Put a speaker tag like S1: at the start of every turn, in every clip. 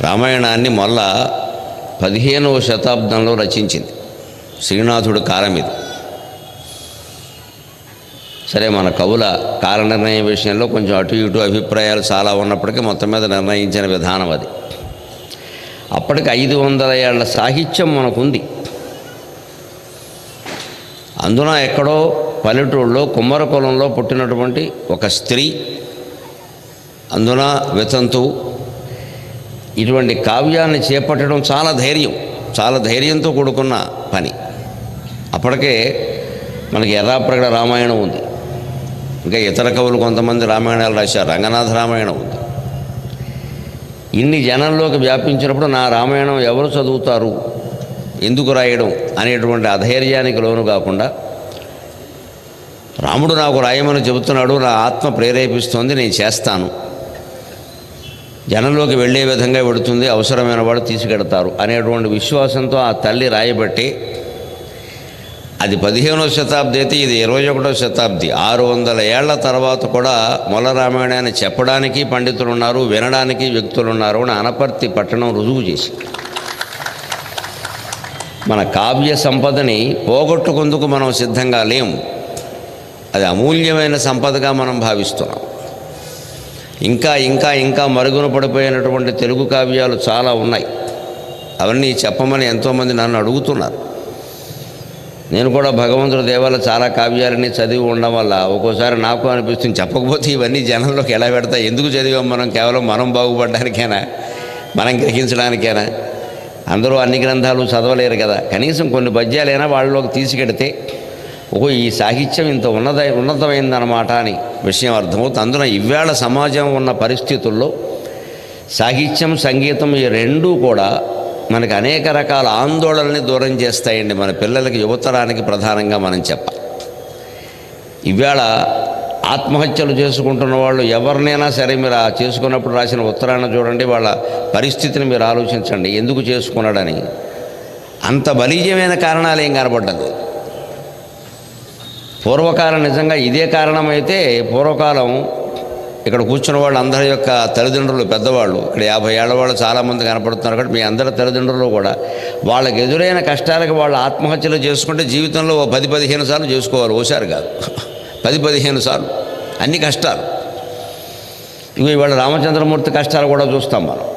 S1: రామాయణాన్ని మళ్ళా 15వ శతాబ్దంలో రచించింది. శ్రీనాథుడు కాలం ఇది. సరే, మన కవుల కాల నిర్ణయం విషయంలో కొంచెం అటు ఇటు అభిప్రాయాలు చాలా ఉన్నప్పటికీ మొత్తం మీద నిర్ణయించిన విధానం అది. అప్పటికి 500 ఏళ్ల సాహిత్యం మనకుంది. అందున ఎక్కడో పల్లెటూళ్ళలో కుమ్మర కులంలో పుట్టినటువంటి ఒక స్త్రీ, అందున వితంతువు, ఇటువంటి కావ్యాన్ని చేపట్టడం చాలా ధైర్యంతో కూడుకున్న పని. అప్పటికే మనకి ఎర్రాప్రగడ రామాయణం ఉంది, ఇంకా ఇతర కవులు కొంతమంది రామాయణాలు రాశారు, రంగనాథ రామాయణం ఉంది. ఇన్ని జనంలోకి వ్యాపించినప్పుడు నా రామాయణం ఎవరు చదువుతారు, ఎందుకు రాయడం అనేటువంటి అధైర్యానికి లోను కాకుండా, రాముడు నాకు రాయమని చెబుతున్నాడు, నా ఆత్మ ప్రేరేపిస్తోంది, నేను చేస్తాను, జనంలోకి వెళ్ళే విధంగా వెడుతుంది, అవసరమైన వాడు తీసుకెడతారు అనేటువంటి విశ్వాసంతో ఆ తల్లి రాయబట్టి, అది 15వ శతాబ్ది అయితే ఇది 21వ శతాబ్ది. 600 ఏళ్ల తర్వాత కూడా మొల్ల రామాయణాన్ని చెప్పడానికి పండితులు ఉన్నారు, వినడానికి వ్యక్తులు ఉన్నారు అని అనపర్తి పట్టణం రుజువు చేసి, మన కావ్య సంపదని పోగొట్టుకుందుకు మనం సిద్ధంగా లేము. అది అమూల్యమైన సంపదగా మనం భావిస్తున్నాం. ఇంకా ఇంకా ఇంకా మరుగున పడిపోయినటువంటి తెలుగు కావ్యాలు చాలా ఉన్నాయి. అవన్నీ చెప్పమని ఎంతోమంది నన్ను అడుగుతున్నారు. నేను కూడా భగవంతుడి దేవాల చాలా కావ్యాలని చదివి ఉండడం వల్ల ఒక్కోసారి నాకు అనిపిస్తుంది, చెప్పకపోతే ఇవన్నీ జనంలోకి ఎలా పెడతా, ఎందుకు చదివాం మనం, కేవలం మనం బాగుపడడానికేనా, మనం గ్రహించడానికేనా? అందరూ అన్ని గ్రంథాలు చదవలేరు కదా, కనీసం కొన్ని పద్యాలైనా వాళ్ళలోకి తీసుకెడితే ఈ సాహిత్యం ఇంత ఉన్నతమైందన్నమాట అని విషయం అర్థమవుతుంది. అందున ఇవాళ సమాజం ఉన్న పరిస్థితుల్లో సాహిత్యం, సంగీతం ఈ రెండూ కూడా మనకు అనేక రకాల ఆందోళనని దూరం చేస్తాయండి. మన పిల్లలకి, యువతరానికి ప్రధానంగా మనం చెప్పాలి. ఇవాళ ఆత్మహత్యలు చేసుకుంటున్న వాళ్ళు ఎవరినైనా సరే మీరు చేసుకున్నప్పుడు రాసిన ఉత్తరాన్ని చూడండి, వాళ్ళ పరిస్థితిని మీరు ఆలోచించండి, ఎందుకు చేసుకున్నాడని. అంత బలీయమైన కారణాలు ఏం కనపడ్డదు. పూర్వకాలం నిజంగా ఇదే కారణమైతే, పూర్వకాలం ఇక్కడ కూర్చున్న వాళ్ళు అందరి యొక్క తల్లిదండ్రులు, పెద్దవాళ్ళు, ఇక్కడ 50 ఏళ్ల వాళ్ళు చాలామంది కనపడుతున్నారు. కాబట్టి మీ అందరి తల్లిదండ్రులు కూడా వాళ్ళకి ఎదురైన కష్టాలకు వాళ్ళు ఆత్మహత్యలు చేసుకుంటే జీవితంలో 10-15 సార్లు చేసుకోవాలి, ఓసారి కాదు, 10-15 సార్లు అన్ని కష్టాలు. ఇవాళ రామచంద్రమూర్తి కష్టాలు కూడా చూస్తాం మనం.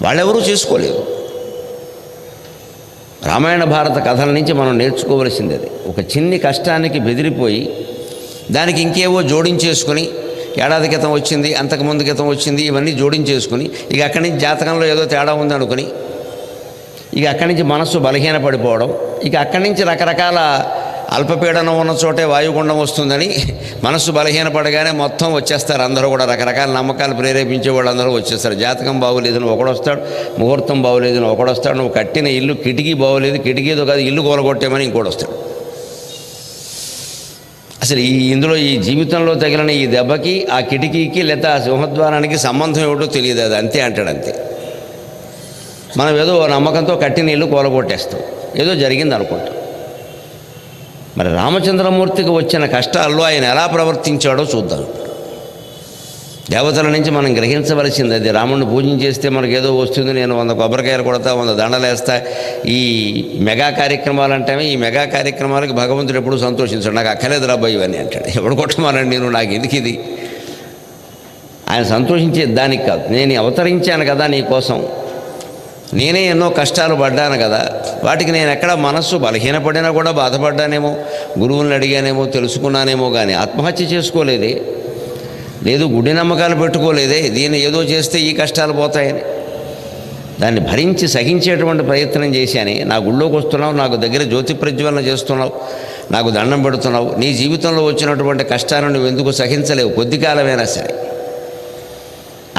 S1: వాళ్ళెవరూ చేసుకోలేదు. రామాయణ భారత కథల నుంచి మనం నేర్చుకోవలసింది అది. ఒక చిన్ని కష్టానికి బెదిరిపోయి దానికి ఇంకేవో జోడించేసుకుని, ఏడాది క్రితం వచ్చింది, అంతకుముందు క్రితం వచ్చింది, ఇవన్నీ జోడించేసుకుని ఇక అక్కడి నుంచి జాతకంలో ఏదో తేడా ఉందనుకుని ఇక అక్కడి నుంచి మనస్సు బలహీన పడిపోవడం, ఇక అక్కడి నుంచి రకరకాల అల్పపీడనం ఉన్న చోటే వాయుగుండం వస్తుందని మనస్సు బలహీనపడగానే మొత్తం వచ్చేస్తారు. అందరూ కూడా రకరకాల నమ్మకాలు ప్రేరేపించే వాళ్ళందరూ వచ్చేస్తారు. జాతకం బాగోలేదని ఒకడొస్తాడు, ముహూర్తం బాగోలేదని ఒకడొస్తాడు, నువ్వు కట్టిన ఇల్లు కిటికీ బాగోలేదు, కిటికీతో కాదు ఇల్లు కూలగొట్టేమని ఇంకోటి వస్తాడు. అసలు ఇందులో ఈ జీవితంలో తగిలిన ఈ దెబ్బకి, ఆ కిటికీకి లేదా ఆ సింహద్వారానికి సంబంధం ఏమిటో తెలియదు. అది అంతే అంటాడు, అంతే. మనం ఏదో నమ్మకంతో కట్టిన ఇల్లు కూలగొట్టేస్తాం, ఏదో జరిగింది అనుకుంటాం. మరి రామచంద్రమూర్తికి వచ్చిన కష్టాల్లో ఆయన ఎలా ప్రవర్తించాడో చూద్దాం. దేవతల నుంచి మనం గ్రహించవలసింది అది. రాముడిని పూజన చేస్తే మనకు ఏదో వస్తుంది, నేను 100 కొబ్బరికాయలు కొడతా, 100 దండలు వేస్తా, ఈ మెగా కార్యక్రమాలు అంటే ఈ మెగా కార్యక్రమాలకి భగవంతుడు ఎప్పుడు సంతోషించాడు. నాకు అక్కర్లేదు రాబోయే ఇవన్నీ అంటాడు. ఎవడు కొట్టమన్నాడు నేను, నాకు ఎందుకు ఇది? ఆయన సంతోషించే దానికి కాదు, నేను అవతరించాను కదా నీ కోసం, నేనే ఎన్నో కష్టాలు పడ్డాను కదా, వాటికి నేను ఎక్కడ మనస్సు బలహీనపడినా కూడా బాధపడ్డానేమో, గురువులను అడిగానేమో, తెలుసుకున్నానేమో, కానీ ఆత్మహత్య చేసుకోలేదే, లేదు గుడి నమ్మకాలు పెట్టుకోలేదే, దీన్ని ఏదో చేస్తే ఈ కష్టాలు పోతాయని దాన్ని భరించి సహించేటువంటి ప్రయత్నం చేశాను. నా గుళ్ళోకి వస్తున్నావు, నాకు దగ్గర జ్యోతి ప్రజ్వలన చేస్తున్నావు, నాకు దండం పెడుతున్నావు, నీ జీవితంలో వచ్చినటువంటి కష్టాలను నువ్వు ఎందుకు సహించలేవు, కొద్ది కాలమైనా సరే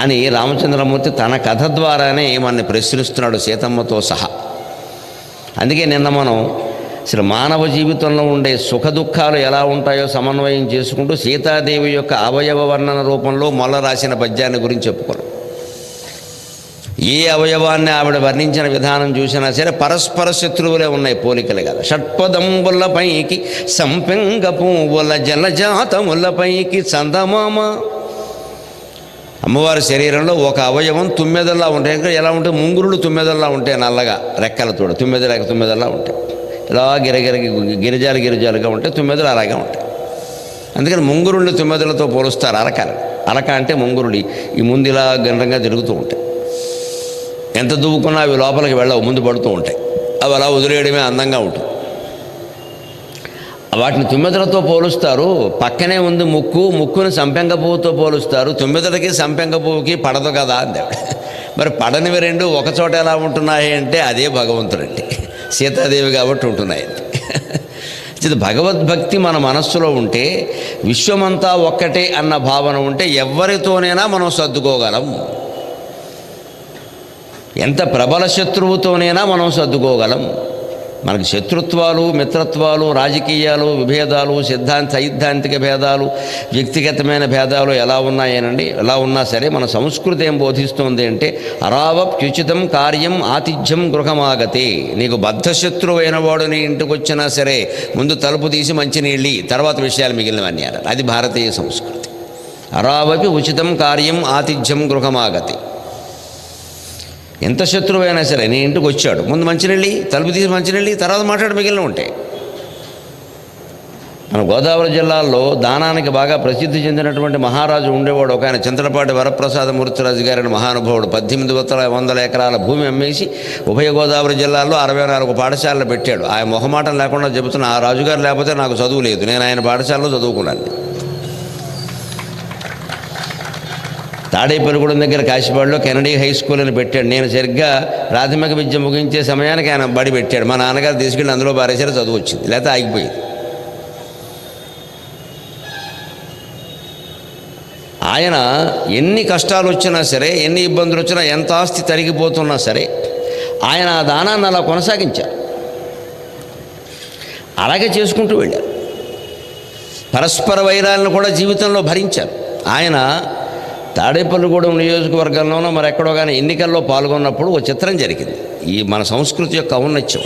S1: అని రామచంద్రమూర్తి తన కథ ద్వారానే మనని ప్రశ్నిస్తున్నాడు, సీతమ్మతో సహా. అందుకే నిన్న మనం అసలు మానవ జీవితంలో ఉండే సుఖ దుఃఖాలు ఎలా ఉంటాయో సమన్వయం చేసుకుంటూ సీతాదేవి యొక్క అవయవ వర్ణన రూపంలో మొల్ల రాసిన పద్యాన్ని గురించి చెప్పుకున్నాం. ఏ అవయవాన్ని ఆవిడ వర్ణించిన విధానం చూసినా సరే పరస్పర శత్రువులే ఉన్నాయి, పోలికలు కదా. షట్పదంబులపైకి సంపెంగ పువ్వుల జలజాతములపైకి చందమామ, అమ్మవారి శరీరంలో ఒక అవయవం తుమ్మెదల్లా ఉంటాయి. ఇంకా ఎలా ఉంటాయి? ముంగురులు తుమ్మెదల్లా ఉంటాయి, నల్లగా రెక్కలతో తుమ్మెదల్లా ఉంటాయి. ఇలా గిరిజాలుగా ఉంటాయి, తుమ్మెదలు అలాగే ఉంటాయి. అందుకని ముంగురుళ్ళు తుమ్మెదలతో పోలుస్తారు. అలక అంటే ముంగురుడి ఈ ముందు ఇలా గండ్రంగా తిరుగుతూ ఉంటాయి. ఎంత దువ్వుకున్నా అవి లోపలికి వెళ్ళవు, ముందు పడుతూ ఉంటాయి. అవి అలా వదిలేయడమే అందంగా ఉంటుంది. వాటిని తుమ్మెదలతో పోలుస్తారు. పక్కనే ఉంది ముక్కుని సంపెంగ పువ్వుతో పోలుస్తారు. తుమ్మెదలకి సంపెంగ పువ్వుకి పడదు కదా అంది. మరి పడనివి రెండు ఒకచోట ఎలా ఉంటున్నాయి అంటే అదే భగవంతుడండి, సీతాదేవి కాబట్టి ఉంటున్నాయండి. భగవద్భక్తి మన మనస్సులో ఉంటే, విశ్వమంతా ఒక్కటే అన్న భావన ఉంటే ఎవరితోనైనా మనం సర్దుకోగలం. ఎంత ప్రబల శత్రువుతోనైనా మనం సర్దుకోగలం. మనకు శత్రుత్వాలు, మిత్రత్వాలు, రాజకీయాలు, విభేదాలు, సైద్ధాంతిక భేదాలు, వ్యక్తిగతమైన భేదాలు ఎలా ఉన్నాయేనండి, ఎలా ఉన్నా సరే మన సంస్కృతి ఏం బోధిస్తోంది అంటే అరావప్యుచితం కార్యం ఆతిథ్యం గృహమాగతే. నీకు బద్ధశత్రువైన వాడు నీ ఇంటికి వచ్చినా సరే ముందు తలుపు తీసి మంచినీళ్ళి, తర్వాత విషయాలు మిగిలినవన్నీ అన్నారు. అది భారతీయ సంస్కృతి. అరావపి ఉచితం కార్యం ఆతిథ్యం గృహమాగతే. ఎంత శత్రువైనా సరే నీ ఇంటికి వచ్చాడు, ముందు మంచినీళ్ళి, తలుపు తీసి మంచినీళ్ళి, తర్వాత మాట్లాడి మిగిలిన ఉంటాయి. మన గోదావరి జిల్లాలో దానానికి బాగా ప్రసిద్ధి చెందినటువంటి మహారాజు ఉండేవాడు ఒక ఆయన, చింతలపాటి వరప్రసాద మూర్తిరాజు గారిని మహానుభావుడు. 1800 ఎకరాల భూమి అమ్మేసి ఉభయ గోదావరి జిల్లాల్లో 64 పాఠశాలలు పెట్టాడు. ఆయన మొహమాటం లేకుండా చెబుతున్న, ఆ రాజుగారు లేకపోతే నాకు చదువు లేదు, నేను ఆయన పాఠశాలలో చదువుకున్నాను. తాడేపల్లిగూడెం దగ్గర కాశీపాడులో కెనడీ హై స్కూల్ అని పెట్టాడు. నేను సరిగ్గా ప్రాథమిక విద్య ముగించే సమయానికి ఆయన బడి పెట్టాడు. మా నాన్నగారు తీసుకెళ్ళి అందులో బారేసారు, చదువు వచ్చింది, లేకపోతే ఆగిపోయింది. ఆయన ఎన్ని కష్టాలు వచ్చినా సరే, ఎన్ని ఇబ్బందులు వచ్చినా, ఎంత ఆస్తి తరిగిపోతున్నా సరే ఆయన ఆ దానాన్ని అలా కొనసాగించారు. అలాగే చేసుకుంటూ వెళ్ళారు. పరస్పర వైరాలను కూడా జీవితంలో భరించారు. ఆయన తాడేపల్లిగూడెం నియోజకవర్గంలోనో మరి ఎక్కడో కానీ ఎన్నికల్లో పాల్గొన్నప్పుడు ఒక చిత్రం జరిగింది. ఈ మన సంస్కృతి యొక్క ఔన్నత్యం.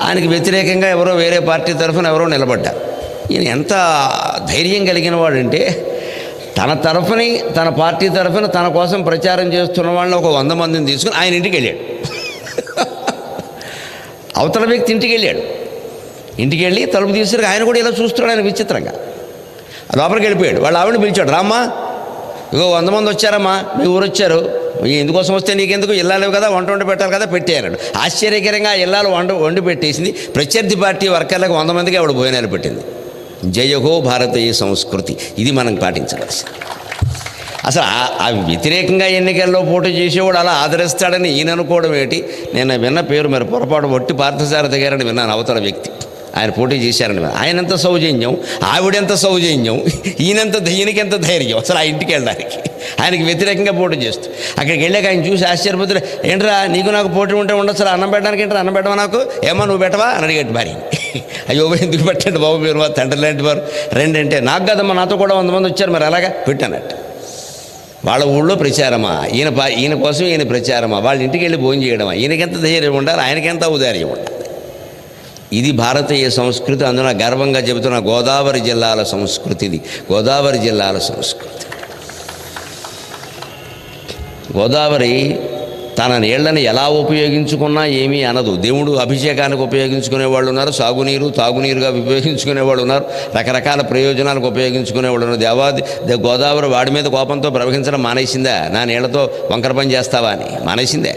S1: ఆయనకి వ్యతిరేకంగా ఎవరో వేరే పార్టీ తరఫున ఎవరో నిలబడ్డారు. ఈయన ఎంత ధైర్యం కలిగిన వాడంటే, తన తరఫుని, తన పార్టీ తరఫున తన కోసం ప్రచారం చేస్తున్న వాళ్ళని ఒక 100 మందిని తీసుకుని ఆయన ఇంటికి వెళ్ళాడు. అవతల వ్యక్తి ఇంటికి వెళ్ళాడు. ఇంటికి వెళ్ళి తలుపు తీసుకుని ఆయన కూడా ఇలా చూస్తున్నాడు. ఆయన విచిత్రంగా లోపలికి వెళ్ళిపోయాడు. వాళ్ళ ఆవిడని పిలిచాడు, రామ్మా, ఇగో 100 మంది వచ్చారమ్మా, మీ ఊరు వచ్చారు, ఎందుకోసం వస్తే నీకెందుకు, ఇల్లాలేవు కదా, వండి పెట్టాలి కదా, పెట్టేయన్నాడు. ఆశ్చర్యకరంగా ఇల్లాలు వండి పెట్టేసింది. ప్రత్యర్థి పార్టీ వర్కర్లకు 100 మందికి ఆవిడ భోజనాలు పెట్టింది. జయహో భారతీయ సంస్కృతి. ఇది మనం పాటించవలసింది. అసలు ఆ వ్యతిరేకంగా ఎన్నికల్లో పోటీ చేసేవాడు అలా ఆదరిస్తాడని ఈయన అనుకోవడం ఏంటి? నేను విన్న పేరు మరి పొరపాటు ఒట్టి పార్థసారథి గారని విన్నాను. అవతల వ్యక్తి ఆయన పోటీ చేశారని, ఆయన ఎంత సౌజన్యం, ఆవిడెంత సౌజన్యం, ఈయనకెంత ధైర్యం అసలు ఆ ఇంటికి వెళ్ళడానికి, ఆయనకి వ్యతిరేకంగా పోటీ చేస్తూ. అక్కడికి వెళ్ళాక ఆయన చూసి ఆశ్చర్యపోతున్నా, ఏంట్రా నీకు నాకు పోటీ ఉంటే ఉండొచ్చు, అన్నం పెట్టడానికి ఏంట్రా, అన్నం పెట్టవా నాకు, ఏమో నువ్వు పెట్టవా అని అడిగట్టు భార్య. అయ్యో ఎందుకు పెట్టండి బాబు, మీరు మా తండ్రి లాంటి వారు, రెండంటే నాకు కదమ్మా, నాతో కూడా 100 మంది వచ్చారు, మరి అలాగా పెట్టానట్టు. వాళ్ళ ఊళ్ళో ప్రచారమా, ఈయన కోసం ఈయన ప్రచారమా, వాళ్ళ ఇంటికి వెళ్ళి భోజనం చేయడమా, ఈయనకెంత ధైర్యం ఉండాలి, ఆయనకెంత ఔదార్యం ఉండాలి. ఇది భారతీయ సంస్కృతి. అందున గర్వంగా చెబుతున్న గోదావరి జిల్లాల సంస్కృతి. ఇది గోదావరి జిల్లాల సంస్కృతి. గోదావరి తన నీళ్లను ఎలా ఉపయోగించుకున్నా ఏమీ అనదు. దేవుడు అభిషేకానికి ఉపయోగించుకునే వాళ్ళు ఉన్నారు, సాగునీరు తాగునీరుగా ఉపయోగించుకునే వాళ్ళు ఉన్నారు, రకరకాల ప్రయోజనాలకు ఉపయోగించుకునే వాళ్ళు ఉన్నారు. గోదావరి వాడి మీద కోపంతో ప్రవహించడం మానేసిందా? నా నీళ్లతో వంకర పని చేస్తావా అని మానేసిందే.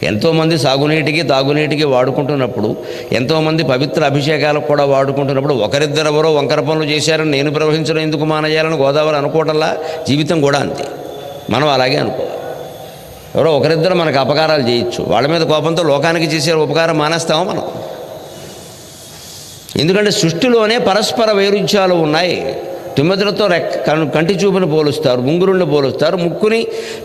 S1: ఎంతోమంది సాగునీటికి తాగునీటికి వాడుకుంటున్నప్పుడు, ఎంతోమంది పవిత్ర అభిషేకాలకు కూడా వాడుకుంటున్నప్పుడు, ఒకరిద్దరెవరో వంకర పనులు చేశారని నేను ప్రవహించడం ఎందుకు మానేయాలని గోదావరి అనుకోవటంలా జీవితం కూడా అంతే. మనం అలాగే అనుకోవాలి. ఎవరో ఒకరిద్దరు మనకు అపకారాలు చేయొచ్చు, వాళ్ళ మీద కోపంతో లోకానికి చేసే ఉపకారం మానేస్తామో మనం. ఎందుకంటే సృష్టిలోనే పరస్పర వైరుధ్యాలు ఉన్నాయి. తుమ్మెదలతో కంటి చూపుని పోలుస్తారు, ముంగురుణ్ణి పోలుస్తారు, ముక్కుని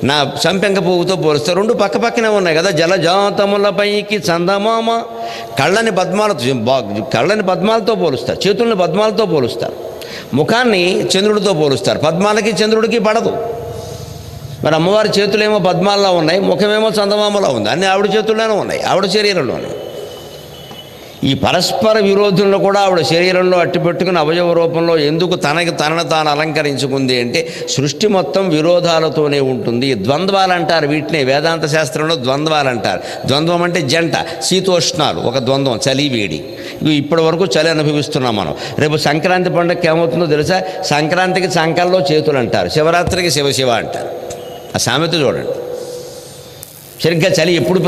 S1: నా సంపెంగ పువ్వుతో పోలుస్తారు. రెండు పక్క పక్కనే ఉన్నాయి కదా. జలజాతములపైకి చందమామ, కళ్ళని పద్మాలతో పోలుస్తారు, చేతుల్ని పద్మాలతో పోలుస్తారు, ముఖాన్ని చంద్రుడితో పోలుస్తారు. పద్మాలకి చంద్రుడికి పడదు. మరి అమ్మవారి చేతులేమో పద్మాల్లో ఉన్నాయి, ముఖమేమో చందమామలో ఉంది. అన్నీ ఆవిడ చేతుల్లోనే ఉన్నాయి, ఆవిడ శరీరంలోనే. ఈ పరస్పర విరోధులను కూడా ఆవిడ శరీరంలో అట్టిపెట్టుకుని అవయవ రూపంలో ఎందుకు తనను తాను అలంకరించుకుంది అంటే సృష్టి మొత్తం విరోధాలతోనే ఉంటుంది. ద్వంద్వాలు అంటారు వీటినే, వేదాంత శాస్త్రంలో ద్వంద్వాలు అంటారు. ద్వంద్వం అంటే జంట, శీతోష్ణాలు ఒక ద్వంద్వం, చలి వేడి. ఇప్పటి వరకు చలి అనుభవిస్తున్నాం మనం. రేపు సంక్రాంతి పండుగకి ఏమవుతుందో తెలుసా? సంక్రాంతికి సంకల్లో చేతులు అంటారు, శివరాత్రికి శివ అంటారు. ఆ సామెత చూడండి. సరిగ్గా చలి ఎప్పుడు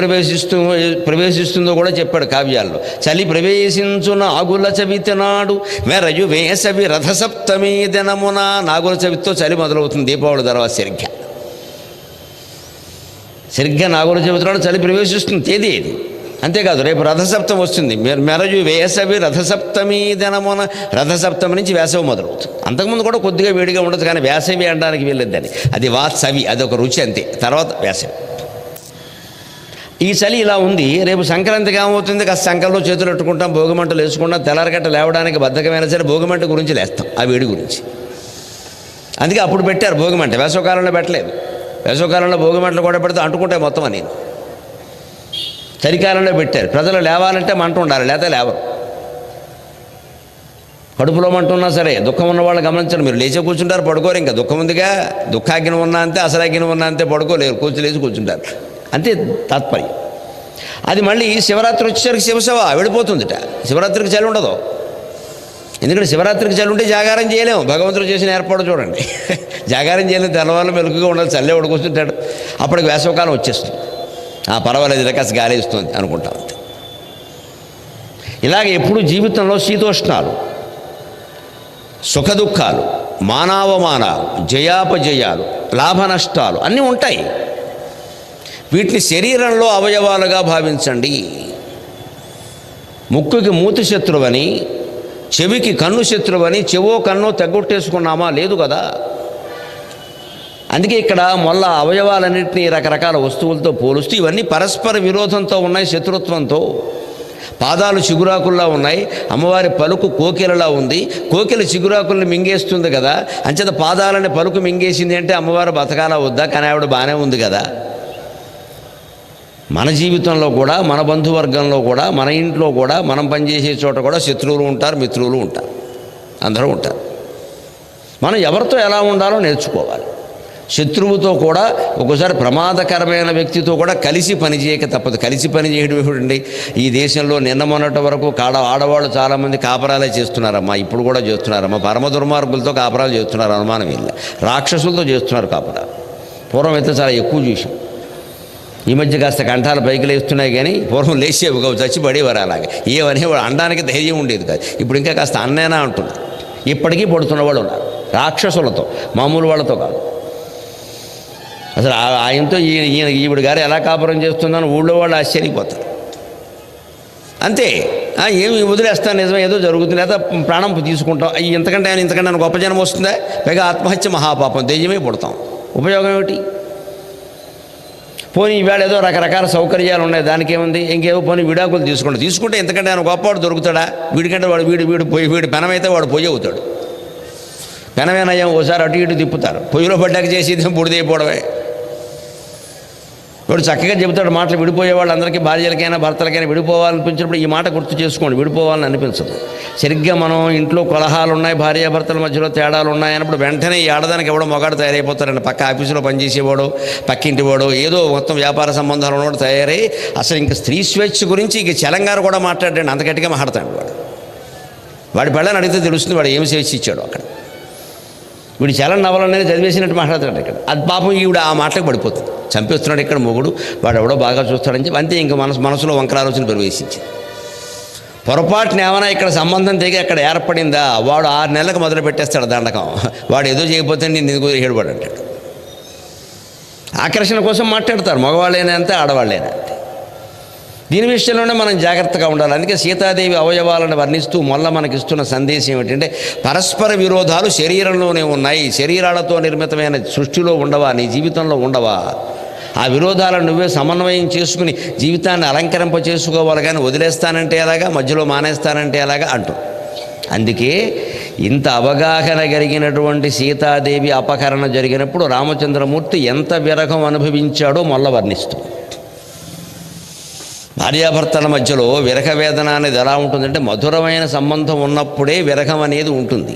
S1: ప్రవేశిస్తుందో కూడా చెప్పాడు కావ్యాల్లో. చలి ప్రవేశించున ఆగుల చవితి నాడు మెరయు వేసవి రథసప్తమి దినమున. నాగుల చవితితో చలి మొదలవుతుంది దీపావళి తర్వాత. సరిగ్గా నాగుల చవితి నాడు చలి ప్రవేశిస్తుంది, తేదీ ఇది. అంతేకాదు రేపు రథసప్తమి వస్తుంది. మెరయు వేసవి రథసప్తమి దినమున. రథసప్తమి నుంచి వేసవి మొదలవుతుంది. అంతకుముందు కూడా కొద్దిగా వేడిగా ఉండదు, కానీ వేసవి అనడానికి వెళ్ళొద్దని. అది వాత్సవి, అదొక రుచి అంతే. తర్వాత వేసవి. ఈ చలి ఇలా ఉంది. రేపు సంక్రాంతికి ఏమవుతుంది? కాస్త సంకల్లో చేతులు పెట్టుకుంటాం, భోగిమంటలు వేసుకుంటాం. తెల్లారగట్ట లేవడానికి బద్ధకమైన సరే భోగిమంట గురించి లేస్తాం, ఆ వేడి గురించి. అందుకే అప్పుడు పెట్టారు భోగిమంట, వేసవకాలంలో పెట్టలేదు. వేసవకాలంలో భోగిమంటలు కూడా పెడితే అంటుకుంటాయి మొత్తం అని. చలికాలంలో పెట్టారు. ప్రజలు లేవాలంటే మంట ఉండాలి, లేకపోతే లేవరు. కడుపులో మంట ఉన్నా సరే దుఃఖం ఉన్న వాళ్ళు గమనించండి. మీరు లేచే కూర్చుంటారు, పడుకోరు. ఇంకా దుఃఖం ఉందిగా, దుఃఖాగ్ని ఉన్నా అంతే, అసలాగ్ని ఉన్నా అంతే, పడుకోలేరు, లేచి కూర్చుంటారు. అంతే తాత్పర్యం. అది మళ్ళీ శివరాత్రి వచ్చేసరికి శివసభ వెళ్ళిపోతుందిట. శివరాత్రికి చలి ఉండదు. ఎందుకంటే శివరాత్రికి చలి ఉంటే జాగారం చేయలేము. భగవంతుడు చేసిన ఏర్పాటు చూడండి. జాగారం చేయలేము, తెల్లవాళ్ళు మెలుగుగా ఉండాలి, చల్లే ఉడుకొస్తుంటాడు. అప్పటికి వేసవకాలం వచ్చేస్తుంది. పర్వాలేదు, కాస్త గాలి ఇస్తుంది అనుకుంటాం. ఇలాగ ఎప్పుడు జీవితంలో శీతోష్ణాలు, సుఖదుఖాలు, మానావమానాలు, జయాపజయాలు, లాభ నష్టాలు అన్నీ ఉంటాయి. వీటిని శరీరంలో అవయవాలుగా భావించండి. ముక్కుకి మూతి శత్రువని, చెవికి కన్ను శత్రువని చెవో కన్నో తెగొట్టేసుకున్నామా? లేదు కదా. అందుకే ఇక్కడ మొల్ల అవయవాలన్నింటినీ రకరకాల వస్తువులతో పోలుస్తూ ఇవన్నీ పరస్పర విరోధంతో ఉన్నాయి, శత్రుత్వంతో. పాదాలు చిగురాకుల్లా ఉన్నాయి, అమ్మవారి పలుకు కోకిలలా ఉంది. కోకిల చిగురాకుల్ని మింగేస్తుంది కదా, అంచేత పాదాలని పలుకు మింగేసింది అంటే అమ్మవారు బతకాలా వద్దా? కానీ ఆవిడ బాగానే ఉంది కదా. మన జీవితంలో కూడా, మన బంధువర్గంలో కూడా, మన ఇంట్లో కూడా, మనం పనిచేసే చోట కూడా శత్రువులు ఉంటారు, మిత్రులు ఉంటారు, అందరూ ఉంటారు. మనం ఎవరితో ఎలా ఉండాలో నేర్చుకోవాలి. శత్రువుతో కూడా, ఒక్కోసారి ప్రమాదకరమైన వ్యక్తితో కూడా కలిసి పనిచేయక తప్పదు. కలిసి పని చేయడం ఏమిటండి? ఈ దేశంలో నిన్న మొన్నటి వరకు ఆడవాళ్ళు చాలామంది కాపరాలే చేస్తున్నారమ్మా, ఇప్పుడు కూడా చేస్తున్నారమ్మా. పరమ దుర్మార్గులతో కాపరాలు చేస్తున్నారు, అనుమానం ಇಲ್ಲ. రాక్షసులతో చేస్తున్నారు కాపరాలు. పూర్వం అయితే చాలా ఎక్కువ చూసాం. ఈ మధ్య కాస్త కంఠాలు పైకి లేస్తున్నాయి, కానీ పూర్వం లేచేవి కావు, చచ్చి పడేవారు. అలాగే ఏమనేవాడు, అనడానికి ధైర్యం ఉండేది కాదు. ఇప్పుడు ఇంకా కాస్త అన్నేనా అంటున్నారు. ఇప్పటికీ పడుతున్న వాళ్ళు ఉన్నారు, రాక్షసులతో, మామూలు వాళ్ళతో కాదు. అసలు ఆయనతో ఈవిడ గారు ఎలా కాపురం చేస్తుందని ఊళ్ళో వాళ్ళు ఆశ్చర్యపోతారు. అంతే, ఏమి వదిలేస్తాను, నిజమే ఏదో జరుగుతుంది, లేదా ప్రాణం తీసుకుంటాం. ఇంతకంటే ఇంతకంటే గొప్ప జనం వస్తుందా? పైగా ఆత్మహత్య మహాపాపం, దెయ్యమే పుడతాం. ఉపయోగం ఏమిటి? పోనీ ఈవేళ ఏదో రకరకాల సౌకర్యాలు ఉన్నాయి, దానికి ఏముంది? ఇంకేమో పోనీ విడాకులు తీసుకుంటే ఎంతకంటే ఆయన గొప్పవాడు దొరుకుతాడా? వీడికంటే వీడు పెనమైతే వాడు పొయ్యి అవుతాడు. పెనమేనయ్యాం, ఓసారి అటు ఇటు తిప్పుతారు. పొయ్యిలో పడ్డాక చేసేది బుడిదైపోవడమే. వాడు చక్కగా చెబుతాడు మాటలు. విడిపోయే వాళ్ళందరికీ, భార్యలకైనా భర్తలకైనా విడిపోవాలనిపించినప్పుడు ఈ మాట గుర్తు చేసుకోండి, విడిపోవాలని అనిపించదు. సరిగ్గా మనం ఇంట్లో కలహాలు ఉన్నాయి, భార్యాభర్తల మధ్యలో తేడాలు ఉన్నాయి అన్నప్పుడు వెంటనే ఈ ఆడదానికి ఎవడో మొగాడు తయారైపోతారండి. పక్క ఆఫీసులో పనిచేసేవాడు, పక్కింటి వాడు, ఏదో మొత్తం వ్యాపార సంబంధాలు ఉన్నవాడు తయారై అసలు ఇంక స్త్రీ స్వేచ్ఛ గురించి ఇక తెలంగాణ కూడా మాట్లాడండి, అంత గట్టిగా మాట్లాడతాడు వాడు. వాడి పెళ్ళని అడిగితే తెలుస్తుంది వాడు ఏమి స్వేచ్ఛ ఇచ్చాడు అక్కడ. వీడు చలన నవలనేది చదివేసినట్టు మాట్లాడతాడు ఇక్కడ. అది పాపం ఈవిడ ఆ మాటలకు పడిపోతుంది. చంపేస్తున్నాడు ఇక్కడ మొగుడు, వాడు ఎవడో బాగా చూస్తాడని చెప్పి అంతే. ఇంక మనసులో వంకర ఆలోచన ప్రవేశించింది. పొరపాటున ఏమైనా ఇక్కడ సంబంధం తెగి అక్కడ ఏర్పడిందా, వాడు 6 నెలలకు మొదలు పెట్టేస్తాడు దండకం. వాడు ఏదో చేయకపోతే నేను ఎందుకు ఏడుపడు అంటాడు. ఆకర్షణ కోసం మాట్లాడతారు, మగవాళ్ళైనా అంతే, ఆడవాళ్ళైనా అంతే. దీని విషయంలోనే మనం జాగ్రత్తగా ఉండాలి. అందుకే సీతాదేవి అవయవాలను వర్ణిస్తూ మొల్ల మనకిస్తున్న సందేశం ఏమిటంటే, పరస్పర విరోధాలు శరీరంలోనే ఉన్నాయి. శరీరాలతో నిర్మితమైన సృష్టిలో ఉండవా, నీ జీవితంలో ఉండవా? ఆ విరోధాలను నువ్వే సమన్వయం చేసుకుని జీవితాన్ని అలంకరింప చేసుకోవాలి, కానీ వదిలేస్తానంటే ఎలాగా, మధ్యలో మానేస్తానంటే ఎలాగా అంటూ. అందుకే ఇంత అవగాహన కలిగినటువంటి సీతాదేవి అపహరణ జరిగినప్పుడు రామచంద్రమూర్తి ఎంత విరహం అనుభవించాడో మొల్ల వర్ణిస్తూ. భార్యాభర్తల మధ్యలో విరహ వేదన అనేది ఎలా ఉంటుందంటే, మధురమైన సంబంధం ఉన్నప్పుడే విరహం అనేది ఉంటుంది.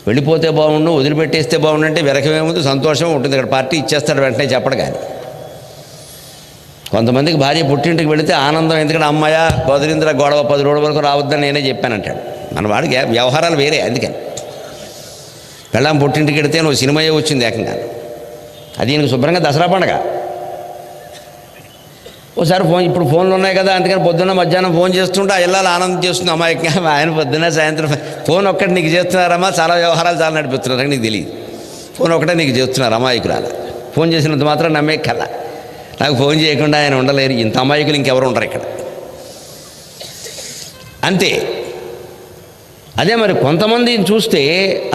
S1: వెళ్ళిపోతే బాగుండు, వదిలిపెట్టేస్తే బాగుండు అంటే విరహమే ఉంది, సంతోషమే ఉంటుంది. ఇక్కడ పార్టీ ఇచ్చేస్తాడు వెంటనే చెప్పడు. కానీ కొంతమందికి భార్య పుట్టింటికి వెళితే ఆనందం, ఎందుకంటే అమ్మాయ గోదరింద్ర గొడవ 10 రోజుల వరకు రావద్దని నేనే చెప్పానంటాడు. మన వాడికి వ్యవహారాలు వేరే. అందుకని పెళ్ళాం పుట్టింటికి వెళితే నువ్వు సినిమాయే వచ్చింది ఏకంగా. అది ఈయనకు శుభ్రంగా దసరా పండగ. ఒకసారి ఇప్పుడు ఫోన్లు ఉన్నాయి కదా, అందుకని పొద్దున్న మధ్యాహ్నం ఫోన్ చేస్తుంటే ఆ ఇళ్ళలో ఆనందం చేస్తుంది అమాయకంగా. ఆయన పొద్దున్న సాయంత్రం ఫోన్ ఒక్కటి నీకు చేస్తున్నారమ్మా, చాలా వ్యవహారాలు చాలా నడిపిస్తున్నారు, నీకు తెలియదు. ఫోన్ ఒకటే నీకు చేస్తున్నారు అమాయకురాల. ఫోన్ చేసినంత మాత్రం నమ్మే కల. నాకు ఫోన్ చేయకుండా ఆయన ఉండలేరు. ఇంత అమాయకులు ఇంకెవరు ఉండరు ఇక్కడ. అంతే. అదే మరి కొంతమందిని చూస్తే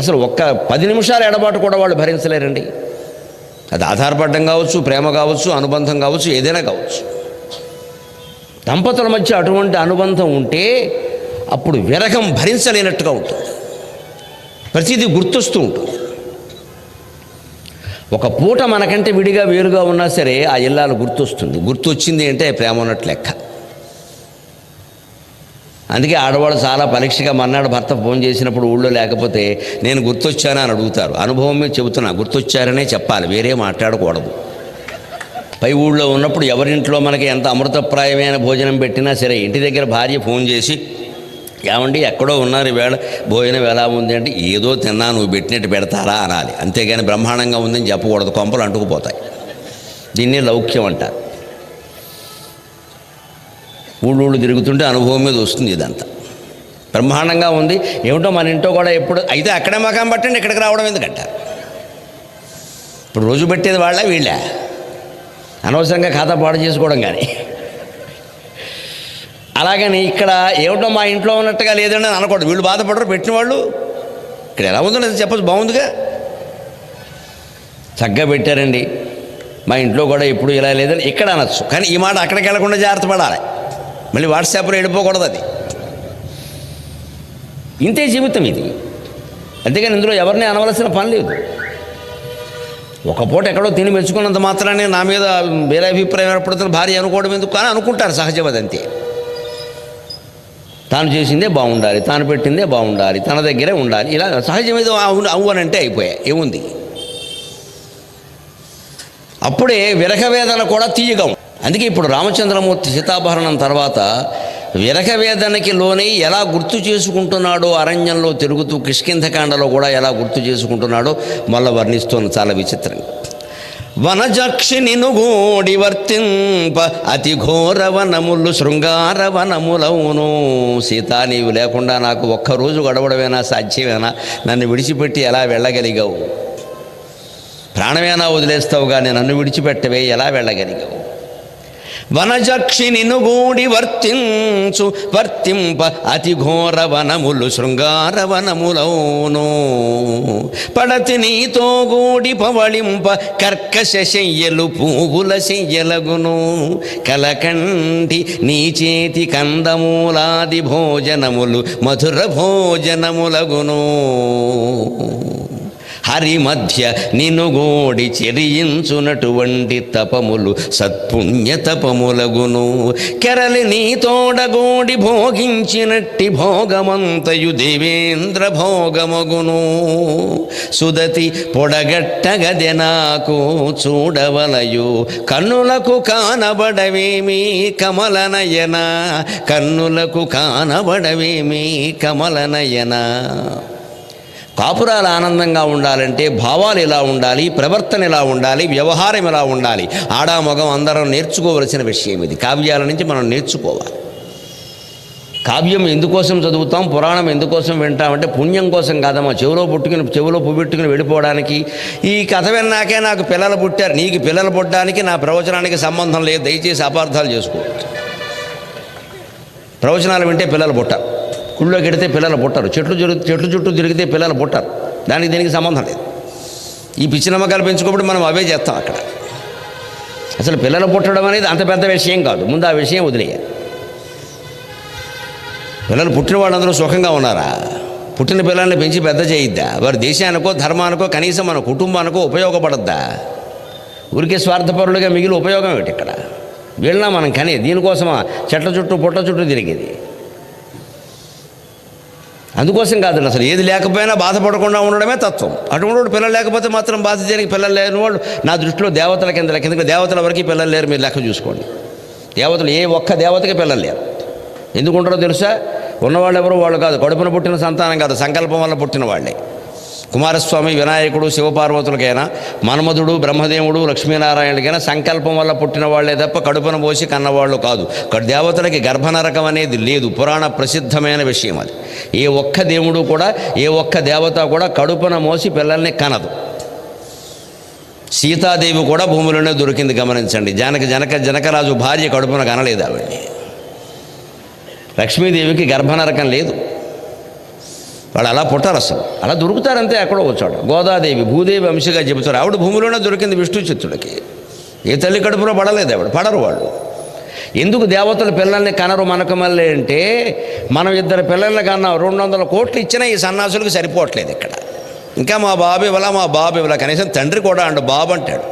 S1: అసలు ఒక్క 10 నిమిషాల ఎడబాటు కూడా వాళ్ళు భరించలేరండి. అది ఆధారపడడం కావచ్చు, ప్రేమ కావచ్చు, అనుబంధం కావచ్చు, ఏదైనా కావచ్చు. దంపతుల మధ్య అటువంటి అనుబంధం ఉంటే అప్పుడు విరహం భరించలేనట్టుగా ఉంటుంది. ప్రతిదీ గుర్తొస్తూ ఉంటుంది. ఒక పూట మనకంటే విడిగా వేరుగా ఉన్నా సరే ఆ ఇల్లాలు గుర్తొస్తుంది. గుర్తొచ్చింది అంటే ప్రేమ ఉన్నట్లు లెక్క. అందుకే ఆడవాళ్ళు చాలా పరీక్షగా మర్నాడు భర్త ఫోన్ చేసినప్పుడు ఊళ్ళో లేకపోతే నేను గుర్తొచ్చానా అని అడుగుతారు. అనుభవం మీద చెబుతున్నా, గుర్తొచ్చారనే చెప్పాలి, వేరే మాట్లాడకూడదు. పై ఊళ్ళో ఉన్నప్పుడు ఎవరింట్లో మనకి ఎంత అమృతప్రాయమైన భోజనం పెట్టినా సరే ఇంటి దగ్గర భార్య ఫోన్ చేసి, ఏమండి ఎక్కడో ఉన్నారు ఈవేళ, భోజనం ఎలా ఉంది అంటే, ఏదో తిన్నా నువ్వు పెట్టినట్టు పెడతారా అనాలి. అంతేగాని బ్రహ్మాండంగా ఉందని చెప్పకూడదు, కొంపలు అంటుకుపోతాయి. దీన్ని లౌక్యం అంటారు. ఊళ్ళూళ్ళు తిరుగుతుంటే అనుభవం మీద వస్తుంది ఇదంతా. బ్రహ్మాండంగా ఉంది, ఏమిటో మన ఇంట్లో కూడా ఎప్పుడు అయితే అక్కడే మకాం పట్టండి, ఇక్కడికి రావడం ఎందుకంటారు. ఇప్పుడు రోజు పెట్టేది వాళ్ళ వీళ్ళ, అనవసరంగా ఖాతా పాడు చేసుకోవడం. కానీ అలాగని ఇక్కడ ఏమిటో మా ఇంట్లో ఉన్నట్టుగా లేదండి అని అనకూడదు. వీళ్ళు బాధపడరు, పెట్టిన వాళ్ళు. ఇక్కడ ఎలా ఉందో లేదు చెప్పచ్చు, బాగుందిగా, చక్కగా పెట్టారండి, మా ఇంట్లో కూడా ఎప్పుడు ఇలా లేదని ఇక్కడ అనొచ్చు. కానీ ఈ మాట అక్కడికి వెళ్ళకుండా జాగ్రత్త పడాలి, మళ్ళీ వాట్సాప్లో వెళ్ళిపోకూడదు. అది ఇంతే జీవితం ఇది. అంతేగాని ఇందులో ఎవరిని అనవలసిన పని లేదు. ఒక పూట ఎక్కడో తిని మెచ్చుకున్నంత మాత్రాన్ని నా మీద వేరే అభిప్రాయం ఏర్పడుతున్న భార్య అనుకోవడం ఎందుకు కానీ అనుకుంటారు, సహజం అదంతే. తాను చేసిందే బాగుండాలి, తాను పెట్టిందే బాగుండాలి, తన దగ్గరే ఉండాలి, ఇలా సహజం ఏదో అవు అని అంటే అయిపోయాయి. ఏముంది, అప్పుడే విరహవేదన కూడా తీయగా. అందుకే ఇప్పుడు రామచంద్రమూర్తి సీతాపహరణం తర్వాత విరహవేదనకి లోనై ఎలా గుర్తు చేసుకుంటున్నాడో, అరణ్యంలో తిరుగుతూ కిష్కింధకాండలో కూడా ఎలా గుర్తు చేసుకుంటున్నాడో మళ్ళీ వర్ణిస్తోంది చాలా విచిత్రంగా. వనజక్షి నినుగోడి వర్తింప అతి ఘోరవనములు శృంగారవనములవును. సీతా, నీవు లేకుండా నాకు ఒక్కరోజు గడవడమేనా సాధ్యమేనా? నన్ను విడిచిపెట్టి ఎలా వెళ్ళగలిగావు? ప్రాణమేనా వదిలేస్తావుగా, నన్ను విడిచిపెట్టవే, ఎలా వెళ్ళగలిగావు? వనజక్షి నినుగూడి వర్తింప అతి ఘోర వనములు శృంగారవనములౌను. పడతి నీతో గూడి పవళింప కర్కశ శయ్యలు పువ్వుల శయ్యలగును. కలకంటి నీ చేతి కందమూలాది భోజనములు మధుర భోజనములగును. హరి మధ్య నినుగోడి చెరియించునటువంటి తపములు సత్పుణ్య తపములగును. కెరలి నీ తోడగోడి భోగించినట్టి భోగమంతయు దేవేంద్ర భోగమగును. సుదతి పొడగట్టగదె నాకు చూడవలయు కన్నులకు కానబడవేమి కమలనయన. కన్నులకు కానబడవేమి కమలనయన. కాపురాలు ఆనందంగా ఉండాలంటే భావాలు ఎలా ఉండాలి, ప్రవర్తన ఎలా ఉండాలి, వ్యవహారం ఎలా ఉండాలి, ఆడామొగం అందరం నేర్చుకోవలసిన విషయం ఇది. కావ్యాల నుంచి మనం నేర్చుకోవాలి. కావ్యం ఎందుకోసం చదువుతాం, పురాణం ఎందుకోసం వింటామంటే పుణ్యం కోసం కాదమ్మా. చెవిలో పువ్వెట్టుకుని వెళ్ళిపోవడానికి. ఈ కథ విన్నాకే నాకు పిల్లలు పుట్టారు, నీకు పిల్లలు పుట్టడానికి నా ప్రవచనానికి సంబంధం లేదు. దయచేసి అపార్థాలు చేసుకోవచ్చు. ప్రవచనాలు వింటే పిల్లలు పుట్టారు, గుళ్ళోకి వెడితే పిల్లలు పుట్టరు, చెట్లు చుట్టూ తిరిగితే పిల్లలు పుట్టరు. దానికి దీనికి సంబంధం లేదు. ఈ పిచ్చి నమ్మకాలు పెంచుకోబడి మనం అవే చేస్తాం అక్కడ. అసలు పిల్లలు పుట్టడం అనేది అంత పెద్ద విషయం కాదు. ముందు ఆ విషయం వదిలేయాలి. పిల్లలు పుట్టిన వాళ్ళందరూ సుఖంగా ఉన్నారా? పుట్టిన పిల్లల్ని పెంచి పెద్ద చేయిద్దా? వారి దేశానికో ధర్మానికో కనీసం మన కుటుంబానికో ఉపయోగపడద్దా? ఊరికే స్వార్థపరులుగా మిగిలి ఉపయోగం ఏమిటి ఇక్కడ? వీళ్ళ మనం కనే దీనికోసమా చెట్ల చుట్టూ పుట్ల చుట్టూ తిరిగేది? అందుకోసం కాదండి. అసలు ఏది లేకపోయినా బాధపడకుండా ఉండడమే తత్వం. అటువంటి పిల్లలు లేకపోతే మాత్రం బాధ చేయడానికి పిల్లలు లేని వాళ్ళు నా దృష్టిలో దేవతల కింద కిందకి దేవతల వరకు పిల్లలు లేరు. మీరు లెక్క చూసుకోండి. దేవతలు ఏ ఒక్క దేవతకి పిల్లలు లేరు. ఎందుకుంటారో తెలుసా? ఉన్నవాళ్ళు ఎవరు వాళ్ళు కాదు, కడుపున పుట్టిన సంతానం కాదు, సంకల్పం వల్ల పుట్టిన వాళ్ళే. కుమారస్వామి, వినాయకుడు, శివపార్వతులకైనా, మన్మధుడు, బ్రహ్మదేవుడు, లక్ష్మీనారాయణుడికైనా సంకల్పం వల్ల పుట్టిన వాళ్లే తప్ప కడుపున పోసి కన్నవాళ్ళు కాదు. దేవతలకి గర్భనరకం అనేది లేదు. పురాణ ప్రసిద్ధమైన విషయం అది. ఏ ఒక్క దేవుడు కూడా, ఏ ఒక్క దేవత కూడా కడుపున మోసి పిల్లల్ని కనదు. సీతాదేవి కూడా భూమిలోనే దొరికింది, గమనించండి. జనకరాజు భార్య కడుపున కనలేదు ఆవిడ్ని. లక్ష్మీదేవికి గర్భనరకం లేదు. వాళ్ళు అలా పుట్టారు, అసలు అలా దొరుకుతారంతే ఎక్కడో వచ్చాడు. గోదాదేవి భూదేవి అంశగా చెబుతారు. ఆవిడ భూమిలోనే దొరికింది విష్ణు చిత్తుడికి. ఏ తల్లి కడుపులో పడలేదు ఆవిడ, పడరు వాళ్ళు. ఎందుకు దేవతలు పిల్లల్ని కనరు మనకు మళ్ళీ అంటే, మనం ఇద్దరు పిల్లల్ని కన్నా 200 కోట్లు ఇచ్చినా ఈ సన్నాసులకు సరిపోవట్లేదు ఇక్కడ. ఇంకా మా బాబు ఇవ్వలా, మా బాబు ఇవ్వలా. కనీసం తండ్రి కూడా అండు బాబు అంటాడు.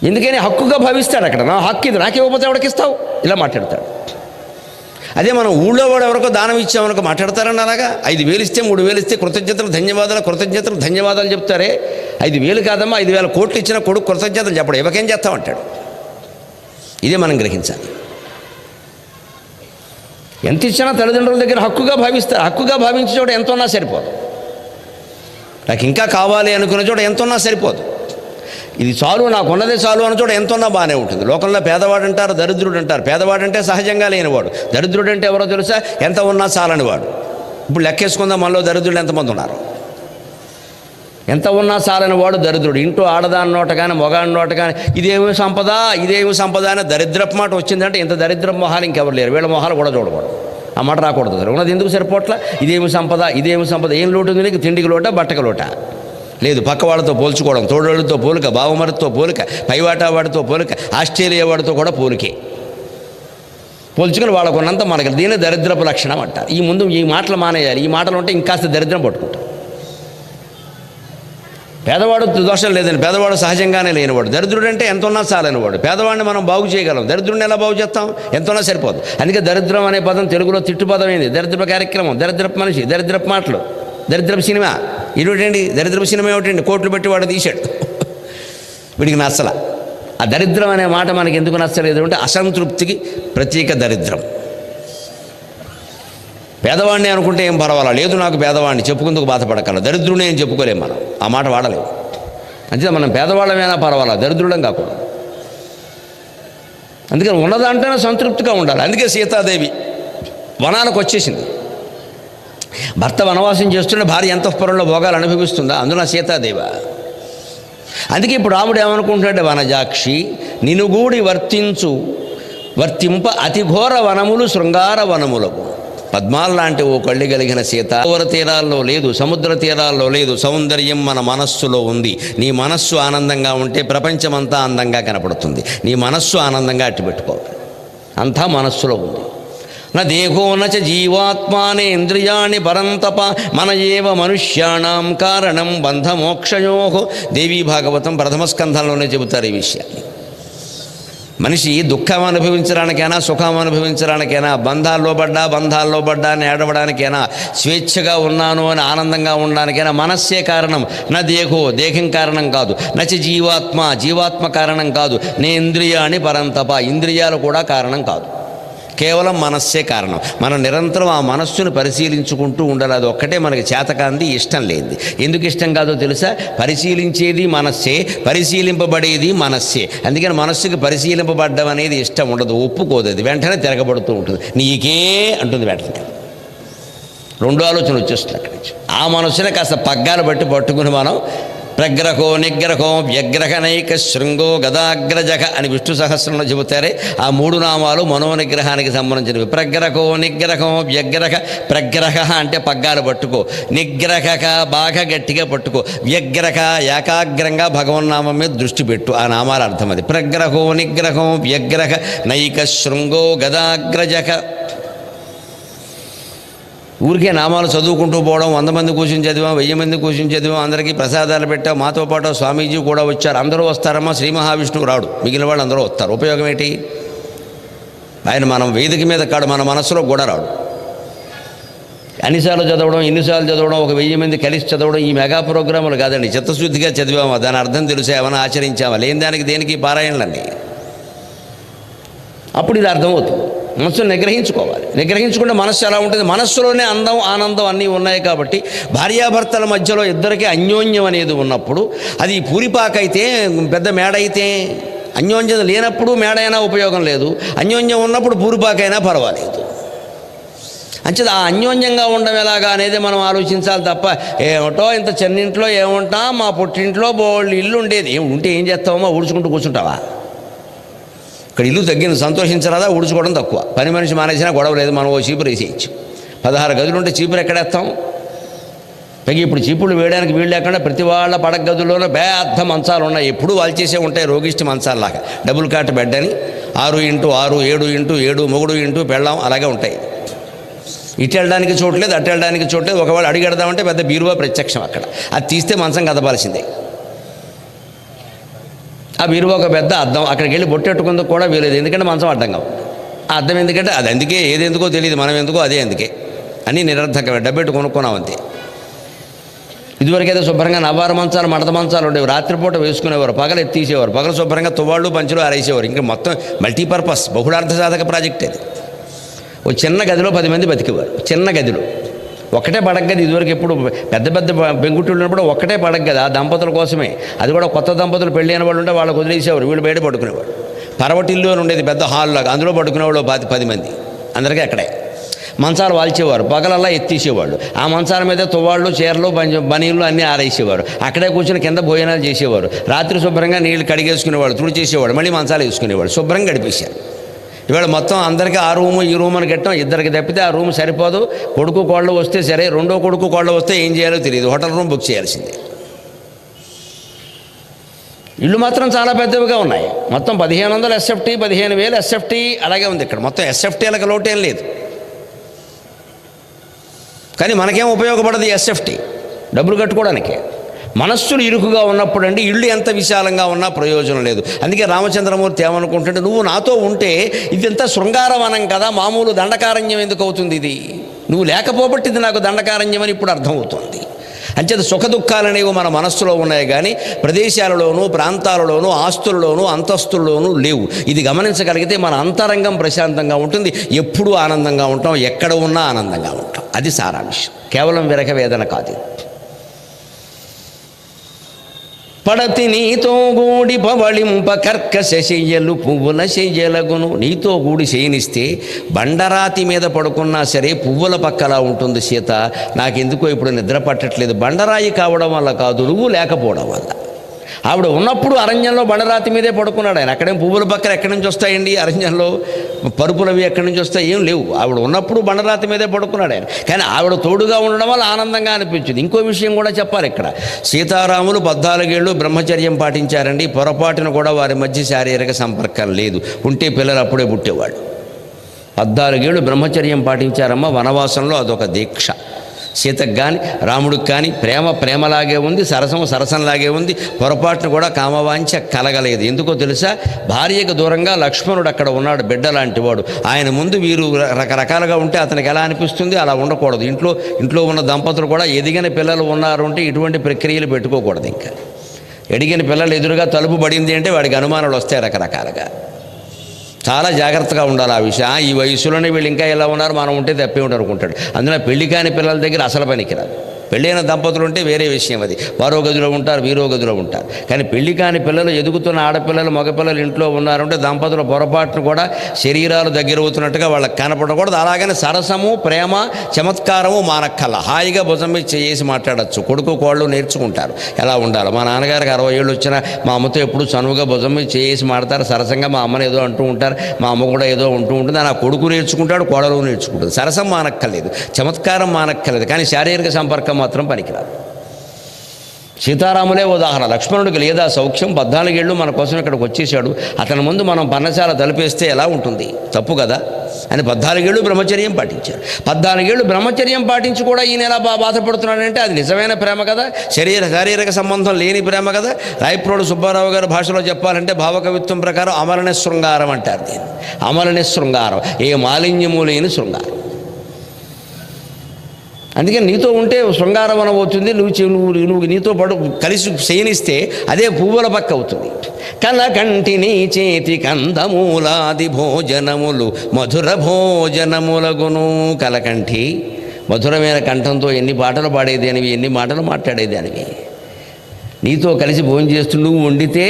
S1: ఎందుకని హక్కుగా భావిస్తాడు అక్కడ. నా హక్కు ఇది, నాకు ఇవ్వకపోతే ఎవరికి ఇస్తావు, ఇలా మాట్లాడతాడు. అదే మనం ఊళ్ళో వాడు ఎవరికో దానం ఇచ్చామనుకో మాట్లాడతారండి. అలాగా 5,000 ఇస్తే 3,000 ఇస్తే కృతజ్ఞతలు ధన్యవాదాలు చెప్తారే. 5,000 కాదమ్మా, 5,000 కోట్లు ఇచ్చిన కొడుకు కృతజ్ఞతలు చెప్పడు. ఇవ్వకేం చేస్తామంటాడు. ఇదే మనం గ్రహించాలి. ఎంత ఇచ్చినా తల్లిదండ్రుల దగ్గర హక్కుగా భావిస్తారు. హక్కుగా భావించే చోట ఎంత ఉన్నా సరిపోదు. నాకు ఇంకా కావాలి అనుకునే చోట ఎంత ఉన్నా సరిపోదు. ఇది చాలు, నాకు ఉన్నదే చాలు అన్న చోట ఎంత ఉన్నా బాగానే ఉంటుంది. లోకంలో పేదవాడు అంటారు, దరిద్రుడు అంటారు. పేదవాడంటే సహజంగా లేనివాడు. దరిద్రుడు అంటే ఎవరో తెలుసా? ఎంత ఉన్నా చాలని వాడు. ఇప్పుడు లెక్కేసుకుందాం మనలో దరిద్రుడు ఎంతమంది ఉన్నారు. ఎంత ఉన్నా చాలని వాడు దరిద్రుడు. ఇంటూ ఆడదాని నోట కానీ మొగాడి నోట కానీ ఇదేమి సంపద అని దరిద్రపు మాట వచ్చిందంటే ఇంత దరిద్రపు మొహాలు ఇంకెవరు లేరు. వీళ్ళ మొహాలు కూడా చూడకూడదు. ఆ మాట రాకూడదు. ఉన్నది ఎందుకు సరిపోట్ల? ఇదేమి సంపద. ఏం లోటు ఉంది నీకు? తిండికి లోట, బట్టకి లోట లేదు. పక్క వాళ్ళతో పోల్చుకోవడం, తోడోళ్ళతో పోలిక, బావమరితో పోలిక, పైవాటా వాడితో పోలిక, ఆస్ట్రేలియా వాడితో కూడా పోలికే. పోల్చుకుని వాళ్ళకున్నంత మనకి. దీన్ని దరిద్రపు లక్షణం అంటారు. ఈ మాటలు మానేయాలి. ఈ మాటలు ఉంటే ఇంకాస్త దరిద్రం పట్టుకుంటాం. పేదవాడు దోషం లేదని, పేదవాడు సహజంగానే లేనివాడు. దరిద్రుడు అంటే ఎంతున్నా చాలనివాడు. పేదవాడిని మనం బాగు చేయగలం, దరిద్రుడిని ఎలా బాగు చేస్తాం? ఎంతున్నా సరిపోదు. అందుకే దరిద్రం అనే పదం తెలుగులో తిట్టు పదం ఏంది? దరిద్రపు కార్యక్రమం, దరిద్రపు మనిషి, దరిద్రపు మాటలు, దరిద్రపు సినిమా. ఇదేంటి దరిద్రపు సినిమా? ఏమిటండి? కోట్లు పెట్టి వాడు తీశాడు. వీడికి నచ్చల. ఆ దరిద్రం అనే మాట మనకి ఎందుకు నచ్చలేదు అంటే అసంతృప్తికి ప్రతీక దరిద్రం. పేదవాడిని అనుకుంటే ఏం పర్వాలా, లేదు నాకు పేదవాడిని చెప్పుకుందుకు బాధపడగల, దరిద్రుడిని ఏం చెప్పుకోలేం మనం. ఆ మాట వాడలేము. అంతే, మనం పేదవాళ్ళమైనా పర్వాలా, దరిద్రుడం కాకూడదు. అందుకని ఉన్నదంటేనే సంతృప్తిగా ఉండాలి. అందుకే సీతాదేవి వనాలకు వచ్చేసింది. భర్త వనవాసం చేస్తుంటే భార్య అంతఃపురంలో భోగాలు అనుభవిస్తుందా? అందున సీతాదేవ. అందుకే ఇప్పుడు రాముడు ఏమనుకుంటాడంటే, వనజాక్షి నినుగూడి వర్తింప అతిఘోర వనములు శృంగార వనములకు. పద్మాల లాంటి ఓ కళ్ళు కలిగిన సీత ఓర తీరాల్లో లేదు, సముద్ర తీరాల్లో లేదు. సౌందర్యం మన మనస్సులో ఉంది. నీ మనస్సు ఆనందంగా ఉంటే ప్రపంచమంతా అందంగా కనపడుతుంది. నీ మనస్సు ఆనందంగా అట్టిపెట్టుకోవాలి. అంతా మనస్సులో ఉంది. నా దేహో నచ జీవాత్మానే ఇంద్రియాణి పరంతప మన ఏవ మనుష్యాణం కారణం బంధమోక్షయో. దేవీ భాగవతం ప్రథమ స్కంధంలోనే చెబుతారు ఈ విషయాన్ని. మనిషి దుఃఖం అనుభవించడానికైనా, సుఖం అనుభవించడానికైనా, బంధాల్లో పడ్డా అని ఏడవడానికైనా, స్వేచ్ఛగా ఉన్నాను అని ఆనందంగా ఉండడానికైనా మనస్సే కారణం. నా దేహం కారణం కాదు. నచ జీవాత్మ కారణం కాదు. నే ఇంద్రియాణి పరంతప ఇంద్రియాలు కూడా కారణం కాదు. కేవలం మనస్సే కారణం. మనం నిరంతరం ఆ మనస్సును పరిశీలించుకుంటూ ఉండాలి. అది ఒక్కటే మనకి చేతకాంది, ఇష్టం లేనిది. ఎందుకు ఇష్టం కాదో తెలుసా? పరిశీలించేది మనస్సే, పరిశీలింపబడేది మనస్సే. అందుకని మనస్సుకి పరిశీలింపబడ్డం అనేది ఇష్టం ఉండదు, ఒప్పుకోదు. అది వెంటనే తిరగబడుతూ ఉంటుంది. నీకే అంటుంది వెంటనే. రెండో ఆలోచన వచ్చేస్తుంది అక్కడి నుంచి. ఆ మనస్సునే కాస్త పగ్గాలు బట్టి పట్టుకుని మనం ప్రగ్రహో నిగ్రహో వ్యగ్రహనైక శృంగో గదాగ్రజగ అని విష్ణు సహస్రంలో చెబుతారే. ఆ 3 నామాలు మనోనిగ్రహానికి సంబంధించినవి. ప్రగ్రహో నిగ్రహో వ్యగ్రహ. ప్రగ్రహ అంటే పగ్గాలు పట్టుకో, నిగ్రహక బాగా గట్టిగా పట్టుకో, వ్యగ్రహ ఏకాగ్రంగా భగవన్నామం మీద దృష్టి పెట్టు. ఆ నామాల అర్థం అది. ప్రగ్రహో నిగ్రహో వ్యగ్రహ నైక శృంగో గదాగ్రజక. ఊరికే నామాలు చదువుకుంటూ పోవడం, 100 మంది కూర్చుని చదివాం, 1000 మంది కూర్చుని చదివాం, అందరికీ ప్రసాదాలు పెట్టాం, మాతో పాటు స్వామీజీ కూడా వచ్చారు, అందరూ వస్తారమ్మా, శ్రీ మహావిష్ణువు రాడు, మిగిలిన వాళ్ళు అందరూ వస్తారు. ఉపయోగం ఏంటి? ఆయన మనం వేదిక మీద కాడు, మన మనసులో కూడా రాడు. అన్నిసార్లు చదవడం, ఇన్నిసార్లు చదవడం, ఒక 1000 మంది కలిసి చదవడం, ఈ మెగా ప్రోగ్రాములు కాదండి. చిత్తశుద్ధిగా చదివామా, దాని అర్థం తెలిసా, ఏమైనా ఆచరించామా, లేని దానికి దేనికి పారాయణలండి. అప్పుడు ఇది అర్థమవుతుంది. మనస్సును నిగ్రహించుకోవాలి. నిగ్రహించుకుంటే మనస్సు ఎలా ఉంటుంది? మనస్సులోనే అందం, ఆనందం అన్నీ ఉన్నాయి కాబట్టి భార్యాభర్తల మధ్యలో ఇద్దరికీ అన్యోన్యం అనేది ఉన్నప్పుడు, అది పూరిపాకైతే పెద్ద మేడ అయితే, అన్యోన్యం లేనప్పుడు మేడ అయినా ఉపయోగం లేదు, అన్యోన్యం ఉన్నప్పుడు పూరిపాకైనా పర్వాలేదు. అంచేది ఆ అన్యోన్యంగా ఉండడం ఎలాగా అనేది మనం ఆలోచించాలి తప్ప, ఏమిటో ఇంత చిన్నింట్లో ఏముంటాం, మా పుట్టింట్లో బోళ్ళు ఇల్లు ఉండేది, ఉంటే ఏం చేస్తావమ్మా, ఊడ్చుకుంటూ కూర్చుంటావా? ఇక్కడ ఇల్లు తగ్గింది, సంతోషించరాదా? ఊడ్చుకోవడం తక్కువ. పని మనిషి మానేసినా గొడవ లేదు, మనం ఓ చీపురు వేసేయచ్చు. 16 గదులు ఉంటే చీపురు ఎక్కడేస్తాం? పైగా ఇప్పుడు చీపుళ్ళు వేయడానికి వీళ్ళు లేకుండా ప్రతి వాళ్ళ పడక గదుల్లోనూ పెద్ద మంచాలు ఉన్నాయి, ఎప్పుడూ వాళ్ళు చేసే ఉంటాయి, రోగిష్టి మంచాలలాగా. డబుల్ కాట్ బెడ్ అని 6x6, 7x7, మొగుడు ఇంటూ పెళ్ళాం అలాగే ఉంటాయి. ఇటు వెళ్ళడానికి చోట్లేదు, అటు వెళ్ళడానికి చోట్లేదు. ఒకవేళ అడిగెడదామంటే పెద్ద బీరువా ప్రత్యక్షం అక్కడ, అది తీస్తే మంచం కదపాల్సిందే. ఆ బీరువా ఒక పెద్ద అద్దం, అక్కడికి వెళ్ళి బొట్టెట్టుకుందుకు కూడా వీలేదు, ఎందుకంటే మంచం అడ్డంగా ఉంది. ఆ అద్దం ఎందుకంటే అది అందుకే, ఏది ఎందుకో తెలియదు, మనం ఎందుకో అదే అందుకే. అన్నీ నిరర్థకమే, డబ్బెట్టు కొనుక్కున్నాం అంతే. ఇదివరకైతే శుభ్రంగా నవారు మంచాలు, మడత మంచాలు ఉండేవి, రాత్రిపూట వేసుకునేవారు, పగలు ఎత్తీసేవారు, పగలు శుభ్రంగా తువ్వాళ్ళు పంచులు ఆరేసేవారు. ఇంకా మొత్తం మల్టీపర్పస్ బహుళార్థ సాధక ప్రాజెక్ట్ అది. ఓ చిన్న గదిలో 10 మంది బతికేవారు, చిన్న గదిలో ఒక్కటే పడగ్గది. ఇదివరకు ఎప్పుడు పెద్ద పెద్ద పెంకుటిళ్ళు ఉన్నప్పుడు ఒక్కటే పడగ్గది, ఆ దంపతుల కోసమే. అది కూడా కొత్త దంపతులు పెళ్ళి అయిన వాళ్ళు ఉంటే వాళ్ళకు వదిలేసేవారు, వీళ్ళు బయట పడుకునేవారు. పరవటిల్లు అని ఉండేది పెద్ద హాల్లాగా, అందులో పడుకునేవాళ్ళు 10 మంది, అందరికీ అక్కడే. మంచాలు వాల్చేవారు, పగలల్లా ఎత్తేసేవాళ్ళు. ఆ మంచాల మీద తువ్వాళ్ళు, చీరలు, బనీళ్ళు అన్నీ ఆరేసేవారు. అక్కడే కూర్చొని కింద భోజనాలు చేసేవారు. రాత్రి శుభ్రంగా నీళ్ళు కడిగేసుకునేవాళ్ళు, తుడి చేసేవాళ్ళు, మళ్ళీ మంచాలు వేసుకునేవాళ్ళు, శుభ్రంగా గడిపేశారు. ఇవాళ మొత్తం అందరికీ ఆ రూము ఈ రూమ్ అని కట్టాం, ఇద్దరికి తప్పితే ఆ రూమ్ సరిపోదు. కొడుకు కోళ్ళు వస్తే సరే, రెండో కొడుకు కోళ్ళు వస్తే ఏం చేయాలో తెలియదు, హోటల్ రూమ్ బుక్ చేయాల్సిందే. ఇళ్ళు మాత్రం చాలా పెద్దవిగా ఉన్నాయి. మొత్తం 1500 ఎస్ఎఫ్టీ, 15,000 ఎస్ఎఫ్టీ అలాగే ఉంది ఇక్కడ. మొత్తం ఎస్ఎఫ్టీలకు లోటేం లేదు. కానీ మనకేం ఉపయోగపడదు ఎస్ఎఫ్టీ, డబ్బులు కట్టుకోవడానికే. మనస్సులు ఇరుకుగా ఉన్నప్పుడు అండి, ఇళ్ళు ఎంత విశాలంగా ఉన్నా ప్రయోజనం లేదు. అందుకే రామచంద్రమూర్తి ఏమనుకుంటుంటే, నువ్వు నాతో ఉంటే ఇదంతా శృంగారవనం కదా, మామూలు దండకారణ్యం ఎందుకు అవుతుంది? ఇది నువ్వు లేకపోబట్టి ఇది నాకు దండకారణ్యం అని ఇప్పుడు అర్థమవుతుంది. అంచేత సుఖ దుఃఖాలనేవి మన మనస్సులో ఉన్నాయి కానీ ప్రదేశాలలోనూ, ప్రాంతాలలోనూ, ఆస్తులలోనూ, అంతస్తుల్లోనూ లేవు. ఇది గమనించగలిగితే మన అంతరంగం ప్రశాంతంగా ఉంటుంది, ఎప్పుడూ ఆనందంగా ఉంటాం, ఎక్కడ ఉన్నా ఆనందంగా ఉంటాం. అది సారాంశం, కేవలం విరక వేదన కాదు. పడతి నీతో గూడి పవళింప కర్కశ శయ్యలు పువ్వుల శయ్యలగును. నీతో గూడి శయనిస్తే బండరాతి మీద పడుకున్నా సరే పువ్వుల పక్కలా ఉంటుంది సీత. నాకెందుకో ఇప్పుడు నిద్ర పట్టట్లేదు, బండరాయి కావడం వల్ల కాదు, నువ్వు లేకపోవడం వల్ల. ఆవిడ ఉన్నప్పుడు అరణ్యంలో బండరాతి మీదే పడుకున్నాడు ఆయన. అక్కడేం పువ్వుల పక్కన ఎక్కడి నుంచి వస్తాయండి అరణ్యంలో? పరుపులవి ఎక్కడి నుంచి వస్తాయి? ఏం లేవు. ఆవిడ ఉన్నప్పుడు బండరాతి మీదే పడుకున్నాడు ఆయన. కానీ ఆవిడ తోడుగా ఉండడం వల్ల ఆనందంగా అనిపించింది. ఇంకో విషయం కూడా చెప్పాలి ఇక్కడ. సీతారాములు 14 ఏళ్ళు బ్రహ్మచర్యం పాటించారండి. పొరపాటున కూడా వారి మధ్య శారీరక సంపర్కం లేదు. ఉంటే పిల్లలు అప్పుడే పుట్టేవాడు. 14 ఏళ్ళు బ్రహ్మచర్యం పాటించారమ్మ వనవాసంలో. అదొక దీక్ష. సీతకు కానీ రాముడికి కానీ ప్రేమ ప్రేమలాగే ఉంది, సరసం సరసంలాగే ఉంది. పొరపాటును కూడా కామవాంఛ కలగలేదు. ఎందుకో తెలుసా? భార్యకు దూరంగా లక్ష్మణుడు అక్కడ ఉన్నాడు, బిడ్డ లాంటి వాడు. ఆయన ముందు వీరు రకరకాలుగా ఉంటే అతనికి ఎలా అనిపిస్తుంది? అలా ఉండకూడదు. ఇంట్లో ఉన్న దంపతులు కూడా ఎదిగిన పిల్లలు ఉన్నారు అంటే ఇటువంటి ప్రక్రియలు పెట్టుకోకూడదు. ఇంకా ఎదిగిన పిల్లలు ఎదురుగా తలుపు పడింది అంటే వాడికి అనుమానాలు వస్తాయి రకరకాలుగా. చాలా జాగ్రత్తగా ఉండాలి ఆ విషయం. ఈ వయసులోనే వీళ్ళు ఇంకా ఎలా ఉన్నారు, మనం ఉంటే తప్పే ఉంటారు అనుకుంటాడు. అందులో పెళ్లి కాని పిల్లల దగ్గర అసలు పనికిరాదు. పెళ్ళైన దంపతులు ఉంటే వేరే విషయం, అది వారో గదిలో ఉంటారు, వీరో గదిలో ఉంటారు. కానీ పెళ్లి కాని పిల్లలు, ఎదుగుతున్న ఆడపిల్లలు, మగపిల్లలు ఇంట్లో ఉన్నారంటే దంపతుల పొరపాటును కూడా శరీరాలు దగ్గర అవుతున్నట్టుగా వాళ్ళకి కనపడకూడదు. అలాగని సరసము, ప్రేమ, చమత్కారము మానక్కల హాయిగా భుజం మీద చేసి మాట్లాడచ్చు. కొడుకు కోళ్ళు నేర్చుకుంటారు ఎలా ఉండాలి. మా నాన్నగారికి 60 ఏళ్ళు వచ్చినా మా అమ్మతో ఎప్పుడు చనువుగా భుజం మీద చేసి మాడతారు. సరసంగా మా అమ్మని ఏదో అంటూ ఉంటారు, మా అమ్మ కూడా ఏదో ఉంటూ ఉంటుంది. నా కొడుకు నేర్చుకుంటాడు, కోడలు నేర్చుకుంటుంది. సరసం మానక్కర్లేదు, చమత్కారం మానక్కర్లేదు, కానీ శారీరక సంపర్కం మాత్రం పనికిరాదు. సీతారాములే ఉదాహరణ. లక్ష్మణుడికి లేదా సౌఖ్యం, 14 ఏళ్ళు మన కోసం ఇక్కడికి వచ్చేసాడు, అతని ముందు మనం పర్ణశాల తలిపేస్తే ఎలా ఉంటుంది? తప్పు కదా అని 14 ఏళ్ళు బ్రహ్మచర్యం పాటించారు. 14 ఏళ్ళు బ్రహ్మచర్యం పాటించి కూడా ఈయన ఎలా బాధపడుతున్నాడంటే అది నిజమైన ప్రేమ కదా, శారీరక సంబంధం లేని ప్రేమ కదా. రాయప్రోడు సుబ్బారావు గారి భాషలో చెప్పాలంటే భావకవిత్వం ప్రకారం అమలని శృంగారం అంటారు దీన్ని. అమలని శృంగారం, ఏ మాలిన్యము లేని శృంగారం. అందుకని నీతో ఉంటే శృంగారం అనవుతుంది. నువ్వు నీతో కలిసి శయనిస్తే అదే పువ్వుల పక్క అవుతుంది. కలకంటిని చేతి కందమూలాది భోజనములు మధుర భోజనములగును. కలకంఠి మధురమైన కంఠంతో ఎన్ని పాటలు పాడేదానివి, ఎన్ని మాటలు మాట్లాడేదానివి. నీతో కలిసి భోజనం చేస్తూ నువ్వు వండితే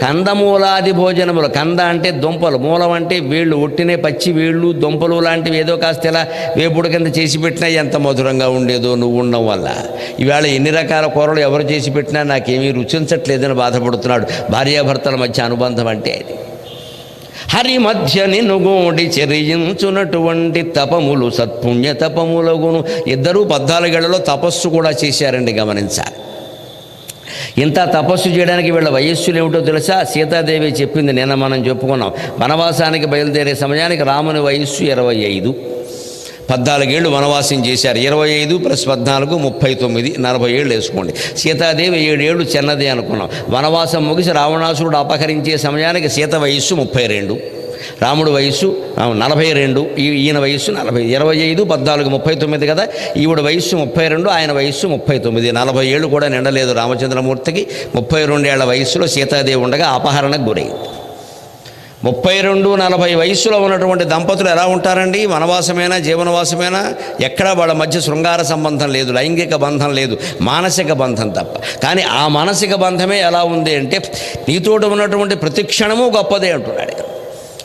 S1: కందమూలాది భోజనములు. కంద అంటే దుంపలు, మూలం అంటే వేళ్ళు, ఒట్టినే పచ్చి వేళ్ళు దుంపలు లాంటివి ఏదో కాస్త ఇలా వేపుడు కింద చేసి పెట్టినా ఎంత మధురంగా ఉండేదో నువ్వు ఉండడం వల్ల. ఈవేళ ఎన్ని రకాల కూరలు ఎవరు చేసి పెట్టినా నాకేమీ రుచించట్లేదని బాధపడుతున్నాడు. భార్యాభర్తల మధ్య అనుబంధం అంటే అది. హరి మధ్య నినుగోడి చెరియించునటువంటి తపములు సత్పుణ్య తపములగును. ఇద్దరూ 14 ఏళ్లలో తపస్సు కూడా చేశారండి, గమనించాలి. ఇంత తపస్సు చేయడానికి వీళ్ళ వయస్సులు ఏమిటో తెలుసా? సీతాదేవి చెప్పింది, నిన్న మనం చెప్పుకున్నాం. వనవాసానికి బయలుదేరే సమయానికి రాముని వయస్సు 25. 14 ఏళ్ళు వనవాసం చేశారు. 25 + 14 39, 40 ఏళ్ళు వేసుకోండి. సీతాదేవి 7 ఏళ్ళు చిన్నది అనుకున్నాం. వనవాసం ముగిసి రావణాసురుడు అపహరించే సమయానికి సీత వయస్సు 32, రాముడు వయస్సు 42, ఈయన వయస్సు 40. 25, 14, 39 కదా. ఈవిడ వయస్సు 32, ఆయన వయస్సు 39. 40 ఏళ్ళు కూడా నిండలేదు రామచంద్రమూర్తికి. 32 ఏళ్ల వయస్సులో సీతాదేవి ఉండగా అపహరణకు గురైంది. 32, 40 వయస్సులో ఉన్నటువంటి దంపతులు ఎలా ఉంటారండి? వనవాసమైనా జీవనవాసమైనా ఎక్కడా వాళ్ళ మధ్య శృంగార సంబంధం లేదు, లైంగిక బంధం లేదు, మానసిక బంధం తప్ప. కానీ ఆ మానసిక బంధమే ఎలా ఉంది అంటే నీతోటి ఉన్నటువంటి ప్రతి క్షణము గొప్పదే అంటున్నాడు.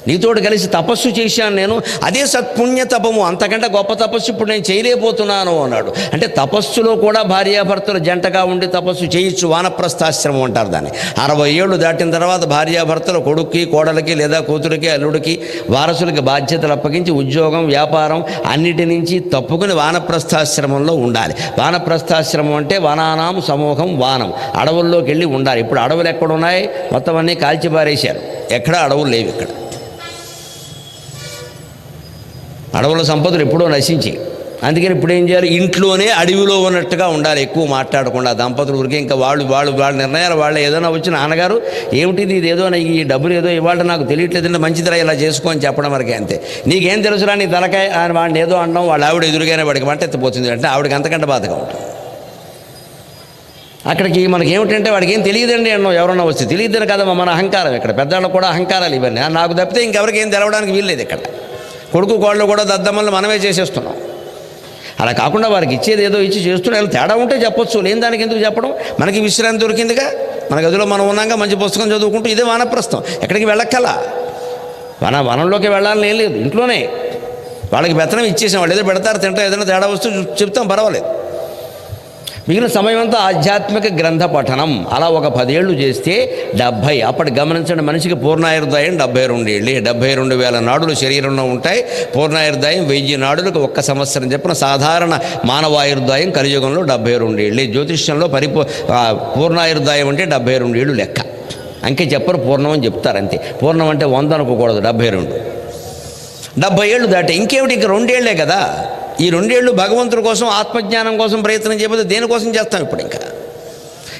S1: నీతోటి కలిసి తపస్సు చేశాను నేను, అదే సత్పుణ్య తపము, అంతకంటే గొప్ప తపస్సు ఇప్పుడు నేను చేయలేకపోతున్నాను అన్నాడు. అంటే తపస్సులో కూడా భార్యాభర్తలు జంటగా ఉండి తపస్సు చేయొచ్చు. వానప్రస్థాశ్రమం అంటారు దాన్ని. 60 ఏళ్ళు దాటిన తర్వాత భార్యాభర్తలు కొడుక్కి, కోడలికి లేదా కూతురికి, అల్లుడికి, వారసులకి బాధ్యతలు అప్పగించి ఉద్యోగం, వ్యాపారం అన్నిటి నుంచి తప్పుకుని వానప్రస్థాశ్రమంలో ఉండాలి. వానప్రస్థాశ్రమం అంటే వనానాం సమూహం వానం, అడవుల్లోకి వెళ్ళి ఉండాలి. ఇప్పుడు అడవులు ఎక్కడున్నాయి? మొత్తం అన్నీ కాల్చిపారేశారు, ఎక్కడా అడవులు లేవు. ఇక్కడ అడవుల సంపదలు ఎప్పుడో నశించి, అందుకని ఇప్పుడు ఏం చేయాలి? ఇంట్లోనే అడవిలో ఉన్నట్టుగా ఉండాలి, ఎక్కువ మాట్లాడకుండా. దంపతులు ఊరికే ఇంకా వాళ్ళ నిర్ణయాలు వాళ్ళు. ఏదైనా వచ్చి నాన్నగారు ఏమిటిది, ఇదేదో ఈ డబ్బులు ఏదో ఇవాళ నాకు తెలియట్లేదంటే మంచిదిరా ఇలా చేసుకో అని చెప్పడం వరకే, అంతే. నీకేం తెలుసురా నీ తలకాయ అని వాడిని ఏదో అనడం, వాళ్ళ ఆవిడ ఎదురుగానే వాడికి మంట ఎత్తిపోతుంది అంటే ఆవిడకి అంతకంటే బాధగా ఉంటుంది. అక్కడికి మనకి ఏమిటంటే వాడికి ఏం తెలియదండి అన్నాం, ఎవరన్నా వస్తే తెలియదని కదా మన అహంకారం. ఇక్కడ పెద్దవాళ్ళు కూడా అహంకారాలు ఇవన్నీ. నాకు తప్పితే ఇంకెవరికి ఏం తెలవడానికి వీల్లేదు. ఇక్కడ కొడుకు కోళ్ళు కూడా దద్దమ్మల్ని మనమే చేసేస్తున్నాం. అలా కాకుండా వారికి ఇచ్చేది ఏదో ఇచ్చి చేస్తున్నాం. తేడా ఉంటే చెప్పొచ్చు, లేని దానికి ఎందుకు చెప్పడం? మనకి విశ్రాంతి దొరికిందిగా, మన గదిలో మనం ఉన్నాగా మంచి పుస్తకం చదువుకుంటూ. ఇదే వానప్రస్థం, ఎక్కడికి వెళ్ళక్కలా. వనంలోకి వెళ్ళాలని ఏం లేదు, ఇంట్లోనే. వాళ్ళకి బెత్తనం ఇచ్చేసాం, వాళ్ళు ఏదో పెడతారు, తింటారు, ఏదైనా తేడా వస్తూ చెప్తాం, పర్వాలేదు. మిగిలిన సమయం అంతా ఆధ్యాత్మిక గ్రంథ పఠనం. అలా ఒక 10 ఏళ్ళు చేస్తే 70. అప్పటి గమనించండి, మనిషికి పూర్ణాయుర్దాయం 72 ఏళ్ళు. 72,000 నాడులు శరీరంలో ఉంటాయి. పూర్ణాయుర్దాయం 1000 నాడులకు 1 సంవత్సరం చెప్పిన సాధారణ మానవాయుర్దాయం కలియుగంలో 72 ఏళ్ళు. జ్యోతిష్యంలో పూర్ణాయుర్దాయం అంటే 72 ఏళ్ళు లెక్క. అంకే చెప్పరు, పూర్ణం అని చెప్తారు అంతే. పూర్ణం అంటే 100 అనుకోకూడదు, 72. 70 ఏళ్ళు దాటే ఇంకేమిటి? ఇంక 2 ఏళ్లే కదా. ఈ 2 ఏళ్ళు భగవంతుడి కోసం, ఆత్మజ్ఞానం కోసం ప్రయత్నం చేయకపోతే దేనికోసం చేస్తాం? ఇప్పుడు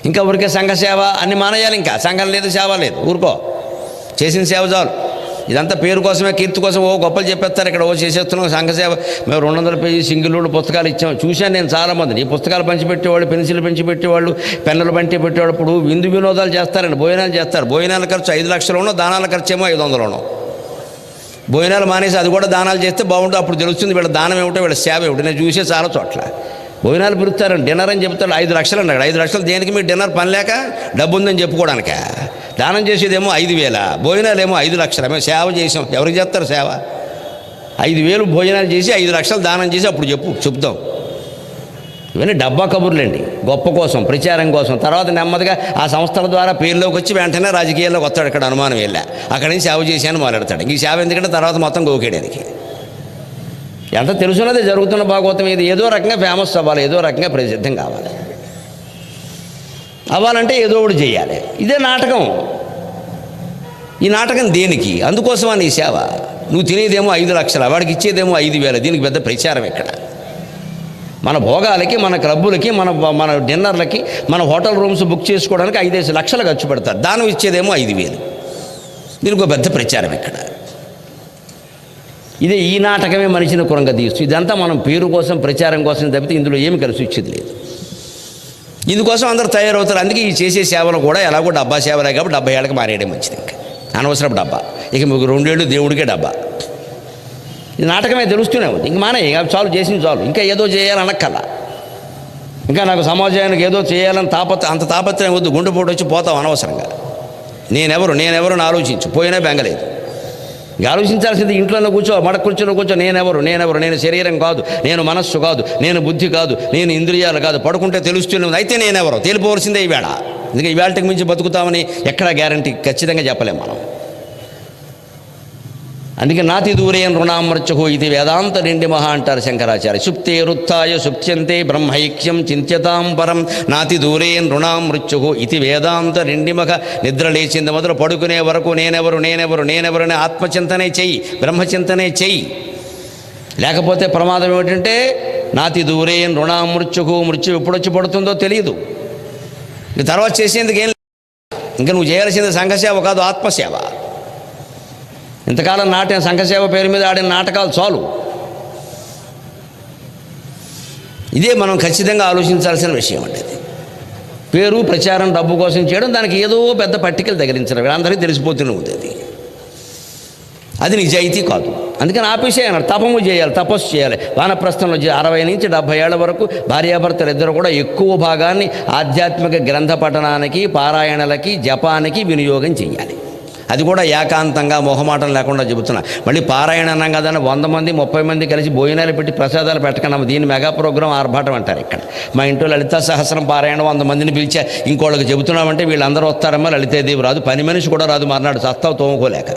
S1: ఇంకా ఊరికే సంఘ సేవ అన్ని మానేయాలి. ఇంకా సంఘం లేదు, సేవ లేదు, ఊరుకో, చేసిన సేవ చాలు. ఇదంతా పేరు కోసమే, కీర్తి కోసం ఓ గొప్పలు చెప్పేస్తారు. ఇక్కడ ఓ చేసేస్తున్నాం సంఘ సేవ. మేము 200 పేజీ సింగిల్ పుస్తకాలు ఇచ్చాము. చూశాను నేను చాలామందిని. ఈ పుస్తకాలు పంచిపెట్టేవాళ్ళు, పెన్సిల్ పంచిపెట్టేవాళ్ళు, పెన్నులు పెట్టేవాళ్ళు. ఇప్పుడు విందు వినోదాలు చేస్తారండి, భోజనాలు చేస్తారు. భోజనాల ఖర్చు 5 లక్షలోనో, దానాల ఖర్చు ఏమో 500లోనో. భోజనాలు మానేసి అది కూడా దానాలు చేస్తే బాగుంటుంది. అప్పుడు తెలుస్తుంది వీళ్ళ దానం ఏమిటో, వీళ్ళ సేవ ఏమిటో. నేను చూసే చాలా చోట్ల భోజనాలు పిలుస్తారని, డిన్నర్ అని చెప్తాడు. 5 లక్షలు అన్నాడు. 5 లక్షలు దేనికి? మీరు డిన్నర్ పని లేక డబ్బు ఉందని చెప్పుకోవడానిక? దానం చేసేదేమో 5,000, భోజనాలు ఏమో 5 లక్షలు. మేము సేవ చేసాం. ఎవరికి చేస్తారు సేవ? 5,000 భోజనాలు చేసి 5 లక్షలు దానం చేసి అప్పుడు చెప్తాం. ఇవన్నీ డబ్బా కబుర్లండి, గొప్ప కోసం, ప్రచారం కోసం. తర్వాత నెమ్మదిగా ఆ సంస్థల ద్వారా పేరులోకి వచ్చి వెంటనే రాజకీయాల్లోకి వస్తాడు. ఇక్కడ అనుమానం వెళ్ళా, అక్కడి నుంచి సేవ చేశాను మాట్లాడతాడు. ఈ సేవ ఎందుకంటే తర్వాత మొత్తం గోకేయడానికి. ఎంత తెలుసున్నది జరుగుతున్న భాగవతం ఇది. ఏదో రకంగా ఫేమస్ అవ్వాలి, ఏదో రకంగా ప్రసిద్ధం కావాలి. అవ్వాలంటే ఏదో ఒకటి చేయాలి. ఇదే నాటకం. ఈ నాటకం దేనికి? అందుకోసమా నీ సేవ? నువ్వు తినేదేమో 5 లక్షలు, వాడికి ఇచ్చేదేమో 5,000. దీనికి పెద్ద ప్రచారం ఎక్కడ? మన భోగాలకి, మన క్లబ్బులకి, మన డిన్నర్లకి, మన హోటల్ రూమ్స్ బుక్ చేసుకోవడానికి 5-5 లక్షలు ఖర్చు పెడతారు. దానం ఇచ్చేదేమో 5,000. దీనికి ఒక పెద్ద ప్రచారం ఎక్కడ? ఇదే ఈ నాటకమే మనిషిని కురంగదీస్తూ. ఇదంతా మనం పేరు కోసం, ప్రచారం కోసం తప్పితే ఇందులో ఏమి కలిసి వచ్చేది లేదు. ఇందుకోసం అందరూ తయారవుతారు. అందుకే ఈ చేసే సేవలు కూడా ఎలాగో డబ్బా సేవలే కాబట్టి 70 ఏళ్ళకి మారేయడం మంచిది. ఇంకా అనవసరపు డబ్బా. ఇక మీకు 2 ఏళ్ళు దేవుడికే డబ్బా. ఇది నాటకమే తెలుస్తూనే ఉంది. ఇంక మానే చాలు, చేసింది చాలు. ఇంకా ఏదో చేయాలనక్కల్లా. ఇంకా నాకు సమాజానికి ఏదో చేయాలని అంత తాపత్రయం వద్దు. గుండెపోటు వచ్చి పోతాం అనవసరంగా. నేనెవరు అని ఆలోచించు. పోయినా బెంగలేదు. ఇక ఆలోచించాల్సింది ఇంట్లోనే కూర్చో, కూర్చొని కూర్చో. నేనెవరు? నేను శరీరం కాదు, నేను మనస్సు కాదు, నేను బుద్ధి కాదు, నేను ఇంద్రియాలు కాదు. పడుకుంటే తెలుస్తూనే ఉంది. అయితే నేనెవరో తెలిపోవలసిందే ఈవేళ. ఎందుకంటే ఈవేళకి మించి బతుకుతామని ఎక్కడా గ్యారంటీ ఖచ్చితంగా చెప్పలేం మనం. అందుకే నాతి దూరేన్ రుణామృత్యు ఇది వేదాంత నిండి మహా అంటారు శంకరాచార్య. సుప్తే రుత్థాయ సుప్త్యంతే బ్రహ్మైక్యం చింత్యతాం పరం నాతి దూరేన్ రుణామృత్యు ఇది వేదాంత నిండిమఖ. నిద్ర లేచింది మొదలు పడుకునే వరకు నేనెవరు అనే ఆత్మచింతనే చెయ్యి, బ్రహ్మచింతనే చెయ్యి. లేకపోతే ప్రమాదం ఏమిటంటే నాతి దూరేన్ రుణామృత్యు. మృత్యు ఎప్పుడొచ్చి పడుతుందో తెలియదు. ఇంక తర్వాత చేసేందుకు ఏం. ఇంకా నువ్వు చేయాల్సింది సంఘసేవ కాదు, ఆత్మసేవ. ఇంతకాలం నాటిన సంఘసేవ పేరు మీద ఆడిన నాటకాలు చాలు. ఇదే మనం ఖచ్చితంగా ఆలోచించాల్సిన విషయం అండి. పేరు, ప్రచారం, డబ్బు కోసం చేయడం, దానికి ఏదో పెద్ద పట్టికలు తగిలించడం, అందరికీ తెలిసిపోతూనే ఉంది. అది నిజాయితీ కాదు. అందుకని ఆపేసేయన్నారు. తపము చేయాలి, తపస్సు చేయాలి. వానప్రస్థంలో 60 నుంచి 70 ఏళ్ల వరకు భార్యాభర్తలు ఇద్దరు కూడా ఎక్కువ భాగాన్ని ఆధ్యాత్మిక గ్రంథ పఠనానికి, పారాయణలకి, జపానికి వినియోగం చేయాలి. అది కూడా ఏకాంతంగా, మొహమాటం లేకుండా చెబుతున్నా. మళ్ళీ పారాయణ అన్నాం కదా, 100 మంది 30 మంది కలిసి భోజనాలు పెట్టి ప్రసాదాలు పెట్టకన్నాము. దీన్ని మెగా ప్రోగ్రాం ఆర్భాటం అంటారు. ఇక్కడ మా ఇంట్లో లలితా సహస్రం పారాయణ 100 మందిని పిలిచా. ఇంకోళ్ళకి చెబుతున్నామంటే వీళ్ళందరూ వస్తారమ్మా, లలితాదేవి రాదు, పని మనిషి కూడా రాదు, మర్నాడు చస్తావు తోముకోలేక.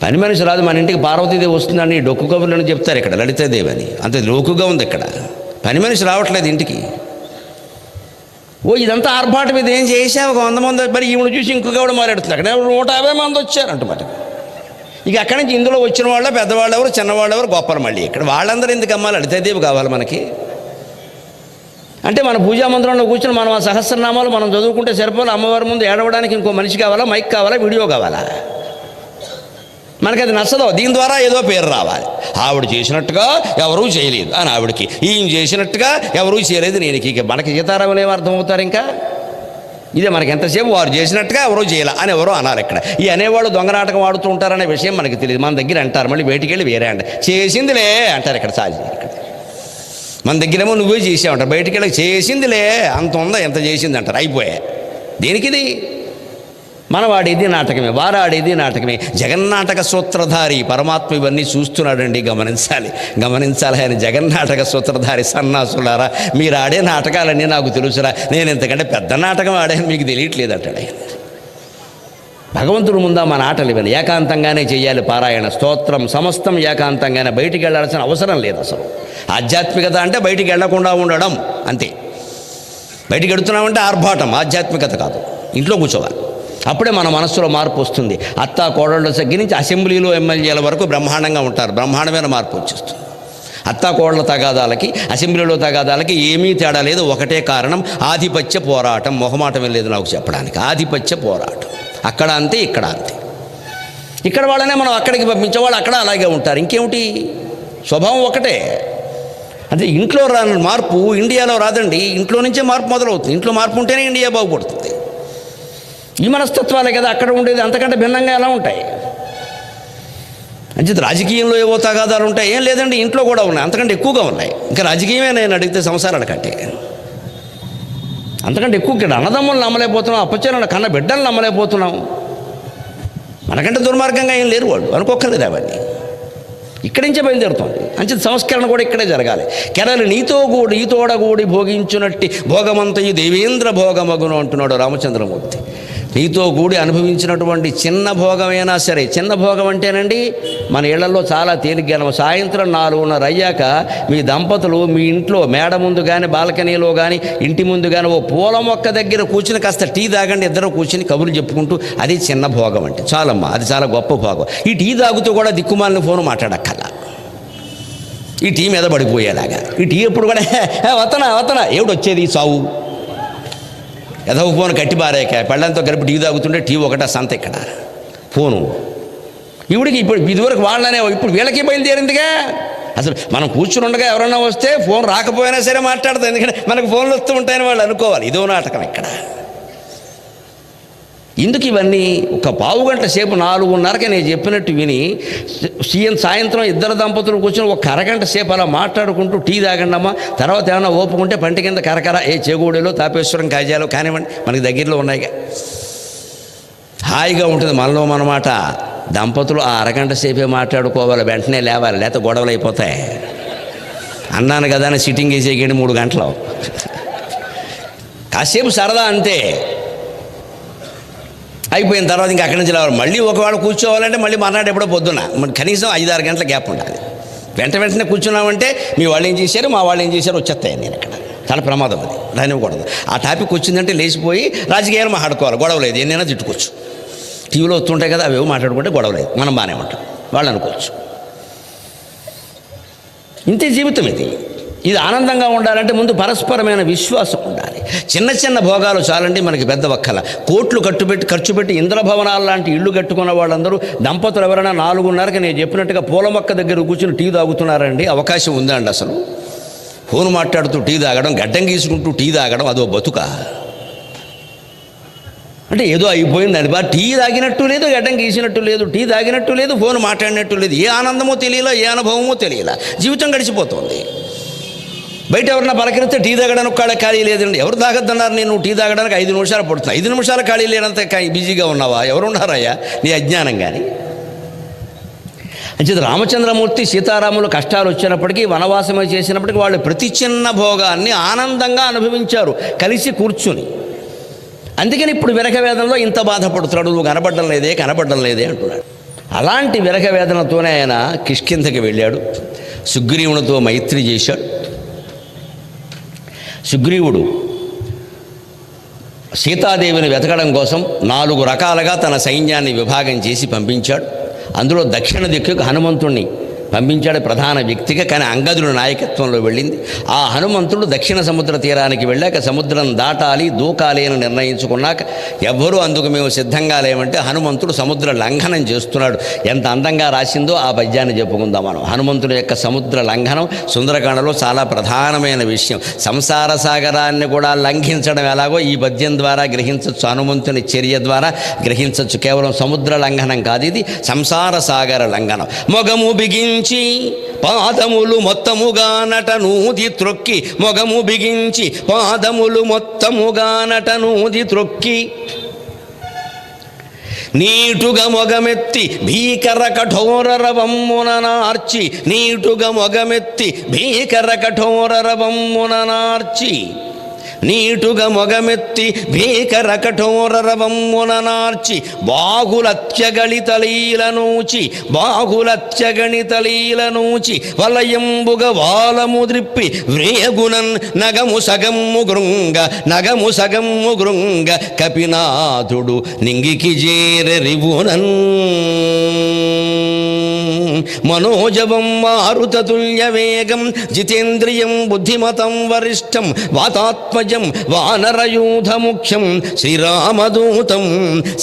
S1: పని మనిషి రాదు, మన ఇంటికి పార్వతీదేవి వస్తుందని డొక్కు కబుర్లను చెప్తారు ఇక్కడ, లలితాదేవి అని. అంత లోకుగా ఉంది ఇక్కడ. పని మనిషి రావట్లేదు ఇంటికి. ఇదంతా ఆర్భాటం. మీద ఏం చేసావు? ఒక 100 మంది. మరి ఈవిడ చూసి ఇంకొక కూడా మాట్లాడుతుంది. అక్కడ 150 మంది వచ్చారంట. మరి ఇక అక్కడి నుంచి ఇందులో వచ్చిన వాళ్ళు పెద్దవాళ్ళు ఎవరు, చిన్నవాళ్ళు ఎవరు, గొప్పలు. మళ్ళీ ఇక్కడ వాళ్ళందరూ ఎందుకు అమ్మాలి? లలితాదేవి కావాలి మనకి. అంటే మన పూజా మందిరంలో కూర్చొని మనం ఆ సహస్రనామాలు మనం చదువుకుంటే సరిపోవాలి. అమ్మవారి ముందు ఏడవడానికి ఇంకో మనిషి కావాలా, మైక్ కావాలా, వీడియో కావాలా? మనకి అది నచ్చదు. దీని ద్వారా ఏదో పేరు రావాలి. ఆవిడ చేసినట్టుగా ఎవరూ చేయలేదు అని ఆవిడకి, ఈయన చేసినట్టుగా ఎవరూ చేయలేదు నేనికి. ఇక మనకి సీతారాములు ఏమో అర్థమవుతారు? ఇంకా ఇదే మనకి ఎంతసేపు వారు చేసినట్టుగా ఎవరో చేయాలి అని ఎవరో అన్నారు. ఇక్కడ ఈ అనేవాళ్ళు దొంగ నాటకం ఆడుతూ ఉంటారనే విషయం మనకి తెలియదు. మన దగ్గర అంటారు, మళ్ళీ బయటికి వెళ్ళి వేరే అంట చేసిందిలే అంటారు. ఇక్కడ సాజీ ఇక్కడ మన దగ్గరేమో నువ్వే చేసావంటారు, బయటికి వెళ్ళి చేసిందిలే అంత ఉందా, ఎంత చేసింది అంటారు. అయిపోయా. దేనికిది? మనం ఆడేది నాటకమే, వారు ఆడేది నాటకమే. జగన్నాటక సూత్రధారి పరమాత్మ ఇవన్నీ చూస్తున్నాడండి. గమనించాలి. ఆయన జగన్నాటక సూత్రధారి. సన్నాసులారా, మీరు ఆడే నాటకాలన్నీ నాకు తెలుసురా, నేను ఇంతకంటే పెద్ద నాటకం ఆడాను మీకు తెలియట్లేదు అంటాడు ఆయన. భగవంతుడు ముందా మన ఆటలు ఇవన్నీ ఏకాంతంగానే చేయాలి. పారాయణ, స్తోత్రం సమస్తం ఏకాంతంగానే, బయటికి వెళ్ళాల్సిన అవసరం లేదు అసలు. ఆధ్యాత్మికత అంటే బయటికి వెళ్లకుండా ఉండడం అంతే. బయటికి వెళుతున్నామంటే ఆర్భాటం, ఆధ్యాత్మికత కాదు. ఇంట్లో కూర్చోవాలి. అప్పుడే మన మనస్సులో మార్పు వస్తుంది. అత్తా కోడళ్ళ దగ్గర నుంచి అసెంబ్లీలో ఎమ్మెల్యేల వరకు బ్రహ్మాండంగా ఉంటారు. బ్రహ్మాండమైన మార్పు వచ్చేస్తుంది. అత్తా కోడళ్ళ తగాదాలకి, అసెంబ్లీలో తగాదాలకి ఏమీ తేడా లేదు. ఒకటే కారణం, ఆధిపత్య పోరాటం. మొహమాటమే లేదు నాకు చెప్పడానికి. ఆధిపత్య పోరాటం. అక్కడ అంతే, ఇక్కడ అంతే. ఇక్కడ వాళ్ళనే మనం అక్కడికి పంపించేవాళ్ళు అక్కడ అలాగే ఉంటారు. ఇంకేమిటి? స్వభావం ఒకటే. అంటే ఇంట్లో రాని మార్పు ఇండియాలో రాదండి. ఇంట్లో నుంచే మార్పు మొదలవుతుంది. ఇంట్లో మార్పు ఉంటేనే ఇండియా బాగుపడుతుంది. ఈ మనస్తత్వాలే కదా అక్కడ ఉండేది. అంతకంటే భిన్నంగా ఎలా ఉంటాయి? అంటే రాజకీయంలో ఏవో తగాదాలు ఉంటాయి, ఏం లేదండి. ఇంట్లో కూడా ఉన్నాయి, అంతకంటే ఎక్కువగా ఉన్నాయి. ఇంకా రాజకీయమే నేను అడిగితే సంసారాల కంటే అంతకంటే ఎక్కువ. ఇక్కడ అన్నదమ్ములు నమ్మలేకపోతున్నాం, అప్పచెల్లెళ్ళ కన్న బిడ్డలు నమ్మలేకపోతున్నాం. మనకంటే దుర్మార్గంగా ఏం లేరు వాళ్ళు, అనుకోక్కర్లేదు అవన్నీ. ఇక్కడి నుంచే బయలుదేరుతుంది. అంచేత సంస్కరణ కూడా ఇక్కడే జరగాలి. కెరలు నీతోడగూడి భోగించునట్టి భోగమంతయు దేవేంద్ర భోగమగును అంటున్నాడు రామచంద్రమూర్తి. నీతో కూడి అనుభవించినటువంటి చిన్న భోగమైనా సరే, చిన్న భోగం అంటేనండి మన ఇళ్లలో చాలా తేలిగ్గా సాయంత్రం 4:30 అయ్యాక మీ దంపతులు మీ ఇంట్లో మేడ ముందు కానీ బాల్కనీలో కానీ ఇంటి ముందు కానీ ఓ పూల మొక్క దగ్గర కూర్చుని కాస్త టీ తాగండి, ఇద్దరు కూర్చుని కబుర్లు చెప్పుకుంటూ, అది చిన్న భోగం అంటే చాలమ్మా, అది చాలా గొప్ప భోగం. ఈ టీ తాగుతూ కూడా దిక్కుమాలిన ఫోను మాట్లాడక్కల, ఈ టీ మీద పడిపోయేలాగా. ఈ టీ ఎప్పుడు కూడా వతనా ఏమిటి వచ్చేది సావు, ఏదో ఫోన్ కట్టి బారేక పళ్ళంతో కలిపి టీ తాగుతుంటే టీ ఒకట సంత ఇక్కడ ఫోను. ఇవిడికి ఇప్పుడు ఇదివరకు వాళ్ళనే, ఇప్పుడు వీళ్ళకి బయలుదేరిందిగా. అసలు మనం కూర్చుని ఉండగా ఎవరన్నా వస్తే ఫోన్ రాకపోయినా సరే మాట్లాడతాం, ఎందుకంటే మనకు ఫోన్లు వస్తూ ఉంటాయని వాళ్ళు అనుకోవాలి. ఇదో నాటకం ఇక్కడ. ఇందుకు ఇవన్నీ ఒక పావుగంట సేపు 4:30కి నేను చెప్పినట్టు విని సాయంత్రం ఇద్దరు దంపతులు కూర్చొని ఒక అరగంట సేపు అలా మాట్లాడుకుంటూ టీ తాగండమ్మా, తర్వాత ఏమైనా ఓపుకుంటే పంట కింద కరకర చేగూడెలో తాపేశ్వరం కాజాలో కానివ్వండి, మనకి దగ్గరలో ఉన్నాయిగా, హాయిగా ఉంటుంది మనలో మనమాట. దంపతులు ఆ అరగంట సేపే మాట్లాడుకోవాలి, వెంటనే లేవాలి, లేకపోతే గొడవలు అయిపోతాయి. అన్నాను కదా అని సిట్టింగ్ వేసేయండి 3 గంటలు, కాసేపు సరదా అంతే. అయిపోయిన తర్వాత ఇంకా అక్కడి నుంచి రావాలి. మళ్ళీ ఒకవేళ కూర్చోవాలంటే మళ్ళీ మర్నాడు ఎప్పుడో పొద్దున కనీసం 5-6 గంటల గ్యాప్ ఉండాలి. వెంటనే కూర్చున్నామంటే మీ వాళ్ళు ఏం చేశారు, మా వాళ్ళు ఏం చేశారు వచ్చేస్తాయి. నేను ఇక్కడ చాలా ప్రమాదం, అది రానివ్వకూడదు. ఆ టాపిక్ వచ్చిందంటే లేచిపోయి రాజకీయాలు మాట్లాడుకోవాలి, గొడవ లేదు, ఎన్నైనా తిట్టుకోవచ్చు. టీవీలో వస్తుంటాయి కదా, అవేవో మాట్లాడుకుంటే గొడవ లేదు, మనం బాగానే ఉంటాం, వాళ్ళు అనుకోవచ్చు. ఇంతే జీవితం ఇది. ఇది ఆనందంగా ఉండాలంటే ముందు పరస్పరమైన విశ్వాసం ఉండాలి. చిన్న చిన్న భోగాలు చాలండి మనకి పెద్ద వక్కల. కోట్లు ఖర్చు పెట్టి ఇంద్రభవనాలు లాంటి ఇళ్ళు కట్టుకున్న వాళ్ళందరూ దంపతులు ఎవరైనా 4:30కి నేను చెప్పినట్టుగా పూల మొక్క దగ్గర కూర్చుని టీ తాగుతున్నారండి, అవకాశం ఉందా అండి? అసలు ఫోన్ మాట్లాడుతూ టీ తాగడం, గడ్డం గీసుకుంటూ టీ తాగడం అదో బతుక అంటే ఏదో అయిపోయింది అది. టీ తాగినట్టు లేదు, గడ్డం గీసినట్టు లేదు, టీ తాగినట్టు లేదు, ఫోన్ మాట్లాడినట్టు లేదు. ఏ ఆనందమో తెలియలా, ఏ అనుభవమో తెలియలా, జీవితం గడిచిపోతుంది. బయట ఎవరన్నా పలకరిస్తే టీ తాగడానికి కూడా ఖాళీ లేదండి. ఎవరు తాగద్దన్నారు? నేను టీ తాగడానికి 5 నిమిషాలు పడుతుంది. 5 నిమిషాలు ఖాళీ లేనంత బిజీగా ఉన్నావా? ఎవరు ఉన్నారయ్యా? నీ అజ్ఞానం. కానీ అంచేత రామచంద్రమూర్తి సీతారాములు కష్టాలు వచ్చినప్పటికీ, వనవాసమే చేసినప్పటికీ వాళ్ళు ప్రతి చిన్న భోగాన్ని ఆనందంగా అనుభవించారు కలిసి కూర్చుని. అందుకని ఇప్పుడు విరహ వేదనలో ఇంత బాధపడుతున్నాడు, నువ్వు కనపడడం లేదే అంటున్నాడు. అలాంటి విరహ వేదనతోనే ఆయన కిష్కింధకి వెళ్ళాడు, సుగ్రీవునితో మైత్రి చేశాడు. సుగ్రీవుడు సీతాదేవిని వెతకడం కోసం 4 రకాలుగా తన సైన్యాన్ని విభాగం చేసి పంపించాడు. అందులో దక్షిణ దిక్కుకు హనుమంతుణ్ణి పంపించాడు ప్రధాన వ్యక్తిగా. కానీ అంగదుడు నాయకత్వంలో వెళ్ళింది. ఆ హనుమంతుడు దక్షిణ సముద్ర తీరానికి వెళ్ళాక సముద్రం దాటాలి, దూకాలి అని నిర్ణయించుకున్నాక ఎవ్వరూ అందుకు మేము సిద్ధంగా లేమంటే హనుమంతుడు సముద్ర లంఘనం చేస్తున్నాడు. ఎంత అందంగా రాసిందో ఆ పద్యాన్ని చెప్పుకుందాం మనం. హనుమంతుడి యొక్క సముద్ర లంఘనం సుందరకాండలో చాలా ప్రధానమైన విషయం. సంసార సాగరాన్ని కూడా లంఘించడం ఎలాగో ఈ పద్యం ద్వారా గ్రహించవచ్చు, హనుమంతుని చర్య ద్వారా గ్రహించవచ్చు. కేవలం సముద్ర లంఘనం కాదు, ఇది సంసార సాగర లంఘనం. మొగము బిగించి పాదములు మొత్తముగా నటనూది త్రొక్కి, మొగము బిగించి పాదములు మొత్తముగా నటనూది త్రొక్కి, నీటుగా మొగమెత్తి భీకర కఠోర రవమ్మున నార్చి, నీటుగా మొగమెత్తి భీకర కఠోర రవమ్మున నార్చి, నీటుగా మొగమెత్తి భీకర కఠోర రవమ్మున నార్చి, బాహులత్యగణితలీలనూచి వలయంబుగ వాలముద్రిప్పి వ్రేగునన్ నగము సగమ్ము గృంగ కపినాథుడు నింగికి చేరరివునన్, మనోజవం మారుతతుల్య వేగం జితేంద్రియం బుద్ధిమతం వరిష్టం వాతాత్మజం వానరయూధముఖ్యం శ్రీరామదూతం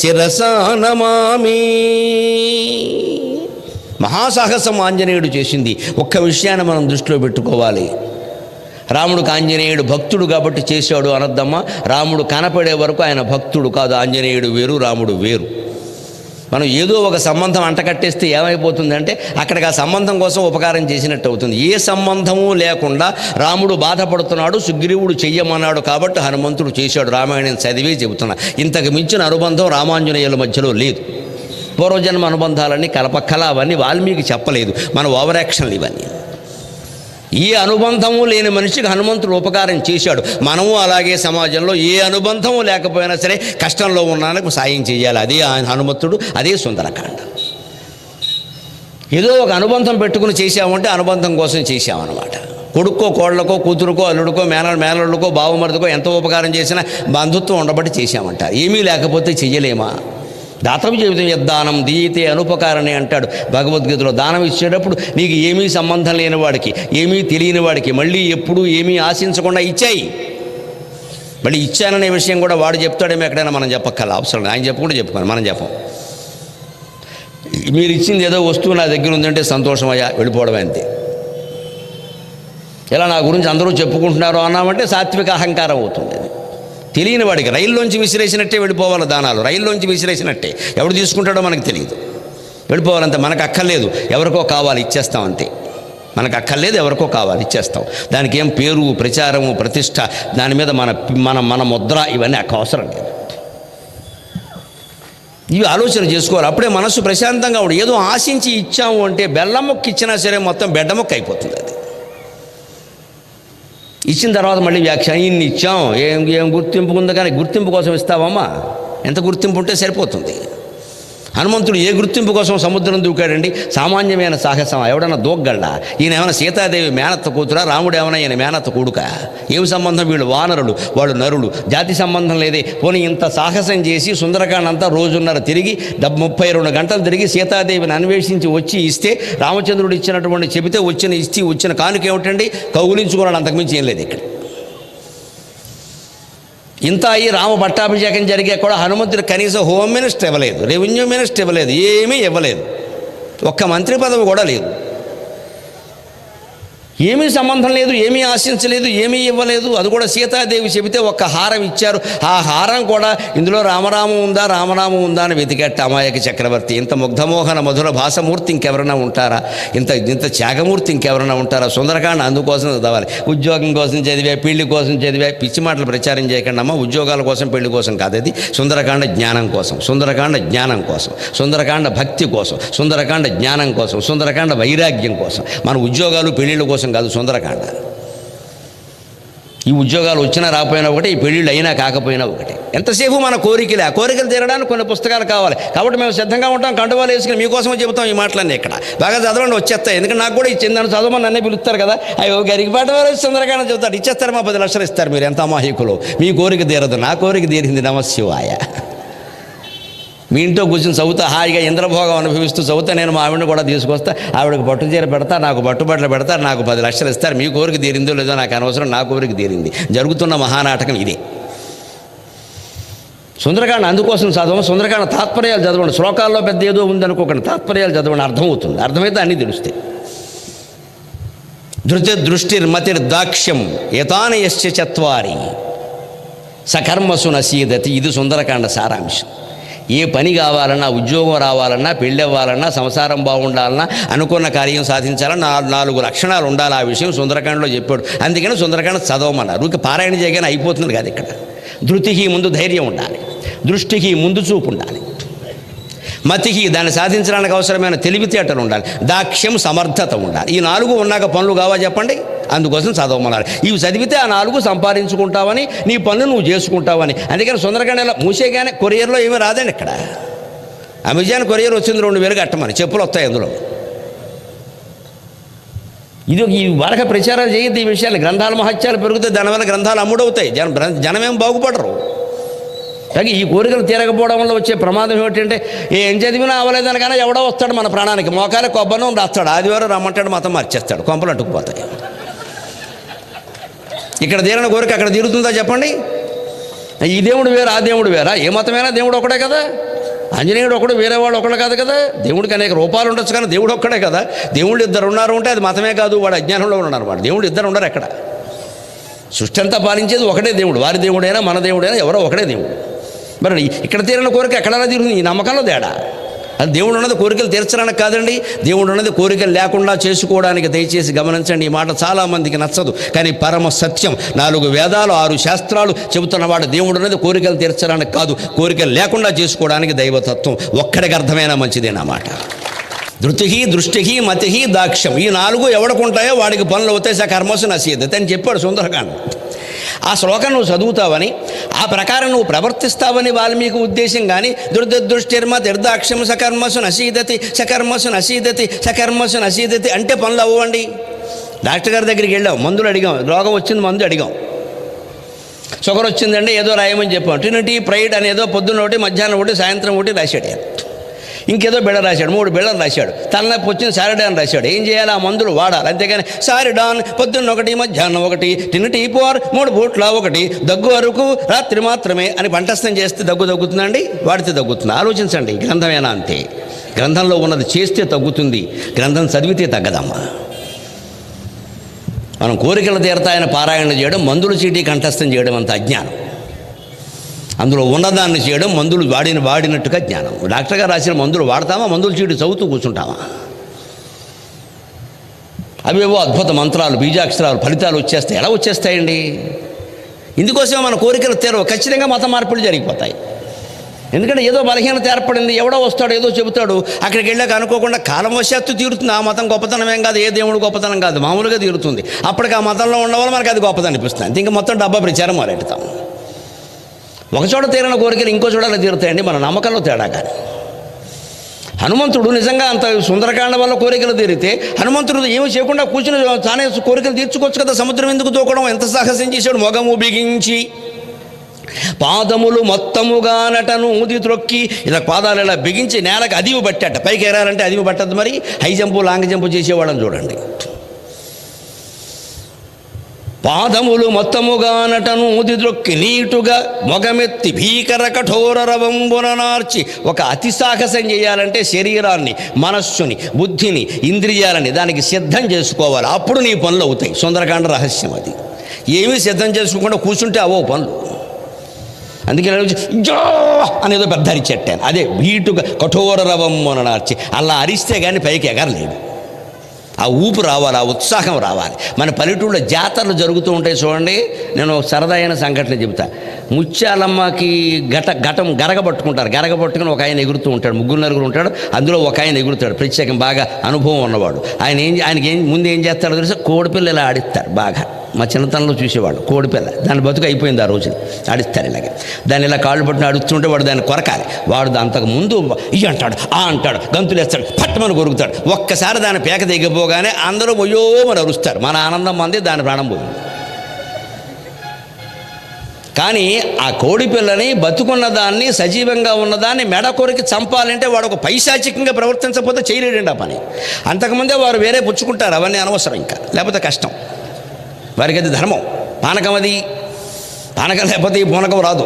S1: శిరసా నమామి. మహాసాహసం ఆంజనేయుడు చేసింది. ఒక్క విషయాన్ని మనం దృష్టిలో పెట్టుకోవాలి. రాముడికి ఆంజనేయుడు భక్తుడు కాబట్టి చేశాడు అనొద్దమ్మా. రాముడు కనపడే వరకు ఆయన భక్తుడు కాదు. ఆంజనేయుడు వేరు, రాముడు వేరు. మనం ఏదో ఒక సంబంధం అంటకట్టేస్తే ఏమైపోతుందంటే అక్కడికి ఆ సంబంధం కోసం ఉపకారం చేసినట్టు అవుతుంది. ఏ సంబంధము లేకుండా రాముడు బాధపడుతున్నాడు, సుగ్రీవుడు చెయ్యమన్నాడు కాబట్టి హనుమంతుడు చేశాడు. రామాయణం చదివే చెబుతున్నా. ఇంతకు మించిన అనుబంధం రామాంజనేయుల మధ్యలో లేదు. పూర్వజన్మ అనుబంధాలన్నీ కలపక్కల, అవన్నీ వాల్మీకి చెప్పలేదు. మన ఓవర్ యాక్షన్లు ఇవన్నీ. ఏ అనుబంధము లేని మనిషికి హనుమంతుడు ఉపకారం చేశాడు. మనము అలాగే సమాజంలో ఏ అనుబంధము లేకపోయినా సరే కష్టంలో ఉన్నానికి సాయం చేయాలి. అదే హనుమంతుడు, అదే సుందరకాండ. ఏదో ఒక అనుబంధం పెట్టుకుని చేశామంటే అనుబంధం కోసం చేశామన్నమాట. కొడుక్కో కోళ్లకో కూతురుకో అల్లుడికో మేనల్లుడికో బావమరుదుకో ఎంత ఉపకారం చేసినా బంధుత్వం ఉండబట్టి చేశామంట. ఏమీ లేకపోతే చెయ్యలేమా? దాతవ్య జీవితం యద్దానం దీయతే అనుపకారని అంటాడు భగవద్గీతలో. దానం ఇచ్చేటప్పుడు నీకు ఏమీ సంబంధం లేని వాడికి, ఏమీ తెలియని వాడికి మళ్ళీ ఎప్పుడూ ఏమీ ఆశించకుండా ఇచ్చాయి. మళ్ళీ ఇచ్చాననే విషయం కూడా వాడు చెప్తాడేమో ఎక్కడైనా, మనం చెప్పక్కల అవసరం. ఆయన చెప్పకుండా చెప్పుకోండి, మనం చెప్పం. మీరు ఇచ్చింది ఏదో వస్తువు నా దగ్గర ఉందంటే సంతోషమయ్యా, వెళ్ళిపోవడం అంతే. ఇలా నా గురించి అందరూ చెప్పుకుంటున్నారు అన్నామంటే సాత్విక అహంకారం అవుతుంది. అది తెలియని వాడికి రైల్లోంచి విసిరేసినట్టే వెళ్ళిపోవాలి దానాలు. రైల్లోంచి విసిరేసినట్టే, ఎవడు తీసుకుంటాడో మనకు తెలియదు. వెళ్ళిపోవాలంతే. మనకు అక్కర్లేదు, ఎవరికో కావాలి, ఇచ్చేస్తాం అంతే. మనకు అక్కర్లేదు, ఎవరికో కావాలి, ఇచ్చేస్తాం. దానికి ఏం పేరు, ప్రచారము, ప్రతిష్ట, దాని మీద మన ముద్ర, ఇవన్నీ అవసరం లేదు. ఇవి ఆలోచన చేసుకోవాలి. అప్పుడే మనసు ప్రశాంతంగా ఉండదు. ఏదో ఆశించి ఇచ్చాము అంటే బెల్లం మొక్క ఇచ్చినా సరే మొత్తం బెడ్డ మొక్క అయిపోతుంది. అది ఇచ్చిన తర్వాత మళ్ళీ వ్యాఖ్యానం, ఇన్ని ఇచ్చాం, ఏం గుర్తింపు ఉంది, కానీ గుర్తింపు కోసం ఇస్తావమ్మా? ఎంత గుర్తింపు ఉంటే సరిపోతుంది. హనుమంతుడు ఏ గుర్తింపు కోసం సముద్రం దూకాడండి? సామాన్యమైన సాహసం. ఎవడన్నా దూగ్గళ్ళా? ఈయన ఏమైనా సీతాదేవి మేనత్త కూతురా? రాముడు ఏమైనా ఈయన మేనత్త కొడుక? ఏమి సంబంధం? వీళ్ళు వానరులు, వాళ్ళు నరులు, జాతి సంబంధం లేదే. పోనీ ఇంత సాహసం చేసి సుందరకాండ అంతా రోజున్నర తిరిగి 32 గంటలు తిరిగి సీతాదేవిని అన్వేషించి వచ్చి ఇస్తే, రామచంద్రుడు ఇచ్చినటువంటి చెబితే వచ్చిన కానుక ఏమిటండి? కౌగులించుకోవడం, అంతకుమించి ఏం లేదు ఇక్కడ. ఇంత అయ్యి రామ పట్టాభిషేకం జరిగే కూడా హనుమంతుడు కనీసం హోమ్ మినిస్టర్ ఇవ్వలేదు, రెవెన్యూ మినిస్టర్ ఇవ్వలేదు, ఏమీ ఇవ్వలేదు. ఒక్క మంత్రి పదవి కూడా లేదు. ఏమీ సంబంధం లేదు, ఏమీ ఆశించలేదు, ఏమీ ఇవ్వలేదు. అది కూడా సీతాదేవి చెబితే ఒక్క హారం ఇచ్చారు. ఆ హారం కూడా ఇందులో రామనామం ఉందా అని వెతికేట అమాయక చక్రవర్తి. ఇంత ముగ్ధమోహన మధుర భాషమూర్తి ఇంకెవరైనా ఉంటారా? ఇంత త్యాగమూర్తి ఇంకెవరైనా ఉంటారా? సుందరకాండ అందుకోసం చదవాలి. ఉద్యోగం కోసం చదివా, పెళ్లి కోసం చదివా, పిచ్చి మాటలు ప్రచారం చేయకండి అమ్మ. ఉద్యోగాల కోసం, పెళ్లి కోసం కాదు. అది సుందరకాండ జ్ఞానం కోసం, సుందరకాండ జ్ఞానం కోసం, సుందరకాండ భక్తి కోసం, సుందరకాండ జ్ఞానం కోసం, సుందరకాండ వైరాగ్యం కోసం. మన ఉద్యోగాలు పెళ్లిళ్ళ కోసం కాదు సుందరకాండ. ఈ ఉద్యోగాలు వచ్చినా రాకపోయినా ఒకటే, ఈ పెళ్ళిళ్ళు అయినా కాకపోయినా ఒకటే. ఎంతసేపు మన కోరికలే. ఆ కోరికలు తీరడానికి కొన్ని పుస్తకాలు కావాలి. కాబట్టి మేము సిద్ధంగా ఉంటాం, కండువాలు వేసుకుని మీకోసమే చెబుతాం ఈ మాటలన్నీ. ఇక్కడ బాగా చదవండి, వచ్చేస్తాయి. ఎందుకంటే నాకు కూడా ఇచ్చింది, నన్ను చదవమని నన్నే పిలుస్తారు కదా. అయ్యో గరికపాటి వారు సుందరకాండ చెబుతారు, ఇచ్చేస్తారు, మా 10 లక్షలు ఇస్తారు. మీరు ఎంత అమాయకులు. మీ కోరిక తీరదు, నా కోరిక తీరింది. నమశివాయ. మీ ఇంట్లో కూర్చొని చదువుతా, హాయిగా ఇంద్రభోగం అనుభవిస్తూ చదువుతా. నేను మా ఆవిడని కూడా తీసుకొస్తా, ఆవిడకి పట్టుచీర పెడతా, నాకు పట్టుబట్టలు పెడతారు, నాకు 10 లక్షలు ఇస్తారు. మీ కోరిక తీరిందో లేదో నాకు అనవసరం, నా కోరిక తీరింది. జరుగుతున్న మహానాటకం ఇదే. సుందరకాండ అందుకోసం చదవం. సుందరకాండ తాత్పర్యాలు చదవండి. శ్లోకాల్లో పెద్ద ఏదో ఉందనుకోకండి, తాత్పర్యాలు చదవండి. అర్థమవుతుంది. అర్థమైతే అన్నీ తెలుస్తాయి. దృష్టిర్మతిర్దాక్ష్యం ఏతాని యశ్చ చత్వారి సకర్మసు నసీదతి. ఇది సుందరకాండ సారాంశం. ఏ పని కావాలన్నా, ఉద్యోగం రావాలన్నా, పెళ్ళి అవ్వాలన్నా, సంసారం బాగుండాలన్నా, అనుకున్న కార్యం సాధించాలన్నా 4 లక్షణాలు ఉండాలి. ఆ విషయం సుందరకాండలో చెప్పాడు. అందుకని సుందరకాండ చదవమన్నారు. ఊరికి పారాయణ చేయగానే అయిపోతుంది కాదు. ఇక్కడ ధృతికి ముందు ధైర్యం ఉండాలి, దృష్టికి ముందు చూపు ఉండాలి, మతికి దాన్ని సాధించడానికి అవసరమైన తెలివితేటలు ఉండాలి, దాక్ష్యం సమర్థత ఉండాలి. ఈ 4 ఉన్నాక పనులు కావా చెప్పండి? అందుకోసం చదవమన్నారు. ఇవి చదివితే ఆ 4 సంపాదించుకుంటావని, నీ పనులు నువ్వు చేసుకుంటావని. అందుకని సుందరకాండలో మూసేగానే కొరియర్లో ఏమీ రాదండి. ఇక్కడ అమెజాన్ కొరియర్ వచ్చింది 2000 కట్టమని, చెప్పులు వస్తాయి అందులో. ఇది ఈ వరక ప్రచారాలు చేయొద్దు ఈ విషయాలు. గ్రంథాల మహత్యాలు పెరిగితే దానివల్ల గ్రంథాలు అమ్ముడవుతాయి, జనమేం బాగుపడరు. కానీ ఈ కోరికలు తీరకపోవడం వల్ల వచ్చే ప్రమాదం ఏమిటంటే, ఏం చదివినా అవ్వలేదని కానీ ఎవడో వస్తాడు మన ప్రాణానికి, మోకాలే కొబ్బరిని రాస్తాడు, ఆదివారం రమ్మంటాడు, మతం మార్చేస్తాడు, కొంపలు అంటుకుపోతాయి. ఇక్కడ తీరని కోరిక అక్కడ తీరుతుందా చెప్పండి? ఈ దేవుడు వేరా, ఆ దేవుడు వేరా? ఏ మతమైనా దేవుడు ఒకడే కదా. ఆంజనేయుడు ఒకడు, వేరే వాడు ఒకడు కాదు కదా. దేవుడికి అనేక రూపాలు ఉండొచ్చు, కానీ దేవుడు ఒక్కడే కదా. దేవుళ్ళు 2 ఉన్నారు అంటే అది మతమే కాదు, వాడు అజ్ఞానంలో ఉన్నారు. వాడు దేవుడు 2 ఉండరు ఎక్కడ. సృష్టి అంతా పాలించేది ఒకటే దేవుడు. వారి దేవుడైనా మన దేవుడైనా ఎవరో ఒకడే దేవుడు. మరి ఇక్కడ తీరిన కోరిక ఎక్కడైనా తీరుతుంది? ఈ నమ్మకంలో తేడా. అది దేవుడు ఉన్నది కోరికలు తీర్చడానికి కాదండి, దేవుడు ఉన్నది కోరికలు లేకుండా చేసుకోవడానికి. దయచేసి గమనించండి. ఈ మాట చాలామందికి నచ్చదు, కానీ పరమ సత్యం. 4 వేదాలు 6 శాస్త్రాలు చెబుతున్నవాడు దేవుడు ఉన్నది కోరికలు తీర్చడానికి కాదు, కోరికలు లేకుండా చేసుకోవడానికి. దైవతత్వం ఒక్కడికి అర్థమైనా మంచిదేనమాట. ధృతి, దృష్టి, మతి, దాక్ష్యం, ఈ 4 ఎవడుకుంటాయో వాడికి పనులు అవుతాయి. సకర్మసు నసీదతి అని చెప్పాడు సుందరకాండ. ఆ శ్లోకం నువ్వు చదువుతావని, ఆ ప్రకారం నువ్వు ప్రవర్తిస్తావని వాల్మీకి ఉద్దేశం. కానీ దుర్దృష్టిర్మతిర్దాక్ష్యం సకర్మసు నసీదతి, సకర్మసు నసీదతి, సకర్మసు నసీదతి అంటే పనులు అవ్వండి. డాక్టర్ గారి దగ్గరికి వెళ్ళాం, మందులు అడిగాం, రోగం వచ్చింది, మందు అడిగాం. షుగర్ వచ్చిందంటే ఏదో రాయమని చెప్పాం. ట్రినిటీ, ప్రైడ్ అనేదో పొద్దున్న ఒకటి, మధ్యాహ్నం ఒకటి, సాయంత్రం ఒకటి రాశాడు. ఇంకేదో బిళ్ళ రాశాడు, 3 బిళ్ళలు రాశాడు. తలనొప్పి వచ్చింది సారిడాన్ రాశాడు. ఏం చేయాలి? ఆ మందులు వాడాలి. అంతేగాని సారిడాన్ పొద్దున్న 1, మధ్యాహ్నం 1, ట్రినిటీ పోర్ 3 పూట్ల 1, దగ్గు అరుకు రాత్రి మాత్రమే అని కంఠస్థం చేస్తే దగ్గు తగ్గుతుందండి? వాడితే తగ్గుతుంది. ఆలోచించండి. గ్రంథమేనా? అంతే. గ్రంథంలో ఉన్నది చేస్తే తగ్గుతుంది, గ్రంథం చదివితే తగ్గదమ్మా. మనం కోరికలు తీరతాయని పారాయణ చేయడం, మందులు చీటీ కంఠస్థం చేయడం అంత అజ్ఞానం. అందులో ఉన్నదాన్ని చేయడం మందులు వాడినట్టుగా జ్ఞానం. డాక్టర్ గారు రాసిన మందులు వాడతామా? మందులు చీటి చదువుతూ కూర్చుంటామా? అవేవో అద్భుత మంత్రాలు, బీజాక్షరాలు, ఫలితాలు వచ్చేస్తాయి. ఎలా వచ్చేస్తాయండి? ఇందుకోసమే మన కోరికలు తీరవు. ఖచ్చితంగా మత మార్పులు జరిగిపోతాయి. ఎందుకంటే ఏదో బలహీనత ఏర్పడింది, ఎవడో వస్తాడు, ఏదో చెబుతాడు, అక్కడికి వెళ్ళాక అనుకోకుండా కాలం వశాత్తు తీరుతుంది. ఆ మతం గొప్పతనమేం కాదు, ఏ దేవుడు గొప్పతనం కాదు, మామూలుగా తీరుతుంది. అప్పటికి ఆ మతంలో ఉండవల్ల మనకు అది గొప్పతనం అనిపిస్తుంది. ఇంకా మొత్తం డబ్బా ప్రచారం మొదలెడతాం. ఒకచోట తీరిన కోరికలు ఇంకో చోట తీరుతాయండి, మన నమ్మకంలో తేడా. కానీ హనుమంతుడు నిజంగా అంత సుందరకాండ వల్ల కోరికలు తీరితే, హనుమంతుడు ఏమి చేయకుండా కూర్చుని తానే కోరికలు తీర్చుకోవచ్చు కదా. సముద్రం ఎందుకు దూకడం? ఎంత సాహసం చేశాడు! మొగము బిగించి పాదములు మొత్తముగా నటను ఊది త్రొక్కి, ఇలా పాదాలు ఇలా బిగించి నేలకు అదివి పట్టాట. పైకి ఎరాలంటే అదివి పట్టద్దు. మరి హై జంపు, లాంగ్ జంపు చేసేవాళ్ళని చూడండి. పాదములు మొత్తముగా నటను ఊది త్రొక్కి నీటుగా మొగమెత్తి భీకర కఠోర రవంబుననార్చి. ఒక అతి సాహసం చేయాలంటే శరీరాన్ని, మనస్సుని, బుద్ధిని, ఇంద్రియాలని దానికి సిద్ధం చేసుకోవాలి. అప్పుడు నీ పనులు అవుతాయి. సుందరకాండ రహస్యం అది. ఏమీ సిద్ధం చేసుకోకుండా కూర్చుంటే అవో పనులు. అందుకే జో అనేదో పెద్ద అరిచెట్టాను. అదే వీటుగా కఠోర రవంబుననార్చి. అలా అరిస్తే కానీ పైకి ఎగరలేడు. ఆ ఊపు రావాలి, ఆ ఉత్సాహం రావాలి. మన పల్లెటూళ్ళలో జాతరలు జరుగుతూ ఉంటాయి చూడండి. నేను సరదా అయిన సంఘటన చెబుతా. ముత్యాలమ్మకి ఘటం గరగబట్టుకుంటారు. గరగబట్టుకుని ఒక ఆయన ఎగురుతూ ఉంటాడు. 3-4 ఉంటాడు. అందులో ఒక ఆయన ఎగురుతాడు, ప్రత్యేకం బాగా అనుభవం ఉన్నవాడు. ఆయనకి ముందు ఏం చేస్తాడో తెలిసి కోడిపిల్ల ఇలా ఆడిస్తారు. బాగా మా చిన్నతనంలో చూసేవాడు. కోడిపిల్ల దాని బతుకు అయిపోయింది. ఆ రోజున ఆడిస్తారు ఇలాగే. దాన్ని ఇలా కాళ్ళు పట్టుకుని అడుగుతుంటే వాడు దాన్ని కొరకాలి. వాడు అంతకు ముందు ఈ అంటాడు, ఆ అంటాడు, గంతులు వేస్తాడు, పట్టమని కొరుకుతాడు. ఒక్కసారి దాని పేక దిగిపోగానే అందరూ పోయో అని అరుస్తారు. మన ఆనందం మంది, దాని ప్రాణం పోయింది. కానీ ఆ కోడిపిల్లని, బతుకున్న దాన్ని, సజీవంగా ఉన్నదాన్ని మెడ కొరికి చంపాలంటే వాడు ఒక పైశాచికంగా ప్రవర్తించకపోతే చేయలేడండి ఆ పని. అంతకుముందే వారు వేరే పుచ్చుకుంటారు. అవన్నీ అనవసరం ఇంకా, లేకపోతే కష్టం. వారికి అది ధర్మం. పానకం లేకపోతే ఈ పూనకం రాదు,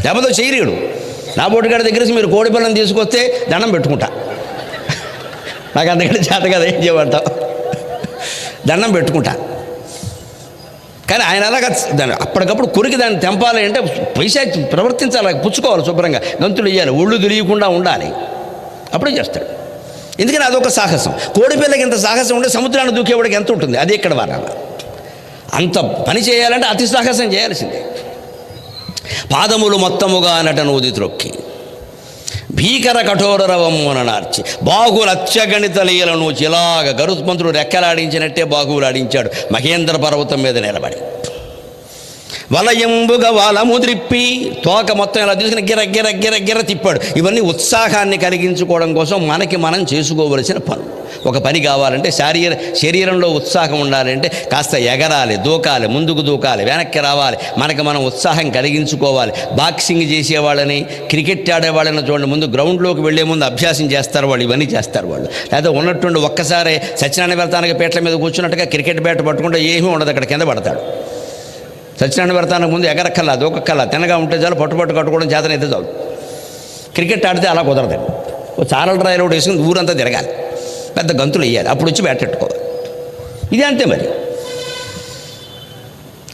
S1: లేకపోతే చేయలేడు. నా బోటిగాడి దగ్గర మీరు కోడి పిల్లని తీసుకొస్తే దండం పెట్టుకుంటా. నాకు అందుకని చేత కదా, ఏం చేయమంటావు? దండం పెట్టుకుంటా. కానీ ఆయన అలాగా దాన్ని అప్పటికప్పుడు కొరికి దాన్ని తెంపాలి అంటే పైశాచి ప్రవర్తించాలి, పుచ్చుకోవాలి, శుభ్రంగా గంతులు వేయాలి, ఒళ్ళు తెలియకుండా ఉండాలి. అప్పుడే చేస్తాడు. ఎందుకని అదొక సాహసం. కోడిపిల్లకి ఎంత సాహసం ఉంటే సముద్రాన్ని దూకేవాడికి ఎంత ఉంటుంది? అది ఇక్కడ వాడాలి. అంత పని చేయాలంటే అతి సాహసం చేయాల్సిందే. పాదములు మొత్తముగా నటను ఊది త్రొక్కి భీకర కఠోర రవముననార్చి బాహువులు అత్యగణిత లీలను చిలాగా గరుత్మంతుడు రెక్కలాడించినట్టే బాహువులు ఆడించాడు మహేంద్ర పర్వతం మీద నిలబడి. వలయంబుగా వలము త్రిప్పి తోక మొత్తం ఇలా తీసుకుని గిర గిర గిర గిర తిప్పాడు. ఇవన్నీ ఉత్సాహాన్ని కలిగించుకోవడం కోసం మనకి మనం చేసుకోవలసిన పనులు. ఒక పని కావాలంటే శరీరంలో ఉత్సాహం ఉండాలంటే కాస్త ఎగరాలి, దూకాలి, ముందుకు దూకాలి, వెనక్కి రావాలి, మనకి మనం ఉత్సాహం కలిగించుకోవాలి. బాక్సింగ్ చేసేవాళ్ళని, క్రికెట్ ఆడేవాళ్ళని చూడండి, ముందు గ్రౌండ్లోకి వెళ్ళే ముందు అభ్యాసం చేస్తారు వాళ్ళు, ఇవన్నీ చేస్తారు వాళ్ళు. లేదా ఉన్నట్టుండి ఒక్కసారి సత్యనారాయణ వ్రతానికి పీటల మీద కూర్చున్నట్టుగా క్రికెట్ బ్యాట్ పట్టుకుంటే ఏమీ ఉండదు, అక్కడ కింద పడతాడు. సత్యనారాయణ వ్రతానికి ముందు ఎగరక్కల్లా, దూకక్కల్లా, తినగా ఉంటే చాలు, పట్టుపట్టు కట్టుకోవడం చేతనైతే చాలు. క్రికెట్ ఆడితే అలా కుదరదండి. ఓ చారల డ్రైవర్ ఒకటి వేసుకుని ఊరంతా తిరగాలి, పెద్ద గంతులు వేయాలి, అప్పుడు వచ్చి బ్యాటెట్టుకోవాలి. ఇది అంతే మరి.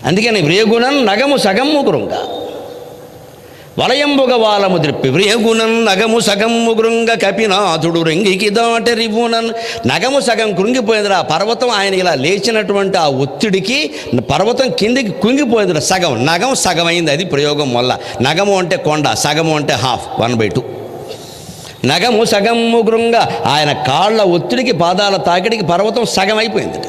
S1: అందుకని వ్రేగుణం నగము సగము గురుంగ వలయంబుగ వాలము ద్రిప్పి వ్రేగుణం నగము సగము గురుంగ కపినాథుడు రింగికి దాటరివునన్. నగము సగం కృంగిపోయిందిరా పర్వతం. ఆయన ఇలా లేచినటువంటి ఆ ఒత్తిడికి పర్వతం కిందికి కుంగిపోయిందిరా. సగం నగం సగం అయింది. అది ప్రయోగం వల్ల. నగము అంటే కొండ, సగము అంటే హాఫ్, 1/2. నగము సగము గృంగ, ఆయన కాళ్ళ ఒత్తిడికి పాదాల తాకిడికి పర్వతం సగం అయిపోయిందట.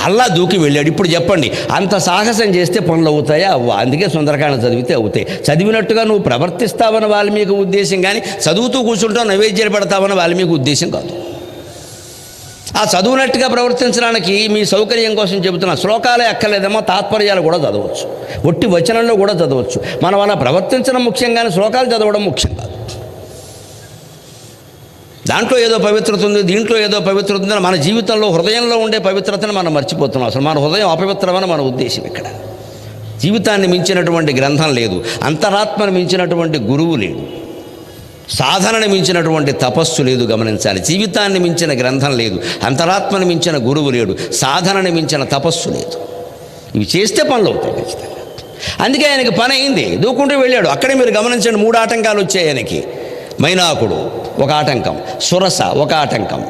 S1: అల్లా దూకి వెళ్ళాడు. ఇప్పుడు చెప్పండి, అంత సాహసం చేస్తే పనులు అవుతాయా? అవ్వ. అందుకే సుందరకాండ చదివితే అవుతాయి. చదివినట్టుగా నువ్వు ప్రవర్తిస్తావని వాల్మీకి ఉద్దేశం, కానీ చదువుతూ కూర్చుంటావు నైవేద్యాలు పెడతావని వాల్మీకి ఉద్దేశం కాదు. ఆ చదువునట్టుగా ప్రవర్తించడానికి మీ సౌకర్యం కోసం చెబుతున్న శ్లోకాలే అక్కర్లేదేమో, తాత్పర్యాలు కూడా చదవచ్చు, ఒట్టి వచనంలో కూడా చదవచ్చు. మనం అలా ప్రవర్తించడం ముఖ్యం, కానీ శ్లోకాలు చదవడం ముఖ్యం కాదు. దాంట్లో ఏదో పవిత్రత ఉంది, దీంట్లో ఏదో పవిత్రత ఉందని మన జీవితంలో హృదయంలో ఉండే పవిత్రతను మనం మర్చిపోతున్నాం. అసలు మన హృదయం అపవిత్రమని మన ఉద్దేశం. ఇక్కడ జీవితాన్ని మించినటువంటి గ్రంథం లేదు, అంతరాత్మను మించినటువంటి గురువు లేడు, సాధనని మించినటువంటి తపస్సు లేదు. గమనించాలి, జీవితాన్ని మించిన గ్రంథం లేదు, అంతరాత్మని మించిన గురువు లేడు, సాధనని మించిన తపస్సు లేదు. ఇవి చేస్తే పనులు అవుతాయి ఖచ్చితంగా. అందుకే ఆయనకి పని అయింది, దూకుంటూ వెళ్ళాడు. అక్కడే మీరు గమనించండి, 3 ఆటంకాలు వచ్చాయి ఆయనకి. మైనాకుడు ఒక ఆటంకం, సురస ఒక ఆటంకం,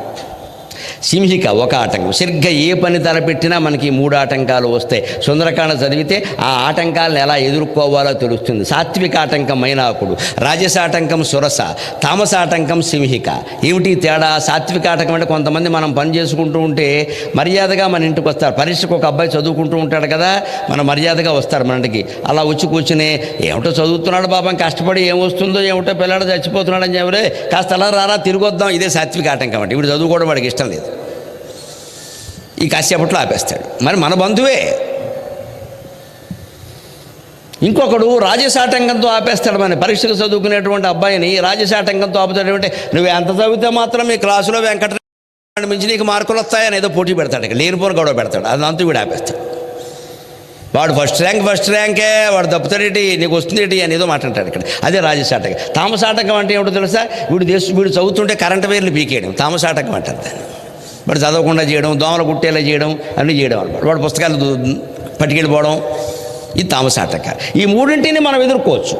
S1: సింహిక ఒక ఆటంకం. సరిగ్గా ఏ పని తలపెట్టినా మనకి 3 ఆటంకాలు వస్తాయి. సుందరకాండ చదివితే ఆ ఆటంకాలను ఎలా ఎదుర్కోవాలో తెలుస్తుంది. సాత్విక ఆటంకం మైనాకుడు, రాజసాటంకం సురస, తామసాటంకం సింహిక. ఏమిటి తేడా? సాత్విక ఆటంకం అంటే కొంతమంది మనం పని చేసుకుంటూ ఉంటే మర్యాదగా మన ఇంటికి వస్తారు. పరీక్షకు ఒక అబ్బాయి చదువుకుంటూ ఉంటాడు కదా, మన మర్యాదగా వస్తారు మన ఇంటికి. అలా వచ్చి కూర్చుని ఏమిటో చదువుతున్నాడు పాపం, కష్టపడి ఏమొస్తుందో ఏమిటో, పిల్లాడు చచ్చిపోతున్నాడు అని చెప్పలే, కాస్త అలా రారా తిరిగొద్దాం. ఇదే సాత్విక ఆటంకం అంటే. ఇప్పుడు చదువుకోవడం వాడికి ఇష్టం లేదు, ఈ కాసేపట్లో ఆపేస్తాడు. మరి మన బంధువే. ఇంకొకడు రాజసాటంకంతో ఆపేస్తాడు. మన పరీక్షకు చదువుకునేటువంటి అబ్బాయిని రాజసాటంకంతో ఆపుతాడు. అంటే నువ్వు ఎంత చదివితే మాత్రం మీ క్లాసులో వెంకటరామని మించి నీకు మార్కులు వస్తాయని ఏదో పోటీ పెడతాడు. ఇక లేనిపోని గొడవ పెడతాడు. అదంతా వీడు ఆపేస్తాడు. వాడు ఫస్ట్ ర్యాంకే, వాడు తప్పుతాడేటి, నీకు వస్తుందేటి అని ఏదో మాట్లాడతాడు ఇక్కడ. అదే రాజసాటకం. తామసాటకం అంటే ఏమిటో తెలుసా? వీడు చదువుతుంటే కరెంటు వైర్లు పీకేయడం తామసాటకం అంటారు దాన్ని. వాడు చదవకుండా చేయడం, దోమలు కుట్టేలా చేయడం, అన్నీ చేయడం అనమాట. వాడు పుస్తకాలు పట్టుకెళ్ళిపోవడం, ఇది తామసాటక. ఈ 3ంటిని మనం ఎదుర్కోవచ్చు.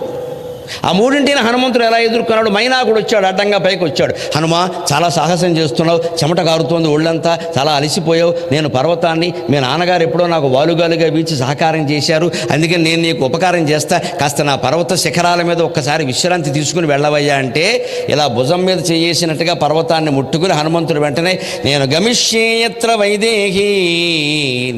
S1: ఆ 3ంటిని హనుమంతుడు ఎలా ఎదుర్కొన్నాడు? మైనాకుడు వచ్చాడు, అడ్డంగా పైకి వచ్చాడు. హనుమా, చాలా సాహసం చేస్తున్నావు, చెమట కారుతోంది ఒళ్ళంతా, చాలా అలసిపోయావు. నేను పర్వతాన్ని, మీ నాన్నగారు ఎప్పుడో నాకు వాలుగాలుగా వీచి సహకారం చేశారు, అందుకని నేను నీకు ఉపకారం చేస్తా, కాస్త నా పర్వత శిఖరాల మీద ఒక్కసారి విశ్రాంతి తీసుకుని వెళ్ళవయ్యా అంటే, ఇలా భుజం మీద చేసినట్టుగా పర్వతాన్ని ముట్టుకుని హనుమంతుడు వెంటనే, నేను గమిష్యేయత్ర వైదేహి,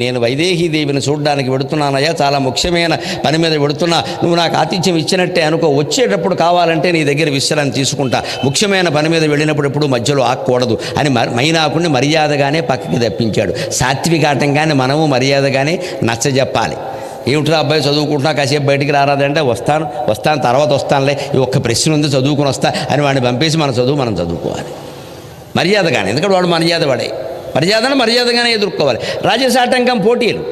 S1: నేను వైదేహీ దేవిని చూడడానికి వెడుతున్నానయ్యా, చాలా ముఖ్యమైన పని మీద వెడుతున్నా, నువ్వు నాకు ఆతిథ్యం ఇచ్చినట్టే అనుకో, వచ్చేటప్పుడు కావాలంటే నీ దగ్గర విశ్రాంతి తీసుకుంటా, ముఖ్యమైన పని మీద వెళ్ళినప్పుడు ఎప్పుడు మధ్యలో ఆగకూడదు అని మైనాకుడిని మర్యాదగానే పక్కకి తప్పించాడు. సాత్వికాటంగానే మనము మర్యాదగానే నచ్చజెప్పాలి. ఏమిట్రా అబ్బాయి చదువుకుంటున్నా, కాసేపు బయటికి రారాదంటే వస్తాను తర్వాత వస్తానులే, ఈ ఒక్క ప్రశ్న ఉంది చదువుకుని వస్తా అని వాడిని పంపేసి మనం చదువుకోవాలి మర్యాదగానే. ఎందుకంటే వాడు మర్యాదను మర్యాదగానే ఎదుర్కోవాలి. రాజసాటంకం పోటీలు.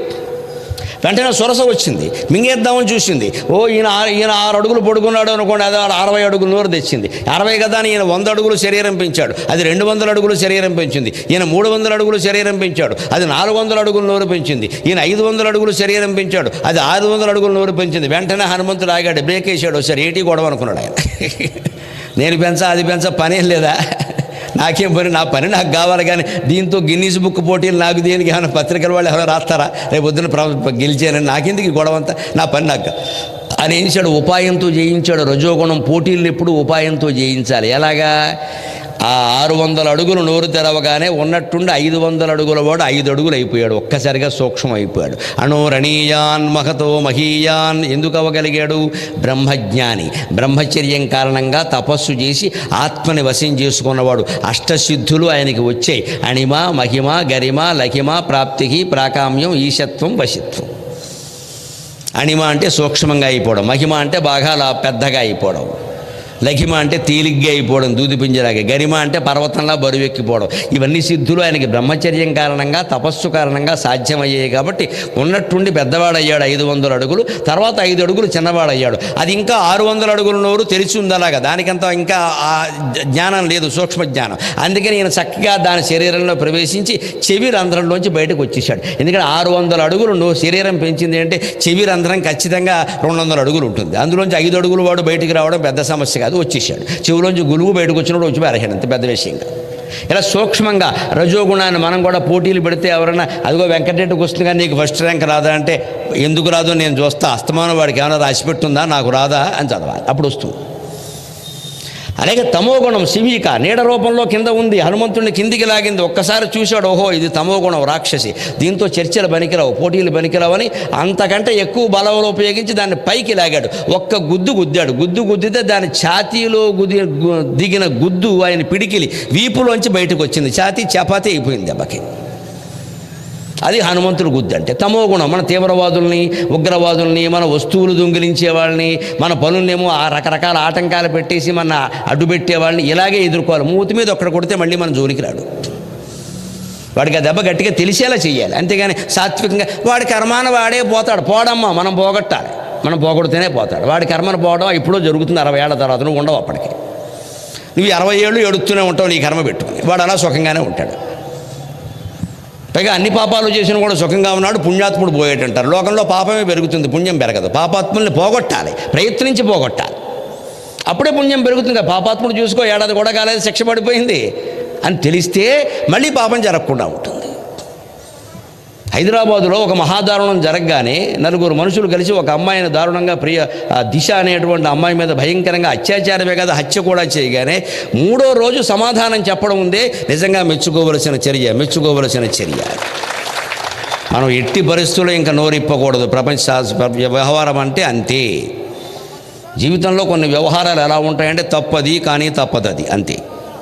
S1: వెంటనే సురస వచ్చింది, మింగేద్దామని చూసింది. ఈయన 6 అడుగులు పొడుగున్నాడు అనుకోండి, అది 60 అడుగులు నోరు తెచ్చింది. 60 కదా అని ఈయన 100 అడుగులు శరీరం పెంచాడు, అది 200 అడుగులు శరీరం పెంచింది. ఈయన 300 అడుగులు శరీరం పెంచాడు, అది 400 అడుగులు నోరు పెంచింది. ఈయన 500 అడుగులు శరీరం పెంచాడు, అది 600 అడుగులు నోరు పెంచింది. వెంటనే హనుమంతుడు ఆగాడు, బ్రేక్ వేసాడు. ఒకసారి ఏంటి గొడవ అనుకున్నాడు ఆయన. నేను పెంచా అది పెంచా పనేం లేదా, నాకేం పని, నా పని నాకు కావాలి, కానీ దీంతో గిన్నీస్ బుక్ పోటీలు నాకు దేనికి ఏమైనా పత్రికల వాళ్ళు ఎవరైనా రాస్తారా, రేపు పొద్దున గెలిచానని, నాకెందుకు గొడవంతా, నా పని నాకు అని వేయించాడు. ఉపాయంతో జయించాడు. రజోగుణం పోటీలను ఎప్పుడు ఉపాయంతో జయించాలి. ఎలాగా? ఆ 600 అడుగులు నోరు తెరవగానే ఉన్నట్టుండి 500 అడుగుల వాడు 5 అడుగులు అయిపోయాడు. ఒక్కసారిగా సూక్ష్మం అయిపోయాడు. అణోరణీయాన్ మహతో మహీయాన్. ఎందుకు అవ్వగలిగాడు? బ్రహ్మజ్ఞాని. బ్రహ్మచర్యం కారణంగా తపస్సు చేసి ఆత్మని వశం చేసుకున్నవాడు. అష్టసిద్ధులు ఆయనకి వచ్చాయి. అణిమ, మహిమ, గరిమ, లహిమ, ప్రాప్తికి, ప్రాకామ్యం, ఈశత్వం, వశిత్వం. అణిమ అంటే సూక్ష్మంగా అయిపోవడం, మహిమ అంటే బాగా పెద్దగా అయిపోవడం, లఘిమ అంటే తేలిగ్గా అయిపోవడం, దూది పింజలాగా, గరిమ అంటే పర్వతంలా బరువెక్కిపోవడం. ఇవన్నీ సిద్ధులు ఆయనకి బ్రహ్మచర్యం కారణంగా, తపస్సు కారణంగా సాధ్యమయ్యాయి. కాబట్టి ఉన్నట్టుండి పెద్దవాడయ్యాడు 500 అడుగులు. తర్వాత 5 అడుగులు చిన్నవాడయ్యాడు. అది ఇంకా 600 అడుగుల నోరు తెరిచి ఉంది అలాగా, దానికంతా ఇంకా ఆ జ్ఞానం లేదు, సూక్ష్మ జ్ఞానం. అందుకని ఈయన చక్కగా దాని శరీరంలో ప్రవేశించి చెవి రంధ్రంలోంచి బయటకు వచ్చేసాడు. ఎందుకంటే 600 అడుగులు శరీరం పెంచింది అంటే చెవి రంధ్రం ఖచ్చితంగా 200 అడుగులు ఉంటుంది. అందులోంచి 5 అడుగులు వాడు బయటికి రావడం పెద్ద సమస్య కాదు, వచ్చేసాడు. చెవులోంచి గులుగు బయటకు వచ్చినప్పుడు వచ్చి అర్హత, అంత పెద్ద విషయంగా. ఇలా సూక్ష్మంగా రజోగుణాన్ని మనం కూడా పోటీలు పెడితే ఎవరైనా అదిగో వెంకటరెడ్డికి వస్తుంది కానీ నీకు ఫస్ట్ ర్యాంక్ రాదా అంటే, ఎందుకు రాదో నేను చూస్తా, అస్తమానం వాడికి ఏమైనా రాసి పెట్టుందా, నాకు రాదా అని చదవాలి, అప్పుడు వస్తుంది. అలాగే తమోగుణం శివిక నీడ రూపంలో కింద ఉంది, హనుమంతుడిని కిందికి లాగింది. ఒక్కసారి చూశాడు, ఓహో ఇది తమోగుణం రాక్షసి, దీంతో చర్చలు పనికిరావు, పోటీలు పనికిరావు అని అంతకంటే ఎక్కువ బలంలో ఉపయోగించి దాన్ని పైకి లాగాడు. ఒక్క గుద్దు గుద్దాడు. గుద్దితే దాని ఛాతీలో దిగిన గుద్దు ఆయన పిడికిలి వీపులోంచి బయటకు వచ్చింది. ఛాతీ చపాతీ అయిపోయింది దెబ్బకి. అది హనుమంతుడు గుద్దు అంటే. తమోగుణం మన తీవ్రవాదుల్ని, ఉగ్రవాదుల్ని, మన వస్తువులు దొంగిలించే వాళ్ళని, మన పనులనేమో ఆ రకరకాల ఆటంకాలు పెట్టేసి మన అడ్డుపెట్టే వాళ్ళని ఇలాగే ఎదుర్కోవాలి. మూతి మీద ఒక్కడ కొడితే మళ్ళీ మన జోలికి రాడు. వాడికి ఆ దెబ్బ గట్టిగా తెలిసేలా చేయాలి. అంతేగాని సాత్వికంగా వాడి కర్మాన వాడే పోతాడు. పోడమ్మా, మనం పోగొట్టాలి. మనం పోగొడితేనే పోతాడు. వాడి కర్మను పోవడం ఎప్పుడో జరుగుతుంది 60 ఏళ్ల తర్వాత. నువ్వు ఉండవు అప్పటికి. నువ్వు 60 ఏళ్ళు ఎడుతూనే ఉంటావు నీ కర్మ పెట్టుకుని. వాడు అలా సుఖంగానే ఉంటాడు. పైగా అన్ని పాపాలు చేసిన కూడా సుఖంగా ఉన్నాడు. పుణ్యాత్ముడు పోయేటంటారు. లోకంలో పాపమే పెరుగుతుంది, పుణ్యం పెరగదు. పాపాత్ముల్ని పోగొట్టాలి, ప్రయత్నించి పోగొట్టాలి, అప్పుడే పుణ్యం పెరుగుతుంది. పాపాత్ముడు చూసుకో, ఏడాది కూడా కాలేదు, శిక్ష పడిపోయింది అని తెలిస్తే మళ్ళీ పాపం జరగకుండా ఉంటుంది. హైదరాబాదులో ఒక మహాదారుణం జరగగానే నలుగురు మనుషులు కలిసి ఒక అమ్మాయిని దారుణంగా దిశ అనేటువంటి అమ్మాయి మీద భయంకరంగా అత్యాచారమే కదా హత్య కూడా చేయగానే 3వ రోజు సమాధానం చెప్పడం ఉందే నిజంగా మెచ్చుకోవలసిన చర్య. మనం ఎట్టి పరిస్థితుల్లో ఇంకా నోరిప్పకూడదు. ప్రపంచ వ్యవహారం అంటే అంతే. జీవితంలో కొన్ని వ్యవహారాలు ఎలా ఉంటాయంటే తప్పది కానీ తప్పదది, అంతే.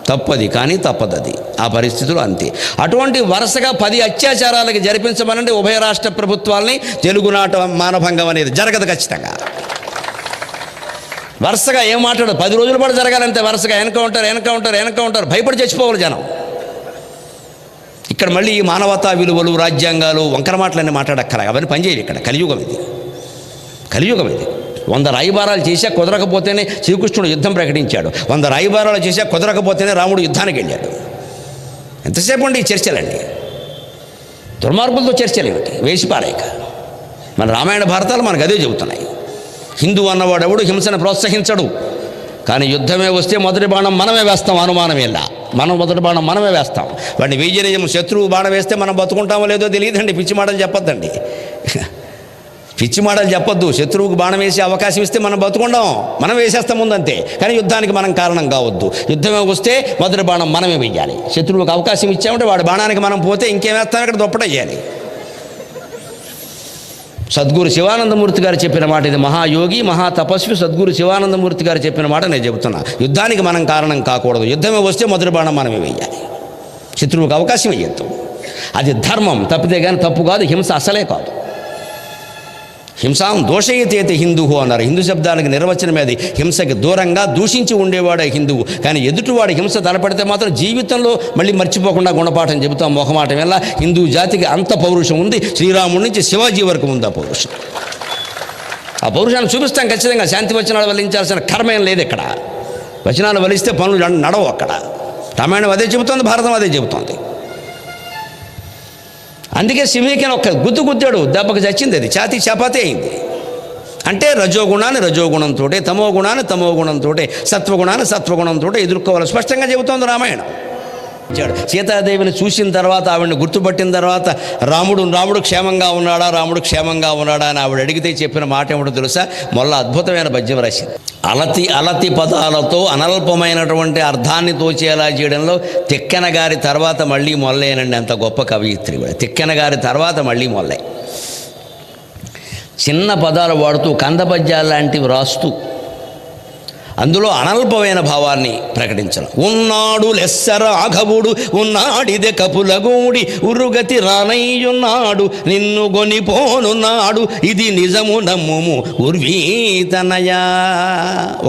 S1: తప్పది కానీ తప్పదది, ఆ పరిస్థితులు అంతే. అటువంటి వరుసగా 10 అత్యాచారాలకి జరిపించమనంటే ఉభయ రాష్ట్ర ప్రభుత్వాల్ని తెలుగునాట మానభంగం అనేది జరగదు ఖచ్చితంగా. వరుసగా ఏం మాట్లాడదు, 10 రోజుల పాటు జరగాలంతే. వరుసగా ఎన్కౌంటర్ భయపడి చచ్చిపోవాలి జనం. ఇక్కడ మళ్ళీ మానవతా విలువలు, రాజ్యాంగాలు, వంకర మాటలన్నీ మాట్లాడక్కరా. అవన్నీ పనిచేయవు ఇక్కడ. కలియుగం ఇది. 100 రాయబారాలు చేసా కుదరకపోతేనే శ్రీకృష్ణుడు యుద్ధం ప్రకటించాడు. 100 రాయబారాలు చేసా కుదరకపోతేనే రాముడు యుద్ధానికి వెళ్ళాడు. ఎంతసేపు అండి ఈ చర్చలండి? దుర్మార్గులతో చర్చలు ఏమిటి? వేసిపారాయక. మన రామాయణ భారతాలు మనకు అదే చెబుతున్నాయి. హిందూ అన్నవాడెవడు హింసను ప్రోత్సహించడు. కానీ యుద్ధమే వస్తే మొదటి బాణం మనమే వేస్తాం, అనుమానం ఎలా. మొదటి బాణం మనమే వేస్తాం. వాడిని విజయం శత్రువు బాణం వేస్తే మనం బతుకుంటామో లేదో తెలియదండి. పిచ్చి మాటలు చెప్పొద్దండి. పిచ్చి మాటలు చెప్పొద్దు. శత్రువుకు బాణం వేసే అవకాశం ఇస్తే మనం బతుకుంటాం, మనం వేసేస్తాం ముందంతే. కానీ యుద్ధానికి మనం కారణం కావద్దు. యుద్ధమే వస్తే మొదటి బాణం మనమే వెయ్యాలి. శత్రువుకు అవకాశం ఇచ్చామంటే వాడి బాణానికి మనం పోతే ఇంకేమేస్తాం, ఇక్కడ దుప్పటయ్యాలి. సద్గురు శివానందమూర్తి గారు చెప్పిన మాట ఇది. మహాయోగి, మహాతపస్వి సద్గురు శివానందమూర్తి గారు చెప్పిన మాట నేను చెబుతున్నా. యుద్ధానికి మనం కారణం కాకూడదు. యుద్ధమే వస్తే మొదటి బాణం మనమే వెయ్యాలి. శత్రువుకు అవకాశం ఇయ్యద్దు. అది ధర్మం, తప్పితే కానీ తప్పు కాదు. హింస అసలే కాదు. హింసాం దోషయతేతి హిందువు అన్నారు. హిందూ శబ్దానికి నిర్వచనమే అది. హింసకి దూరంగా దూషించి ఉండేవాడే హిందువు. కానీ ఎదుటివాడు హింస తలపడితే మాత్రం జీవితంలో మళ్ళీ మర్చిపోకుండా గుణపాఠం చెబుతాం. మొహమాటం వల్ల హిందూ జాతికి అంత పౌరుషం ఉంది. శ్రీరాముడి నుంచి శివాజీ వరకు ఉంది ఆ పౌరుషం. ఆ పౌరుషాన్ని చూపిస్తాం ఖచ్చితంగా. శాంతి వచనాలు వల్లించాల్సిన కర్మేం లేదు ఇక్కడ. వచనాలు వలిస్తే పనులు నడవు అక్కడ. రామాయణం అదే చెబుతోంది, భారతం అదే చెబుతోంది. అందుకే సింహికని ఒక్క గుద్దాడు, దెబ్బకు చచ్చింది. అది ఛాతీ చపాతీ అయింది. అంటే రజోగుణంతో, తమోగుణంతో, సత్వగుణంతో ఎదుర్కోవాలి. స్పష్టంగా చెబుతోంది రామాయణం. సీతాదేవిని చూసిన తర్వాత, ఆవిడని గుర్తుపట్టిన తర్వాత రాముడు క్షేమంగా ఉన్నాడా అని ఆవిడ అడిగితే చెప్పిన మాట ఏమిటో తెలుసా? మొల్ల అద్భుతమైన పద్యం రాసింది. అలతి పదాలతో అనల్పమైనటువంటి అర్థాన్ని తోచేలా చేయడంలో తిక్కన గారి తర్వాత మళ్ళీ మొల్లేనండి. అంత గొప్ప కవయిత్రి. తిక్కన గారి తర్వాత మళ్ళీ మొల్లే. చిన్న పదాలు వాడుతూ కందపద్యాలు లాంటివి రాస్తూ అందులో అనల్పమైన భావాన్ని ప్రకటించడం. ఉన్నాడు లెస్సర రాఘవుడు, ఉన్నాడిదే కపులగూడి, ఉరుగతి రానయ్యున్నాడు, నిన్ను గొనిపోనున్నాడు, ఇది నిజము నమ్ముము ఉర్వీతనయా.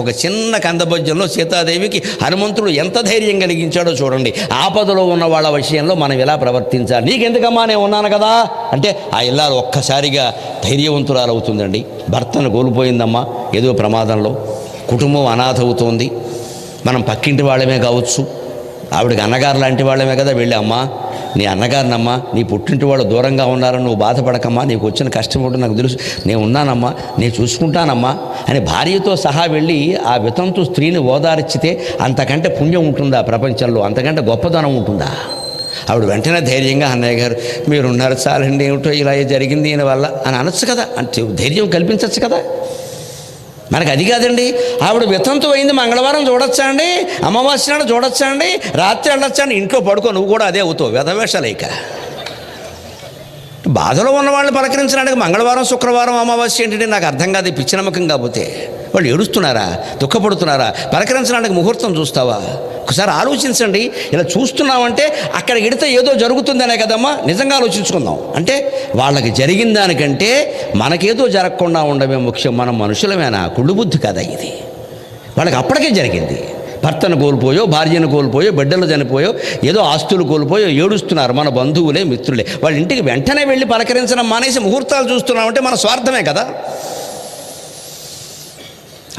S1: ఒక చిన్న కందపద్యంలో సీతాదేవికి హనుమంతుడు ఎంత ధైర్యం కలిగించాడో చూడండి. ఆపదలో ఉన్న వాళ్ళ విషయంలో మనం ఎలా ప్రవర్తించాలి. నీకెందుకమ్మా, నేను ఉన్నాను కదా అంటే ఆ ఇల్లాలు ఒక్కసారిగా ధైర్యవంతురాలు అవుతుందండి. భర్తను కోల్పోయిందమ్మా ఏదో ప్రమాదంలో, కుటుంబం అనాథ అవుతోంది. మనం పక్కింటి వాళ్ళమే కావచ్చు, ఆవిడకి అన్నగారు లాంటి వాళ్ళమే కదా. వెళ్ళి అమ్మా, నీ అన్నగారినమ్మా, నీ పుట్టింటి వాళ్ళు దూరంగా ఉన్నారని నువ్వు బాధపడకమ్మా, నీకు వచ్చిన కష్టం కూడా నాకు తెలుసు, నేను ఉన్నానమ్మా, నేను చూసుకుంటానమ్మా అని భార్యతో సహా వెళ్ళి ఆ వితంతు స్త్రీని ఓదార్చితే అంతకంటే పుణ్యం ఉంటుందా ప్రపంచంలో? అంతకంటే గొప్పదనం ఉంటుందా? ఆవిడ వెంటనే ధైర్యంగా, అన్నయ్య గారు మీరున్నారు చాలండి, ఏమిటో ఇలా జరిగింది ఈయన వల్ల అని అనొచ్చు కదా, అంటే ధైర్యం కల్పించవచ్చు కదా. మనకు అది కాదండి. ఆవిడ వితంతు అయింది, మంగళవారం చూడొచ్చా అండి, అమావాస్య నాడు చూడొచ్చా అండి, రాత్రి వెళ్ళొచ్చా అండి, ఇంట్లో పడుకో, నువ్వు కూడా అదే అవుతావు, వెధవేషాలేక. బాధలో ఉన్న వాళ్ళని పలకరించడానికి మంగళవారం శుక్రవారం అమావాస్య ఏంటంటే నాకు అర్థం కాదు. పిచ్చి నమ్మకం కాకపోతే వాళ్ళు ఏడుస్తున్నారా, దుఃఖపడుతున్నారా, పలకరించడానికి ముహూర్తం చూస్తావా? ఒకసారి ఆలోచించండి. ఇలా చూస్తున్నామంటే అక్కడ ఎడితే ఏదో జరుగుతుందనే కదమ్మా. నిజంగా ఆలోచించుకుందాం. అంటే వాళ్ళకి జరిగిన దానికంటే మనకేదో జరగకుండా ఉండమే ముఖ్యం. మనం మనుషులమేనా? కుళ్ళు బుద్ధి కదా ఇది. వాళ్ళకి అప్పటికే జరిగింది. భర్తను కోల్పోయో, భార్యను కోల్పోయో, బిడ్డలు చనిపోయో, ఏదో ఆస్తులు కోల్పోయో ఏడుస్తున్నారు మన బంధువులే, మిత్రులే. వాళ్ళ ఇంటికి వెంటనే వెళ్ళి పలకరించడం మానేసి ముహూర్తాలు చూస్తున్నామంటే మన స్వార్థమే కదా.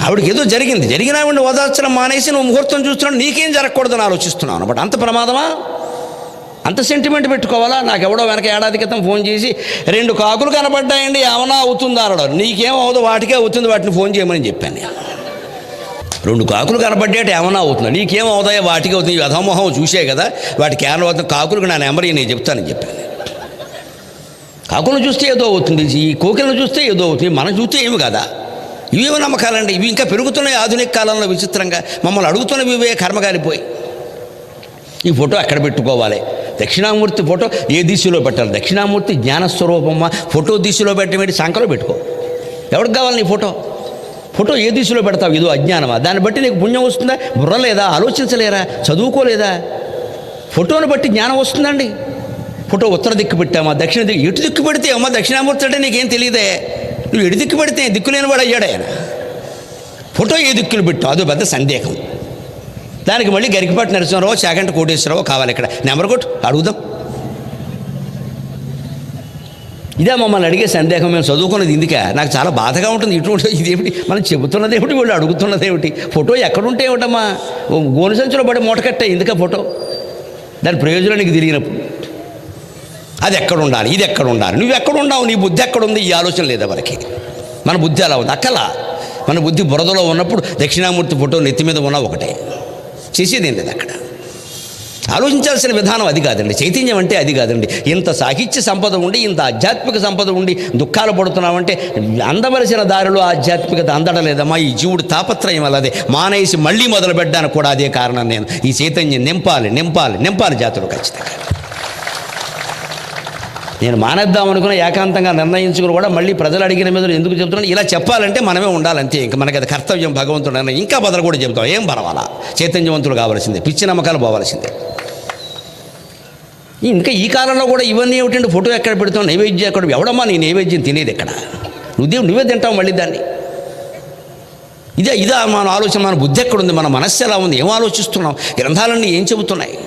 S1: ఆవిడకి ఏదో జరిగింది, జరిగిన ఆవిడని ఓదార్చడం మానేసి నువ్వు ముహూర్తం చూస్తున్నావు, నీకేం జరగకూడదని ఆలోచిస్తున్నావు అనమాట. అంత ప్రమాదమా? అంత సెంటిమెంట్ పెట్టుకోవాలా? నాకు ఎవడో వెనక ఏడాది క్రితం ఫోన్ చేసి 2 కాకులు కనబడ్డాయండి, ఏమన్నా అవుతుందా అన్నాడు. నీకేం అవదు, వాటికే అవుతుంది, వాటిని ఫోన్ చేయమని చెప్పాను. 2 కాకులు కనబడ్డాట ఏమన్నా అవుతుందా? నీకేం అవుతాయో వాటికి అవుతుంది. ఈ అధమోహం చూసే కదా, వాటికి ఏమన్నా అవుతుంది. కాకులకు నా నెంబర్ నేను చెప్తానని చెప్పాను. కాకులను చూస్తే ఏదో అవుతుంది, ఈ కోకిలను చూస్తే ఏదో అవుతుంది, మనం చూస్తే ఏమి కదా. ఇవేమో నమ్మకాలండి. ఇవి ఇంకా పెరుగుతున్నాయి ఆధునిక కాలంలో విచిత్రంగా. మమ్మల్ని అడుగుతున్నవి ఇవే కర్మగాలిపోయి. ఈ ఫోటో ఎక్కడ పెట్టుకోవాలి? దక్షిణామూర్తి ఫోటో ఏ దిశలో పెట్టాలి? దక్షిణామూర్తి జ్ఞానస్వరూపమ్మ. ఫోటో దిశలో పెట్టమేంటి? సంకలో పెట్టుకో. ఎవరికి కావాలి నీ ఫోటో? ఫోటో ఏ దిశలో పెడతావు? ఇదో అజ్ఞానమా? దాన్ని బట్టి నీకు పుణ్యం వస్తుందా? బుర్ర లేదా? ఆలోచించలేరా? చదువుకోలేదా? ఫోటోను బట్టి జ్ఞానం వస్తుందండి. ఫోటో ఉత్తర దిక్కు పెట్టామా, దక్షిణ దిక్కు? ఎటు దిక్కు పెడితే అమ్మ దక్షిణామూర్తి అంటే నీకేం తెలియదే. నువ్వు ఎటు దిక్కు పెడితే దిక్కులేని వాడు అయ్యాడు ఆయన. ఫోటో ఏ దిక్కులు పెట్టావు? అదో పెద్ద సందేహం. దానికి మళ్ళీ గరికపాటి నరసింహరావు, చాగంటి కోటేశ్వరరావు కావాలి. ఇక్కడ నెంబర్ కొట్టు, అడుగుదాం. ఇదే మమ్మల్ని అడిగే సందేహం. మేము చదువుకున్నది ఇందుక నాకు చాలా బాధగా ఉంటుంది. ఇటువంటి ఇదేమిటి మనం చెబుతున్నది ఏమిటి, వీళ్ళు అడుగుతున్నది ఏమిటి? ఫోటో ఎక్కడుంటే ఏమిటమ్మా? గోను సంచులో పడి మూటకట్టే ఇందుక ఫోటో. దాని ప్రయోజనం నీకు తిరిగినప్పుడు అది ఎక్కడ ఉండాలి, ఇది ఎక్కడ ఉండాలి, నువ్వు ఎక్కడ ఉన్నావు, నీ బుద్ధి ఎక్కడుంది, ఈ ఆలోచన లేదా మనకి. మన బుద్ధి అలా ఉంది. అక్కలా మన బుద్ధి బురదలో ఉన్నప్పుడు దక్షిణామూర్తి ఫోటో నెత్తి మీద ఉన్నా ఒకటే, చేసేదేం లేదు అక్కడ. ఆలోచించాల్సిన విధానం అది కాదండి. చైతన్యం అంటే అది కాదండి. ఇంత సాహిత్య సంపద ఉండి, ఇంత ఆధ్యాత్మిక సంపద ఉండి దుఃఖాలు పడుతున్నామంటే అందవలసిన దారిలో ఆధ్యాత్మికత అందడం లేదమ్మా. ఈ జీవుడు తాపత్రయం అలాదే మానేసి మళ్ళీ మొదలు పెట్టడానికి కూడా అదే కారణం. నేను ఈ చైతన్యం నింపాలి నింపాలి నింపాలి జాతులు ఖచ్చితంగా. నేను మానేద్దాం అనుకున్న ఏకాంతంగా నిర్ణయించుకుని కూడా మళ్ళీ ప్రజలు అడిగిన మీద ఎందుకు చెప్తున్నాను, ఇలా చెప్పాలంటే మనమే ఉండాలంతే. ఇంకా మనకి అది కర్తవ్యం. భగవంతుడు ఇంకా బదులు కూడా చెప్తాం. ఏం పర్వాలా, చైతన్యవంతులు కావాల్సిందే, పిచ్చి నమ్మకాలు పోవాల్సిందే. ఇంకా ఈ కాలంలో కూడా ఇవన్నీ ఏమిటంటే ఫోటో ఎక్కడ పెడతాం, నైవేద్యం ఎక్కడ? ఎవడమ్మా నీ నైవేద్యం తినేది ఎక్కడ? నువ్వే తింటావు మళ్ళీ దాన్ని. ఇదా మన ఆలోచన, మన బుద్ధి ఎక్కడుంది, మన మనస్సు ఎలా ఉంది, ఏం ఆలోచిస్తున్నాం, గ్రంథాలన్నీ ఏం చెబుతున్నాయి?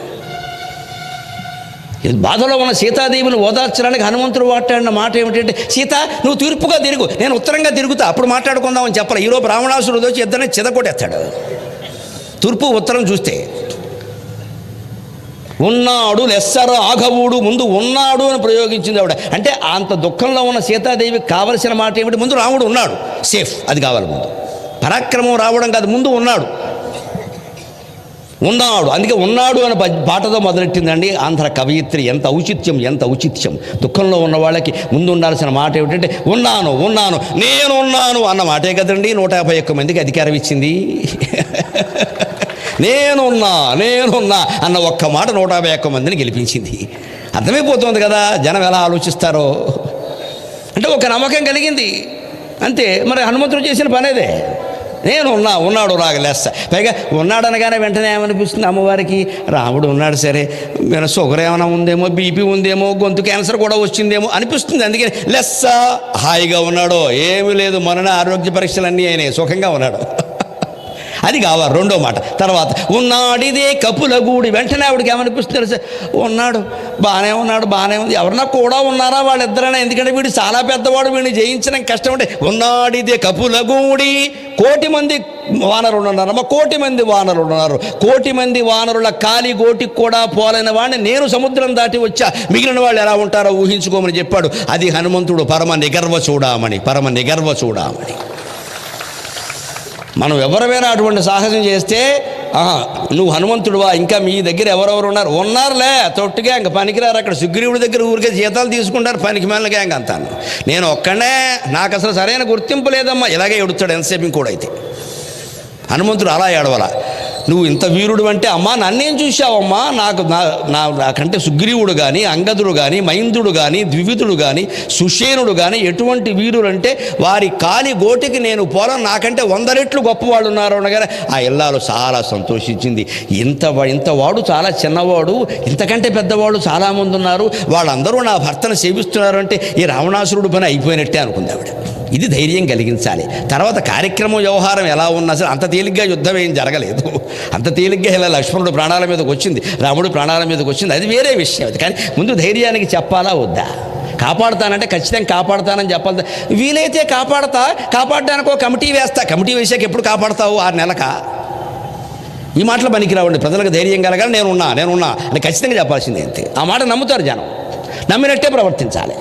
S1: బాధలో ఉన్న సీతాదేవిని ఓదార్చడానికి హనుమంతుడు మాట్లాడిన మాట ఏమిటంటే, సీత నువ్వు తూర్పుగా తిరుగు, నేను ఉత్తరంగా తిరుగుతా, అప్పుడు మాట్లాడుకుందామని చెప్పాలి. ఈరోజు రావణాసురుడు వచ్చి ఇద్దరిని చెదకొట్టేస్తాడు. తూర్పు ఉత్తరం చూస్తే ఉన్నాడు లెస్సర ఆఘవుడు, ముందు ఉన్నాడు అని ప్రయోగించింది ఆవిడ. అంటే అంత దుఃఖంలో ఉన్న సీతాదేవికి కావలసిన మాట ఏమిటి? ముందు రాముడు ఉన్నాడు, సేఫ్, అది కావాలి. ముందు పరాక్రమం రావడం కాదు, ముందు ఉన్నాడు. అందుకే ఉన్నాడు అని పాటతో మొదలెట్టిందండి ఆంధ్ర కవయిత్రి. ఎంత ఔచిత్యం, ఎంత ఔచిత్యం. దుఃఖంలో ఉన్న వాళ్ళకి ముందు ఉండాల్సిన మాట ఏమిటంటే ఉన్నాను నేనున్నాను అన్న మాటే కదండి 151 మందికి అధికారం ఇచ్చింది. నేనున్నా అన్న ఒక్క మాట 151 మందిని గెలిపించింది. అర్థమైపోతుంది కదా జనం ఎలా ఆలోచిస్తారో. అంటే ఒక నమ్మకం కలిగింది అంతే. మరి హనుమంతుడు చేసిన పనేదే. ఉన్నాడు నాకు లెస్స. పైగా ఉన్నాడు అనగానే వెంటనే ఏమనిపిస్తుంది అమ్మవారికి, రాముడు ఉన్నాడు సరే, మన షుగర్ ఏమైనా ఉందేమో, బీపీ ఉందేమో, గొంతు క్యాన్సర్ కూడా వచ్చిందేమో అనిపిస్తుంది. అందుకని లెస్స, హాయిగా ఉన్నాడు, ఏమీ లేదు, మొన్న ఆరోగ్య పరీక్షలన్నీ అయినాయి, సుఖంగా ఉన్నాడు. అది కావాలి రెండో మాట. తర్వాత ఉన్నాడిదే కపుల గూడి. వెంటనే ఆవిడకి ఏమనిపిస్తుంది, ఉన్నాడు బాగానే ఉంది, ఎవరన్నా కూడా ఉన్నారా వాళ్ళిద్దరైనా? ఎందుకంటే వీడు చాలా పెద్దవాడు, వీడిని జయించడం కష్టం. అంటే ఉన్నాడిదే కపుల గూడి, 1,000,000 మంది వానరులు ఉన్నారమ్మ, 1,000,000 మంది వానరులు ఉన్నారు. 1,000,000 మంది వానరుల కాలి గోటికి కూడా పోలైన వాడిని నేను సముద్రం దాటి వచ్చా, మిగిలిన వాళ్ళు ఎలా ఉంటారో ఊహించుకోమని చెప్పాడు. అది హనుమంతుడు పరమ నిగర్వ చూడామణి. మనం ఎవరైనా అటువంటి సాహసం చేస్తే నువ్వు హనుమంతుడువా, ఇంకా మీ దగ్గర ఎవరెవరు ఉన్నారులే తొట్టుగా ఇంక పనికిరారు, అక్కడ సుగ్రీవుడి దగ్గర ఊరికే జీతాలు తీసుకుంటారు పనికి మేళగా ఇంక అంతాను, నేను ఒక్కడే, నాకు అసలు సరైన గుర్తింపు లేదమ్మా, ఇలాగే ఎడుతాడు ఎంతసేపు ఇంకోడైతే. హనుమంతుడు అలా ఏడవలా. నువ్వు ఇంత వీరుడు అంటే, అమ్మా నన్నేం చూశావమ్మా, నాకంటే సుగ్రీవుడు కానీ, అంగదుడు కానీ, మైందుడు కానీ, ద్వివిధుడు కానీ, సుషేనుడు కానీ ఎటువంటి వీరుడు అంటే వారి కాలి గోటికి నేను పోలం, నాకంటే 100 రెట్లు గొప్పవాళ్ళు ఉన్నారు అనగానే ఆ ఇల్లాలు చాలా సంతోషించింది. ఇంతవాడు చాలా చిన్నవాడు, ఇంతకంటే పెద్దవాడు చాలామంది ఉన్నారు, వాళ్ళందరూ నా భర్తను సేవిస్తున్నారు అంటే ఈ రావణాసురుడు పని అయిపోయినట్టే అనుకుంది ఆవిడ. ఇది ధైర్యం కలిగించాలి. తర్వాత కార్యక్రమం వ్యవహారం ఎలా ఉన్నా సరే అంత తేలిగ్గా యుద్ధం ఏం జరగలేదు, అంత తేలిగ్గా ఇలా లక్ష్మణుడు ప్రాణాల మీదకి వచ్చింది, రాముడు ప్రాణాల మీదకి వచ్చింది, అది వేరే విషయం. అది కానీ ముందు ధైర్యానికి చెప్పాలా వద్దా? కాపాడుతానంటే ఖచ్చితంగా కాపాడుతానని చెప్పాలి. వీలైతే కాపాడడానికి ఒక కమిటీ వేస్తా, కమిటీ వేసాక ఎప్పుడు కాపాడతావు? 6 నెలలకా? ఈ మాటలు పనికిరావండి. ప్రజలకు ధైర్యం కలగాలి, నేనున్నా అని ఖచ్చితంగా చెప్పాల్సిందే అంతే. ఆ మాట నమ్ముతారు జనం, నమ్మినట్టే ప్రవర్తించాలి.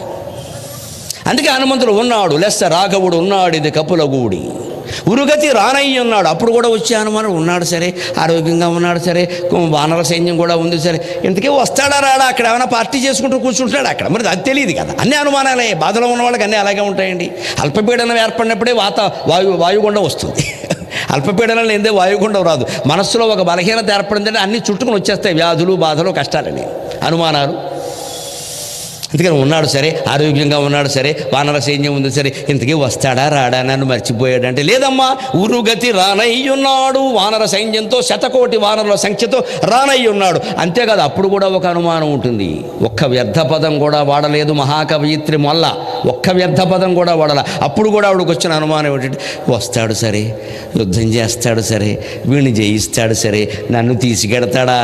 S1: అందుకే హనుమంతుడు ఉన్నాడు లెస్స రాఘవుడు ఉన్నాడు ఇది కపులగూడి ఉరుగతి రానయ్య ఉన్నాడు. అప్పుడు కూడా వచ్చే హనుమానుడు ఉన్నాడు సరే, ఆరోగ్యంగా ఉన్నాడు సరే, వానర సైన్యం కూడా ఉంది సరే, ఇంతకీ వస్తాడా రాడా, అక్కడ ఏమైనా పార్టీ చేసుకుంటూ కూర్చుంటాడు అక్కడ, మరి అది తెలియదు కదా. అన్ని అనుమానాలే, బాధలో ఉన్న వాళ్ళకి అన్నీ అలాగే ఉంటాయండి. అల్పపీడనం ఏర్పడినప్పుడే వాయుగుండం వస్తుంది. అల్పపీడనం లేదే వాయుగుండం రాదు. మనస్సులో ఒక బలహీనత ఏర్పడిందంటే అన్నీ చుట్టుకుని వచ్చేస్తాయి, వ్యాధులు, బాధలు, కష్టాలని, అనుమానాలు. అందుకని ఉన్నాడు సరే, ఆరోగ్యంగా ఉన్నాడు సరే, వానర సైన్యం ఉంది సరే, ఇంతకీ వస్తాడా రాడా, నన్ను మర్చిపోయాడంటే లేదమ్మా, ఉరుగతి రానయ్యున్నాడు, వానర సైన్యంతో 100,000,000 వానరుల సంఖ్యతో రానయ్యున్నాడు. అంతేకాదు అప్పుడు కూడా ఒక అనుమానం ఉంటుంది. ఒక్క వ్యర్థ పదం కూడా వాడలేదు మహాకవయిత్రి మొల్ల, ఒక్క వ్యర్థ పదం కూడా వాడాల. అప్పుడు కూడా ఆవిడకి వచ్చిన అనుమానం ఏమిటంటే, వస్తాడు సరే, యుద్ధం చేస్తాడు సరే, వీడిని జయిస్తాడు సరే, నన్ను తీసుకెడతాడా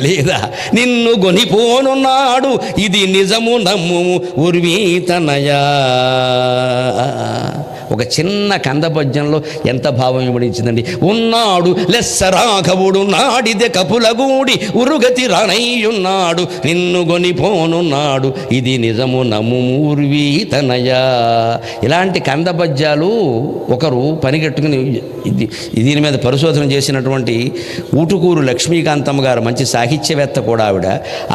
S1: లేదా, నిన్ను గొనిపోనున్నాడు ఇది నిజము నమ్ము ఉర్వీతనయా. ఒక చిన్న కందపద్యంలో ఎంత భావం ఇవ్వడించిందండి. ఉన్నాడు లెస్స రాఘవుడు నాడిదే కపులగూడి ఉరుగతి రానయ్యున్నాడు నిన్ను గొనిపోనున్నాడు ఇది నిజము నమ్ము ఉర్వీతనయా. ఇలాంటి కందపద్యాలు ఒకరు పనిగట్టుకుని దీని మీద పరిశోధన చేసినటువంటి ఊటుకూరు లక్ష్మీకాంతమ్మ గారు, మంచి సాహిత్యవేత్త కూడా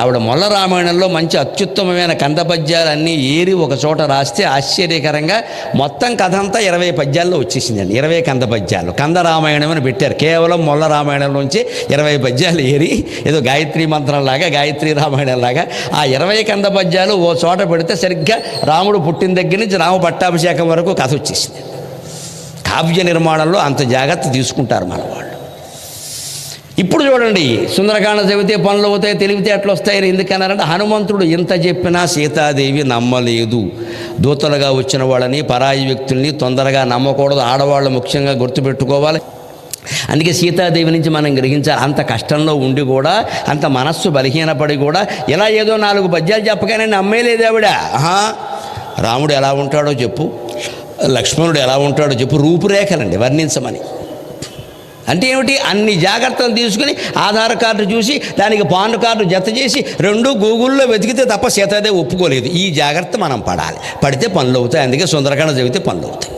S1: ఆవిడ మొల్ల రామాయణంలో మంచి అత్యుత్తమమైన కందపద్యాలన్నీ ఏరి ఒక చోట రాస్తే ఆశ్చర్యకరంగా మొత్తం కథ అంతా 20 పద్యాల్లో వచ్చేసిందండి. 20 కందపద్యాలు, కంద రామాయణం అని పెట్టారు. కేవలం మొల్ల రామాయణంలోంచి 20 పద్యాలు ఏరి ఏదో గాయత్రి మంత్రంలాగా, గాయత్రి రామాయణంలాగా ఆ 20 కందపద్యాలు ఓ చోట పెడితే సరిగ్గా రాముడు పుట్టిన దగ్గర నుంచి రామ పట్టాభిషేకం వరకు కథ వచ్చేసింది. కావ్య నిర్మాణంలో అంత జాగ్రత్త తీసుకుంటారు మన వాళ్ళు. ఇప్పుడు చూడండి, సుందరకాండ చదివితే పనులు అవుతాయి, తెలివితేటలు వస్తాయని ఎందుకన్నారంటే, హనుమంతుడు ఇంత చెప్పినా సీతాదేవి నమ్మలేదు. దూతలుగా వచ్చిన వాళ్ళని, పరాయి వ్యక్తుల్ని తొందరగా నమ్మకూడదు, ఆడవాళ్ళు ముఖ్యంగా గుర్తుపెట్టుకోవాలి. అందుకే సీతాదేవి నుంచి మనం గ్రహించాలి, అంత కష్టంలో ఉండి కూడా, అంత మనస్సు బలహీనపడి కూడా ఇలా ఏదో 4 పద్యాలు చెప్పగానే నమ్మేలేదు ఆవిడ. రాముడు ఎలా ఉంటాడో చెప్పు, లక్ష్మణుడు ఎలా ఉంటాడో చెప్పు, రూపురేఖలండి వర్ణించమని. అంటే ఏమిటి, అన్ని జాగ్రత్తలు తీసుకుని ఆధార్ కార్డు చూసి దానికి పాన్ కార్డు జత చేసి 2 గూగుల్లో వెతికితే తప్ప సీతాదేవి ఒప్పుకోలేదు. ఈ జాగ్రత్త మనం పడాలి, పడితే పనులు అవుతాయి. అందుకే సుందరకాండ చదివితే పనులు అవుతాయి.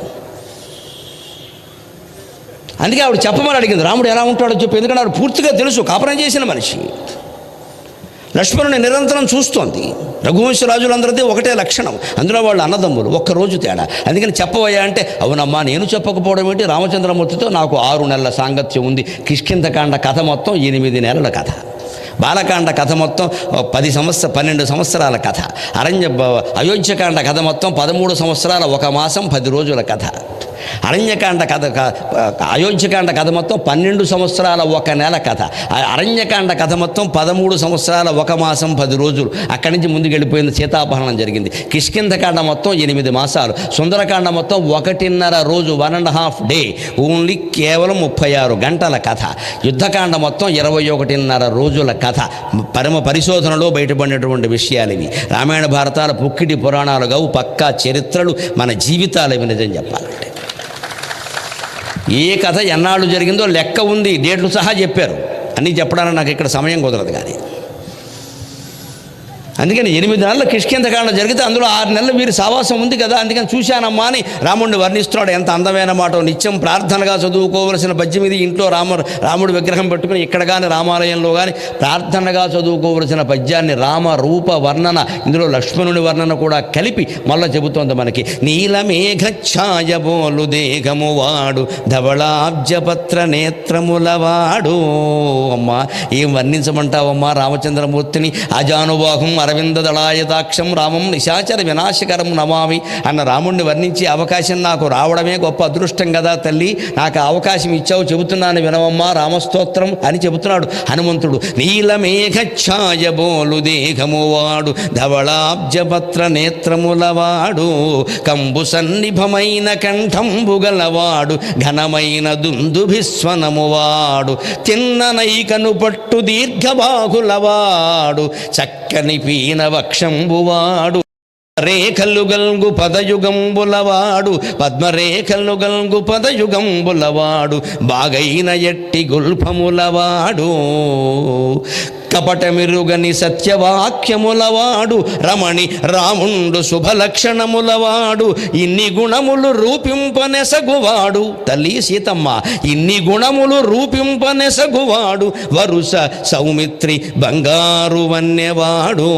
S1: అందుకే ఆవిడ చెప్పమని అడిగింది, రాముడు ఎలా ఉంటాడో చెప్పు. ఎందుకంటే ఆవిడ పూర్తిగా తెలుసు, కాపురం చేసిన మనిషి. లక్ష్మణుని నిరంతరం చూస్తోంది. రఘువంశరాజులందరిది ఒకటే లక్షణం, అందులో వాళ్ళు అన్నదమ్ములు, ఒక్కరోజు తేడా. అందుకని చెప్పవయ్యా అంటే, అవునమ్మా నేను చెప్పకపోవడం ఏంటి, రామచంద్రమూర్తితో నాకు 6 నెలల సాంగత్యం ఉంది. కిష్కింధకాండ కథ మొత్తం 8 నెలల కథ, బాలకాండ కథ మొత్తం 12 సంవత్సరాల కథ, అయోధ్యకాండ కథ మొత్తం 13 సంవత్సరాల 1 మాసం 10 రోజుల కథ, అయోధ్యకాండ కథ మొత్తం 12 సంవత్సరాల 1 నెల కథ, అరణ్యకాండ కథ మొత్తం 13 సంవత్సరాల 1 మాసం 10 రోజులు. అక్కడి నుంచి ముందుకు వెళ్ళిపోయింది, సీతాపహరణం జరిగింది. కిష్కింధకాండ మొత్తం 8 మాసాలు, సుందరకాండ మొత్తం 1.5 రోజు, 1.5 డే, ఓన్లీ కేవలం 36 గంటల కథ. యుద్ధకాండ మొత్తం 21.5 రోజుల కథ. పరమ పరిశోధనలో బయటపడినటువంటి విషయాలు ఇవి. రామాయణ భారతాల పుక్కిటి పురాణాలు కావు, పక్కా చరిత్రలు, మన జీవితాలు ఇవి. నిజం చెప్పాలంటే ఏ కథ ఎన్నాళ్ళు జరిగిందో లెక్క ఉంది, డేట్లు సహా చెప్పారు. అన్నీ చెప్పడానికి నాకు ఇక్కడ సమయం కుదరదు. కానీ అందుకని 8 నెలల కిష్కింధకాండ జరిగితే అందులో 6 నెలలు వీరి సావాసం ఉంది కదా, అందుకని చూశానమ్మా అని రాముడిని వర్ణిస్తున్నాడు. ఎంత అందమైన మాట! నిత్యం ప్రార్థనగా చదువుకోవలసిన పద్యం ఇది. ఇంట్లో రాముడు విగ్రహం పెట్టుకుని ఇక్కడ కానీ రామాలయంలో కానీ ప్రార్థనగా చదువుకోవలసిన పద్యాన్ని రామ రూప వర్ణన, ఇందులో లక్ష్మణుని వర్ణన కూడా కలిపి మళ్ళీ చెబుతోంది మనకి. నీలమేఘఛాయబోలు దేహము వాడు ధవళాబ్జపత్ర నేత్రములవాడు. అమ్మా ఏం వర్ణించమంటావమ్మా రామచంద్రమూర్తిని? అజానుబాహం అరవింద దళాయతాక్షం రామం నిశాచర వినాశకరం నమామి అన్న రాముణ్ణి వర్ణించే అవకాశం నాకు రావడమే గొప్ప అదృష్టం కదా తల్లి. నాకు అవకాశం ఇచ్చావు, చెబుతున్నాను వినవమ్మా రామస్తోత్రం అని చెబుతున్నాడు హనుమంతుడు. నీలమేఘఛాయబోలు దేహము వాడు ధవళాబ్జపత్ర నేత్రములవాడు కంబు సన్నిభమైన కంఠంబు గలవాడు ఘనమైన దుందుభిస్వనము వాడు తిన్ననైకను పట్టు దీర్ఘబాహులవాడు చక్కని పీన వక్షంబువాడు రేఖలు గల్గు పదయుగంబులవాడు పద్మరేఖలు గల్గు పదయుగంబులవాడు బాగైన ఎట్టి గుల్ఫములవాడు కపటమిరుగని సత్యవాక్యములవాడు రమణి రాముండు శుభలక్షణములవాడు ఇన్ని గుణములు రూపింపనెసగువాడు. తల్లి సీతమ్మ ఇన్ని గుణములు రూపింపనెసగువాడు వరుస సౌమిత్రి బంగారు వన్యవాడు.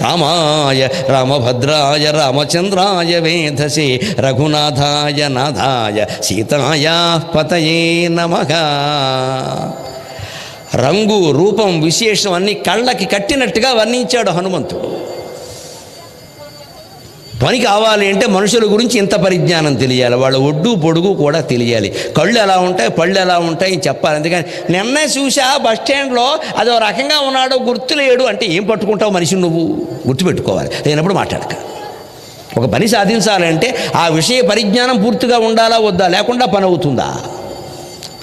S1: రామాయ రామభద్రాయ రామచంద్రాయ వేధసే రఘునాథాయ నాథాయ సీతాయ పతయే నమః. రంగు రూపం విశేషం అన్ని కళ్ళకి కట్టినట్టుగా వర్ణించాడు హనుమంతుడు. పని కావాలి అంటే మనుషుల గురించి ఇంత పరిజ్ఞానం తెలియాలి, వాళ్ళ ఒడ్డు పొడుగు కూడా తెలియాలి, కళ్ళు ఎలా ఉంటాయి పళ్ళు ఎలా ఉంటాయి చెప్పాలి. అందుకని నిన్నే చూసా బస్ స్టాండ్లో అదో రకంగా ఉన్నాడో గుర్తులేడు అంటే ఏం పట్టుకుంటావు మనిషిని? నువ్వు గుర్తుపెట్టుకోవాలి, లేనప్పుడు మాట్లాడక. ఒక పని సాధించాలంటే ఆ విషయ పరిజ్ఞానం పూర్తిగా ఉండాలా వద్దా, లేకుండా పని అవుతుందా?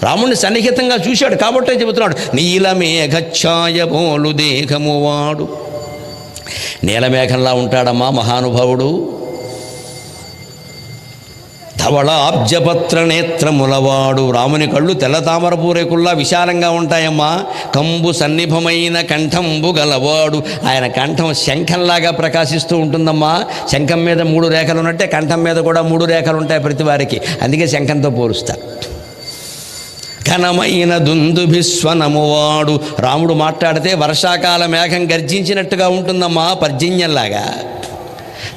S1: రాముడిని సన్నిహితంగా చూశాడు కాబట్టే చెబుతున్నాడు. నీలమేఘఛాయబోలు దేహము వాడు. నీలమేఘంలా ఉంటాడమ్మా మహానుభావుడు. ధవళాబ్జపత్ర నేత్రములవాడు. రాముని కళ్ళు తెల్ల తామర పూరేకుల్లా విశాలంగా ఉంటాయమ్మా. కంబు సన్నిభమైన కంఠంబు గలవాడు. ఆయన కంఠం శంఖంలాగా ప్రకాశిస్తూ ఉంటుందమ్మా. శంఖం మీద 3 రేఖలు ఉన్నట్టే కంఠం మీద కూడా 3 రేఖలు ఉంటాయి ప్రతి వారికి, అందుకే శంఖంతో పోలుస్తా. ఘనమైన దుందుభిస్వనమువాడు. రాముడు మాట్లాడితే వర్షాకాల మేఘం గర్జించినట్టుగా ఉంటుందమ్మా, పర్జన్యంలాగా.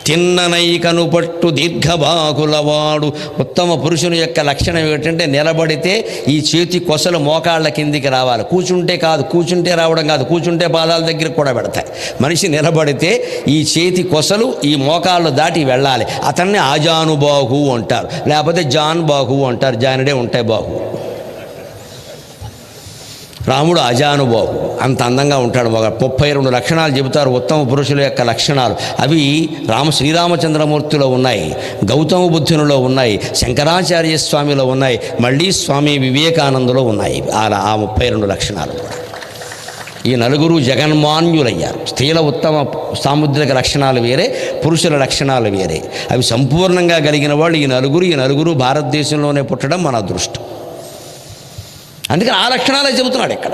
S1: తిన్ననైకను పట్టు దీర్ఘబాహులవాడు. ఉత్తమ పురుషుని యొక్క లక్షణం ఏమిటంటే నిలబడితే ఈ చేతి కొసలు మోకాళ్ళ కిందికి రావాలి. కూర్చుంటే కాదు, కూర్చుంటే రావడం కాదు, కూర్చుంటే పాదాల దగ్గరికి కూడా పెడతాయి. మనిషి నిలబడితే ఈ చేతి కొసలు ఈ మోకాళ్ళు దాటి వెళ్ళాలి. అతన్ని ఆజానుబాహు అంటారు, లేకపోతే జాన్ బాహు అంటారు. జానుడే ఉంటాయి బాహు. రాముడు అజానుబాహు, అంత అందంగా ఉంటాడు. ఒక 32 లక్షణాలు చెబుతారు ఉత్తమ పురుషుల యొక్క లక్షణాలు. అవి శ్రీరామచంద్రమూర్తిలో ఉన్నాయి, గౌతమ బుద్ధునిలో ఉన్నాయి, శంకరాచార్య స్వామిలో ఉన్నాయి, మళ్ళీ స్వామి వివేకానందులో ఉన్నాయి. అలా ఆ 32 లక్షణాలు. ఈ 4 జగన్మాన్యులయ్యారు. స్త్రీల ఉత్తమ సాముద్రిక లక్షణాలు వేరే, పురుషుల లక్షణాలు వేరే. అవి సంపూర్ణంగా కలిగిన వాళ్ళు ఈ నలుగురు భారతదేశంలోనే పుట్టడం మన అదృష్టం. అందుకని ఆ లక్షణాలే చెబుతున్నాడు ఇక్కడ.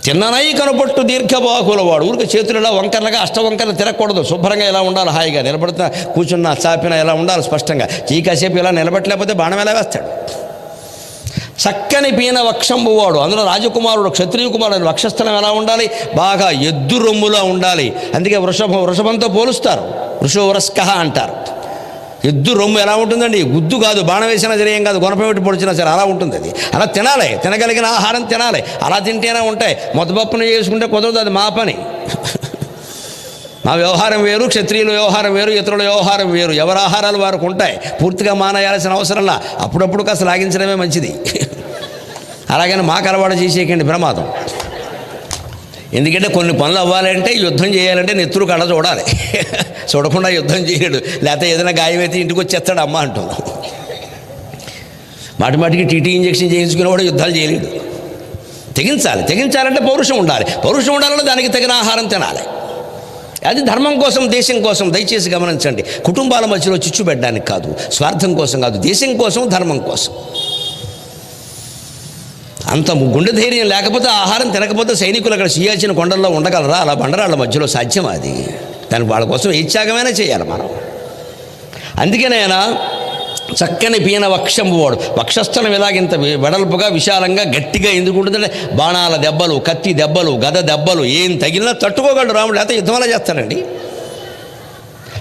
S1: చిన్ననై కనపట్టు దీర్ఘబాహులవాడు. ఊరికి చేతులు ఇలా వంకరలుగా అష్టవంకరలు తిరగకూడదు, శుభ్రంగా ఎలా ఉండాలి, హాయిగా నిలబడుతున్నా కూర్చున్నా చాపినా ఎలా ఉండాలి స్పష్టంగా. చీకాసేపు ఇలా నిలబెట్టలేకపోతే బాణం ఎలా వేస్తాడు. చక్కని పీన వక్షంబువాడు. అందులో రాజకుమారుడు క్షత్రియ కుమారుడు వక్షస్థలం ఎలా ఉండాలి, బాగా ఎద్దు రొమ్ములా ఉండాలి. అందుకే వృషభంతో పోలుస్తారు, వృషోరస్క అంటారు. ఎద్దు రొమ్ము ఎలా ఉంటుందండి, గుద్దు కాదు, బాణం వేసినా సరే ఏం కాదు, గొనపెట్టి పొడిచినా సరే అలా ఉంటుంది. అది అలా తినాలి, తినగలిగిన ఆహారం తినాలి, అలా తింటేనే ఉంటాయి. మొదపప్పును చేసుకుంటే కుదరదు, అది మా పని. మా వ్యవహారం వేరు, క్షత్రియుల వ్యవహారం వేరు, ఇతరుల వ్యవహారం వేరు. ఎవరి ఆహారాలు వారికి ఉంటాయి, పూర్తిగా మానేయాల్సిన అవసరంలా. అప్పుడప్పుడు కాస్త లాగించడమే మంచిది. అలాగని మాకు అలవాటు చేసేయకండి, ప్రమాదం. ఎందుకంటే కొన్ని పనులు అవ్వాలంటే, యుద్ధం చేయాలంటే నెత్తురు కళ్ళ చూడాలి. చూడకుండా యుద్ధం చేయడు, లేకపోతే ఏదైనా గాయమైతే ఇంటికి వచ్చేస్తాడు అమ్మ అంటున్నాం. మాటిమాటికి టీటీ ఇంజక్షన్ చేయించుకునేవాడు యుద్ధాలు చేయలేడు. తెగించాలంటే పౌరుషం ఉండాలి. పౌరుషం ఉండాలంటే దానికి తగిన ఆహారం తినాలి. అది ధర్మం కోసం, దేశం కోసం. దయచేసి గమనించండి, కుటుంబాల మధ్యలో చిచ్చు పెట్టడానికి కాదు, స్వార్థం కోసం కాదు, దేశం కోసం, ధర్మం కోసం. అంత గుండె ధైర్యం లేకపోతే, ఆహారం తినకపోతే సైనికులు అక్కడ సియాచిన కొండల్లో ఉండగలరా? అలా బండరాళ్ళ మధ్యలో సాధ్యం అది. దానికి వాళ్ళ కోసం ఏ త్యాగమైనా చేయాలి మనం. అందుకనైనా చక్కని పీన వక్షంబు వాడు, వక్షస్థలం ఇలాగింత వెడల్పుగా విశాలంగా గట్టిగా ఎందుకు ఉంటుందంటే బాణాల దెబ్బలు, కత్తి దెబ్బలు, గద దెబ్బలు ఏం తగిలినా తట్టుకోగలడు రాముడు. లేకపోతే యుద్ధమలా చేస్తాడండి.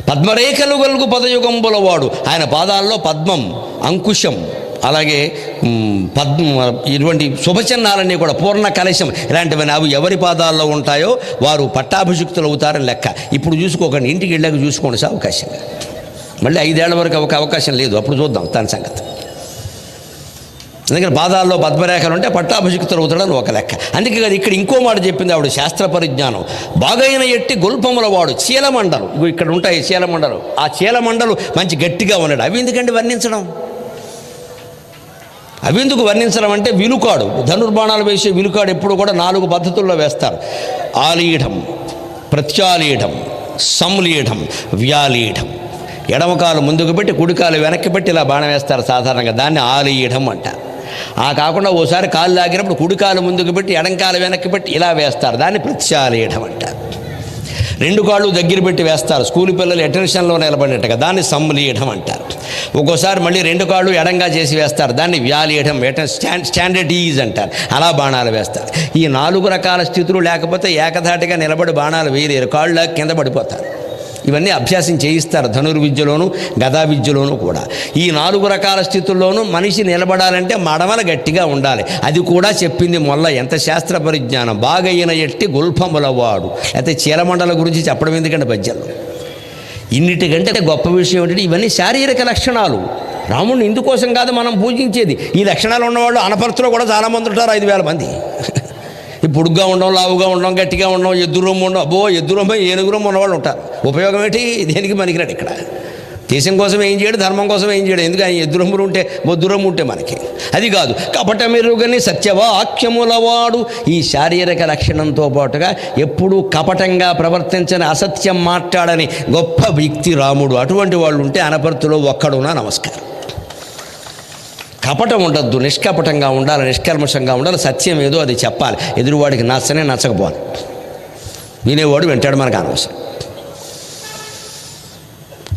S1: పద్మరేఖలు గలుగు పదయుగంబుల వాడు, ఆయన పాదాల్లో పద్మం, అంకుశం, అలాగే ఇటువంటి శుభచిహ్నాలన్నీ కూడా, పూర్ణ కలశం ఇలాంటివన్నీ అవి ఎవరి పాదాల్లో ఉంటాయో వారు పట్టాభిషిక్తులు అవుతారని లెక్క. ఇప్పుడు చూసుకోకండి, ఇంటికి వెళ్ళాక చూసుకోండి అవకాశంగా. మళ్ళీ 5 ఏళ్ల వరకు ఒక అవకాశం లేదు, అప్పుడు చూద్దాం దాని సంగతి. అందుకని పాదాల్లో పద్మరేఖలు ఉంటే పట్టాభిషిక్తులు అవుతాడని ఒక లెక్క. అందుకే కదా ఇక్కడ ఇంకో మాట చెప్పింది ఆవిడ, శాస్త్ర పరిజ్ఞానం. బాగైన ఎట్టి గొల్పముల వాడు, చీలమండలు ఇక్కడ ఉంటాయి, చీలమండలు. ఆ చీలమండలు మంచి గట్టిగా ఉన్నాడు. అవి ఎందుకంటే వర్ణించడం, అవి ఎందుకు వర్ణించడం అంటే విలుకాడు, ధనుర్బాణాలు వేసే విలుకాడు ఎప్పుడు కూడా 4 పద్ధతుల్లో వేస్తారు. ఆలీఢం, ప్రత్యాలీఢం, సంలీఢం, వ్యాలీఢం. ఎడమకాలు ముందుకు పెట్టి కుడికాలు వెనక్కి పెట్టి ఇలా బాణం వేస్తారు సాధారణంగా, దాన్ని ఆలీఢం అంటారు. ఆ కాకుండా ఓసారి కాలు లాగినప్పుడు కుడికాలు ముందుకు పెట్టి ఎడంకాలు వెనక్కి పెట్టి ఇలా వేస్తారు, దాన్ని ప్రత్యాలీఢం అంటారు. 2 కాళ్ళు దగ్గర పెట్టి వేస్తారు, స్కూల్ పిల్లలు అటెన్షన్లో నిలబడినట్టుగా, దాన్ని సంలీఢం అంటారు. ఒక్కోసారి మళ్ళీ 2 కాళ్ళు ఎడంగా చేసి వేస్తారు, దాన్ని వ్యాలీఢం, స్టాండర్డ్ ఈజ్ అంటారు. అలా బాణాలు వేస్తారు. ఈ 4 రకాల స్థితులు లేకపోతే ఏకధాటిగా నిలబడి బాణాలు వేయలేరు, కాళ్ళు కింద పడిపోతారు. ఇవన్నీ అభ్యాసం చేయిస్తారు ధనుర్విద్యలోను గదా విద్యలోనూ కూడా. ఈ 4 రకాల స్థితుల్లోనూ మనిషి నిలబడాలంటే మడమల గట్టిగా ఉండాలి. అది కూడా చెప్పింది మొల్ల. ఎంత శాస్త్ర పరిజ్ఞానం. బాగైన ఎట్టి గుల్పములవాడు, అయితే చీలమండల గురించి చెప్పడం ఎందుకంటే పద్యంలో. ఇన్నిటికంటే గొప్ప విషయం ఏంటంటే ఇవన్నీ శారీరక లక్షణాలు. రాముడిని ఇందుకోసం కాదు మనం పూజించేది. ఈ లక్షణాలు ఉన్నవాళ్ళు అనపర్తిలో కూడా చాలామంది ఉంటారు, 5,000 మంది. ఈ పొడుగ్గా ఉండడం, లావుగా ఉండడం, గట్టిగా ఉండడం, ఎద్దురొమ్ము ఉండడం, అబ్బో ఎద్దురొమ్మ ఏనుగురొమ్మ ఉన్నవాళ్ళు ఉంటారు. ఉపయోగం ఏంటి? దేనికి పనికిరాడు. ఇక్కడ దేశం కోసం ఏం చేయడు, ధర్మం కోసం ఏం చేయడు. ఎందుకు? ఆయన ఎద్దురొమ్ములు ఉంటే బొద్దురొమ్ము ఉంటే మనకి అది కాదు. కపట మెరుగని సత్యవాక్యములవాడు, ఈ శారీరక లక్షణంతో పాటుగా ఎప్పుడూ కపటంగా ప్రవర్తించని, అసత్యం మాట్లాడని గొప్ప వ్యక్తి రాముడు. అటువంటి వాళ్ళు ఉంటే అనపర్తిలో ఒక్కడున్నా నమస్కారం. కపటం ఉండద్దు, నిష్కపటంగా ఉండాలి, నిష్కల్మషంగా ఉండాలి. సత్యం ఏదో అది చెప్పాలి. ఎదురువాడికి నచ్చనే నచ్చకపోవాలి, వినేవాడు వెంటాడు, మనకు అనవసరం.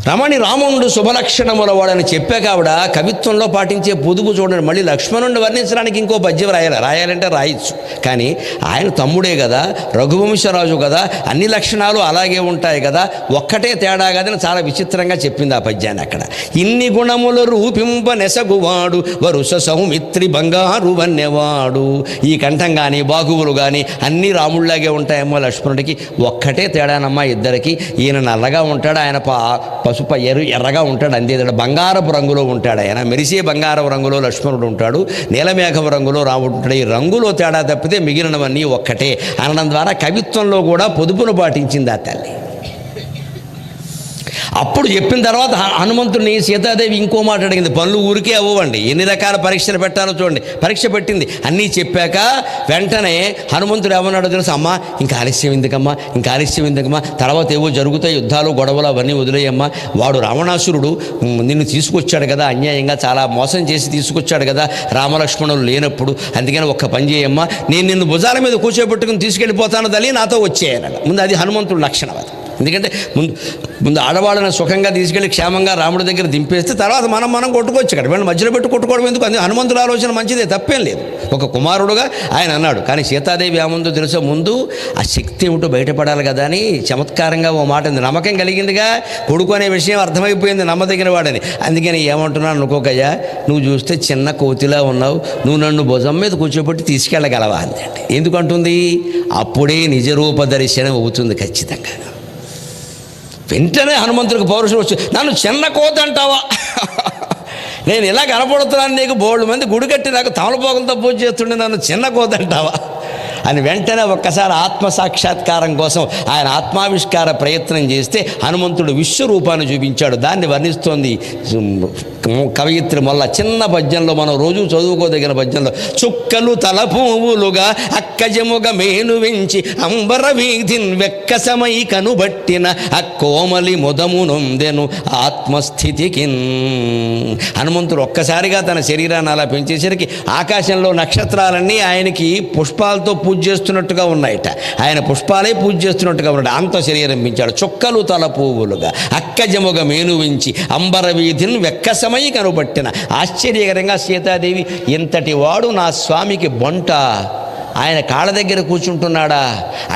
S1: రమణి రాముడు శుభలక్షణముల వాడని చెప్పాక ఆవిడ కవిత్వంలో పాటించే పొదుపు చూడండి. మళ్ళీ లక్ష్మణుడిని వర్ణించడానికి ఇంకో పద్యం రాయాలంటే రాయొచ్చు, కానీ ఆయన తమ్ముడే కదా, రఘువంశరాజు కదా, అన్ని లక్షణాలు అలాగే ఉంటాయి కదా, ఒక్కటే తేడా కదని చాలా విచిత్రంగా చెప్పింది ఆ పద్యాన్ని అక్కడ. ఇన్ని గుణములు రూపింప నెసగువాడు వరుస సౌమిత్రి బంగారు వన్నెవాడు. ఈ కంఠం కానీ బాగువులు కానీ అన్నీ రాముళ్లాగే ఉంటాయేమో లక్ష్మణుడికి, ఒక్కటే తేడానమ్మా ఇద్దరికి. ఈయన నల్లగా ఉంటాడు, ఆయన పసుపు ఎర్రగా ఉంటాడు, అంతే. బంగారపు రంగులో ఉంటాడు ఆయన, మెరిసే బంగారపు రంగులో లక్ష్మణుడు ఉంటాడు, నీలమేఘపు రంగులో రాముడు ఉంటాడు. ఈ రంగులో తేడా తప్పితే మిగిలినవన్నీ ఒక్కటే అనడం ద్వారా కవిత్వంలో కూడా పొదుపును పాటించింది ఆ తల్లి. అప్పుడు చెప్పిన తర్వాత హనుమంతుడిని సీతాదేవి ఇంకో మాట అడిగింది. పనులు ఊరికే అవ్వండి, ఎన్ని రకాల పరీక్షలు పెట్టాలో చూడండి. పరీక్ష పెట్టింది. అన్నీ చెప్పాక వెంటనే హనుమంతుడు ఏమన్నాడో తెలుసు, అమ్మా ఇంకా ఆలస్యం ఎందుకమ్మా, తర్వాత ఏవో జరుగుతాయి, యుద్ధాలు గొడవలు అవన్నీ వదిలేయమ్మా. వాడు రావణాసురుడు నిన్ను తీసుకొచ్చాడు కదా, అన్యాయంగా చాలా మోసం చేసి తీసుకొచ్చాడు కదా రామలక్ష్మణులు లేనప్పుడు. అందుకని ఒక్క పని చేయమ్మా, నేను నిన్ను భుజాల మీద కూర్చోబెట్టుకుని తీసుకెళ్ళిపోతాను తల్లి, నాతో వచ్చేయన్నాడు. ముందు అది హనుమంతుడు లక్షణం. అది ఎందుకంటే ముందు ఆడవాళ్ళని సుఖంగా తీసుకెళ్ళి క్షేమంగా రాముడి దగ్గర దింపేస్తే తర్వాత మనం కొట్టుకోవచ్చు. కదా వీళ్ళు మధ్యలో పెట్టి కొట్టుకోవడం ఎందుకు? అది హనుమంతుడు ఆలోచన మంచిదే, తప్పేం లేదు. ఒక కుమారుడుగా ఆయన అన్నాడు. కానీ సీతాదేవి ఏముందో తెలుసో, ముందు ఆ శక్తి ఏమిటో బయటపడాలి కదా అని చమత్కారంగా ఓ మాట ఉంది. నమ్మకం కలిగిందిగా, కొడుకు అనే విషయం అర్థమైపోయింది, నమ్మదగిన వాడని. అందుకని ఏమంటున్నాను అనుకోకయ్యా, నువ్వు చూస్తే చిన్న కోతిలా ఉన్నావు, నువ్వు నన్ను భుజం మీద కూర్చోబెట్టి తీసుకెళ్ళగలవా అంతే. ఎందుకంటుంది? అప్పుడే నిజరూప దర్శనం అవుతుంది ఖచ్చితంగా. వెంటనే హనుమంతుడికి పౌరుషం వచ్చి, నన్ను చిన్న కోత అంటావా? నేను ఇలా కనపడుతున్నాను నీకు, బోల్డ్ మంది గుడి కట్టి నాకు తమలపోకలతో పూజ చేస్తుండే, నన్ను చిన్న కోత అంటావా అని వెంటనే ఒక్కసారి ఆత్మసాక్షాత్కారం కోసం ఆయన ఆత్మావిష్కార ప్రయత్నం చేస్తే హనుమంతుడు విశ్వరూపాన్ని చూపించాడు. దాన్ని వర్ణిస్తోంది కవయిత్రి మొల్ల చిన్న పద్యంలో మనం రోజు చదువుకోదగిన పద్యంలో చుక్కలు తలపువ్వులుగా అక్కజముగ మేను వెంచి అంబర వీధిన్ వెక్కసమై కనుబట్టిన అక్కోమలి ముదము నొందెను ఆత్మస్థితికి. హనుమంతుడు ఒక్కసారిగా తన శరీరాన్ని అలా పెంచేసరికి ఆకాశంలో నక్షత్రాలన్నీ ఆయనకి పుష్పాలతో పూజ చేస్తున్నట్టుగా ఉన్నాయట. ఆయన పుష్పాలే పూజ చేస్తున్నట్టుగా ఉన్నాడు. అంత శరీరం పెంచాడు. చుక్కలు తలపువ్వులుగా అక్కజముగ మేను వెంచి అంబర వీధిన్ వెక్కసమై కనుబట్టిన. ఆశ్చర్యకరంగా సీతాదేవి, ఇంతటి వాడు నా స్వామికి బొంట, ఆయన కాళ్ళ దగ్గర కూర్చుంటున్నాడా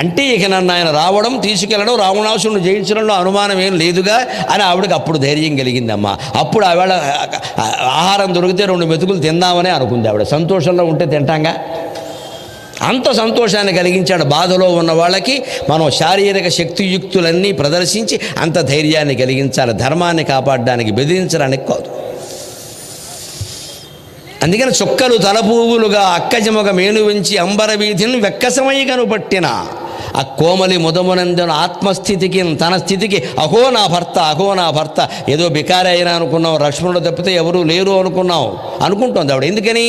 S1: అంటే ఇక నన్ను ఆయన రావడం, తీసుకెళ్ళడం, రావణాసురుని జయించడంలో అనుమానం ఏం లేదుగా అని ఆవిడకి అప్పుడు ధైర్యం కలిగిందమ్మా. అప్పుడు ఆవిడ ఆహారం దొరికితే 2 మెతుకులు తిందామనే అనుకుంది ఆవిడ. సంతోషంలో ఉంటే తింటాంగా. అంత సంతోషాన్ని కలిగించాడు. బాధలో ఉన్న వాళ్ళకి మనం శారీరక శక్తియుక్తులన్నీ ప్రదర్శించి అంత ధైర్యాన్ని కలిగించాలి. ధర్మాన్ని కాపాడడానికి, బెదిరించడానికి కాదు. అందుకని చుక్కలు తలపువ్వులుగా అక్కజముగ మేను వెంచి అంబర వీధిని వెక్కసమై కనుపట్టిన ఆ కోమలి ముదమునందన ఆత్మస్థితికి, తన స్థితికి అహో నా భర్త, అహో నా భర్త. ఏదో బికారి అయినా అనుకున్నాం, లక్ష్మణుడు తప్పితే ఎవరూ లేరు అనుకుంటోంది ఆవిడ. ఎందుకని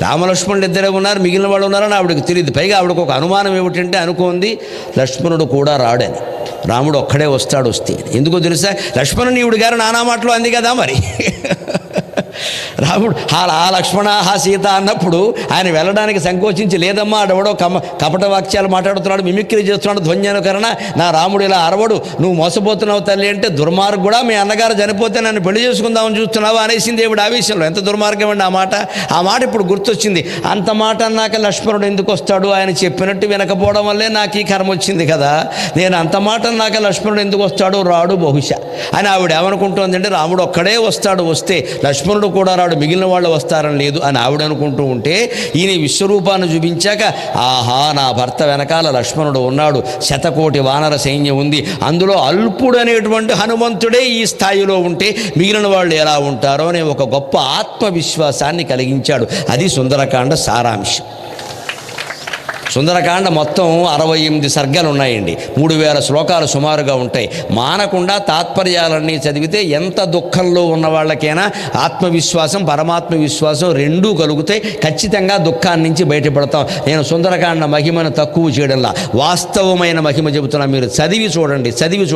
S1: రామలక్ష్మణుడు ఇద్దరే ఉన్నారు, మిగిలిన వాళ్ళు ఉన్నారని ఆవిడకి తెలియదు. పైగా ఆవిడకు ఒక అనుమానం ఏమిటంటే అనుకుంది లక్ష్మణుడు కూడా రాడని, రాముడు ఒక్కడే వస్తాడు. వస్తే ఎందుకో తెలుసా, లక్ష్మణుని ఈవిడ గారు నానా మాటలు అంది కదా మరి. రాముడు ఆ లక్ష్మణ హా సీత అన్నప్పుడు ఆయన వెళ్ళడానికి సంకోచించి, లేదమ్మా ఆడెవడో కపట వాక్యాలు మాట్లాడుతున్నాడు, మిమిక్రీ చేస్తున్నాడు, ధ్వన్యానుకరణ, నా రాముడు ఇలా అరవడు, నువ్వు మోసపోతున్నావు తల్లి అంటే, దుర్మార్గుడా మీ అన్నగారు చనిపోతే నన్ను పెళ్లి చేసుకుందామని చూస్తున్నావా అనేసింది దేవుడు ఆవేశంలో. ఎంత దుర్మార్గం అండి ఆ మాట ఇప్పుడు గుర్తొచ్చింది. అంత మాట అన్నాక లక్ష్మణుడు ఎందుకు వస్తాడు, ఆయన చెప్పినట్టు వినకపోవడం వల్లే నాకు ఈ కర్మ వచ్చింది కదా. నేను అంత మాట అన్నాక లక్ష్మణుడు ఎందుకు వస్తాడు, రాడు బహుశా అని ఆవిడ ఏమనుకుంటుందంటే, రాముడు ఒక్కడే వస్తాడు, వస్తే లక్ష్మణుడు కూడా రాడు, మిగిలిన వాళ్ళు వస్తారని లేదు అని ఆవిడ అనుకుంటూ ఉంటే, ఈయన విశ్వరూపాన్ని చూపించాక ఆహా నా భర్త వెనకాల లక్ష్మణుడు ఉన్నాడు, 100,000 వానర సైన్యం ఉంది, అందులో అల్పుడు అనేటువంటి హనుమంతుడే ఈ స్థాయిలో ఉంటే మిగిలిన వాళ్ళు ఎలా ఉంటారో అనే ఒక గొప్ప ఆత్మవిశ్వాసాన్ని కలిగించాడు. అది సుందరకాండ సారాంశం. సుందరకాండ మొత్తం 68 సర్గలు ఉన్నాయండి. 3000 శ్లోకాలు సుమారుగా ఉంటాయి. మానకుండా తాత్పర్యాలన్నీ చదివితే ఎంత దుఃఖంలో ఉన్న వాళ్ళకైనా ఆత్మవిశ్వాసం, పరమాత్మ విశ్వాసం రెండూ కలుగుతాయి. ఖచ్చితంగా దుఃఖాన్ని నుంచి బయటపడతాం. నేను సుందరకాండ మహిమను తక్కువ చేయడంలా, వాస్తవమైన మహిమ చెబుతున్నా. మీరు చదివి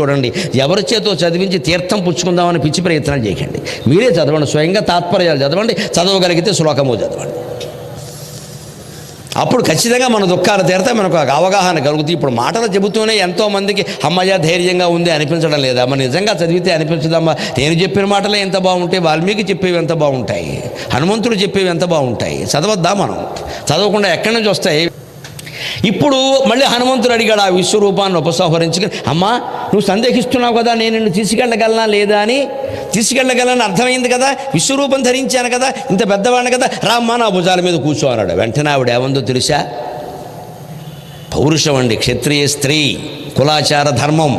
S1: చూడండి. ఎవరి చేతో చదివించి తీర్థం పుచ్చుకుందామని పిచ్చి ప్రయత్నం చేయకండి. మీరే చదవండి, స్వయంగా తాత్పర్యాలు చదవండి, చదవగలిగితే శ్లోకము చదవండి. అప్పుడు ఖచ్చితంగా మన దుఃఖాలు తీరితే మనకు అవగాహన కలుగుతుంది. ఇప్పుడు మాటలు చెబుతూనే ఎంతోమందికి అమ్మయ్య ధైర్యంగా ఉంది అనిపించడం లేదా? మరి నిజంగా చదివితే అనిపించదమ్మా. నేను చెప్పిన మాటలే ఎంత బాగుంటాయి, వాల్మీకి చెప్పేవి ఎంత బాగుంటాయి, హనుమంతుడు చెప్పేవి ఎంత బాగుంటాయి. చదవద్దా మనం? చదవకుండా ఎక్కడి నుంచి వస్తాయి? ఇప్పుడు మళ్ళీ హనుమంతుడు అడిగాడు ఆ విశ్వరూపాన్ని ఉపసంహరించుకుని, అమ్మా నువ్వు సందేహిస్తున్నావు కదా నేను నిన్ను తీసుకెళ్ళగలనా లేదా అని. తీసుకెళ్ళగలని అర్థమైంది కదా, విశ్వరూపం ధరించాను కదా, ఇంత పెద్దవాడిని కదా, రామ్మా నా భుజాల మీద కూర్చో అన్నాడు. వెంటనే ఆవిడ ఏమందో తెలుసా? పౌరుషం అండి, క్షత్రియ స్త్రీ కులాచార ధర్మం,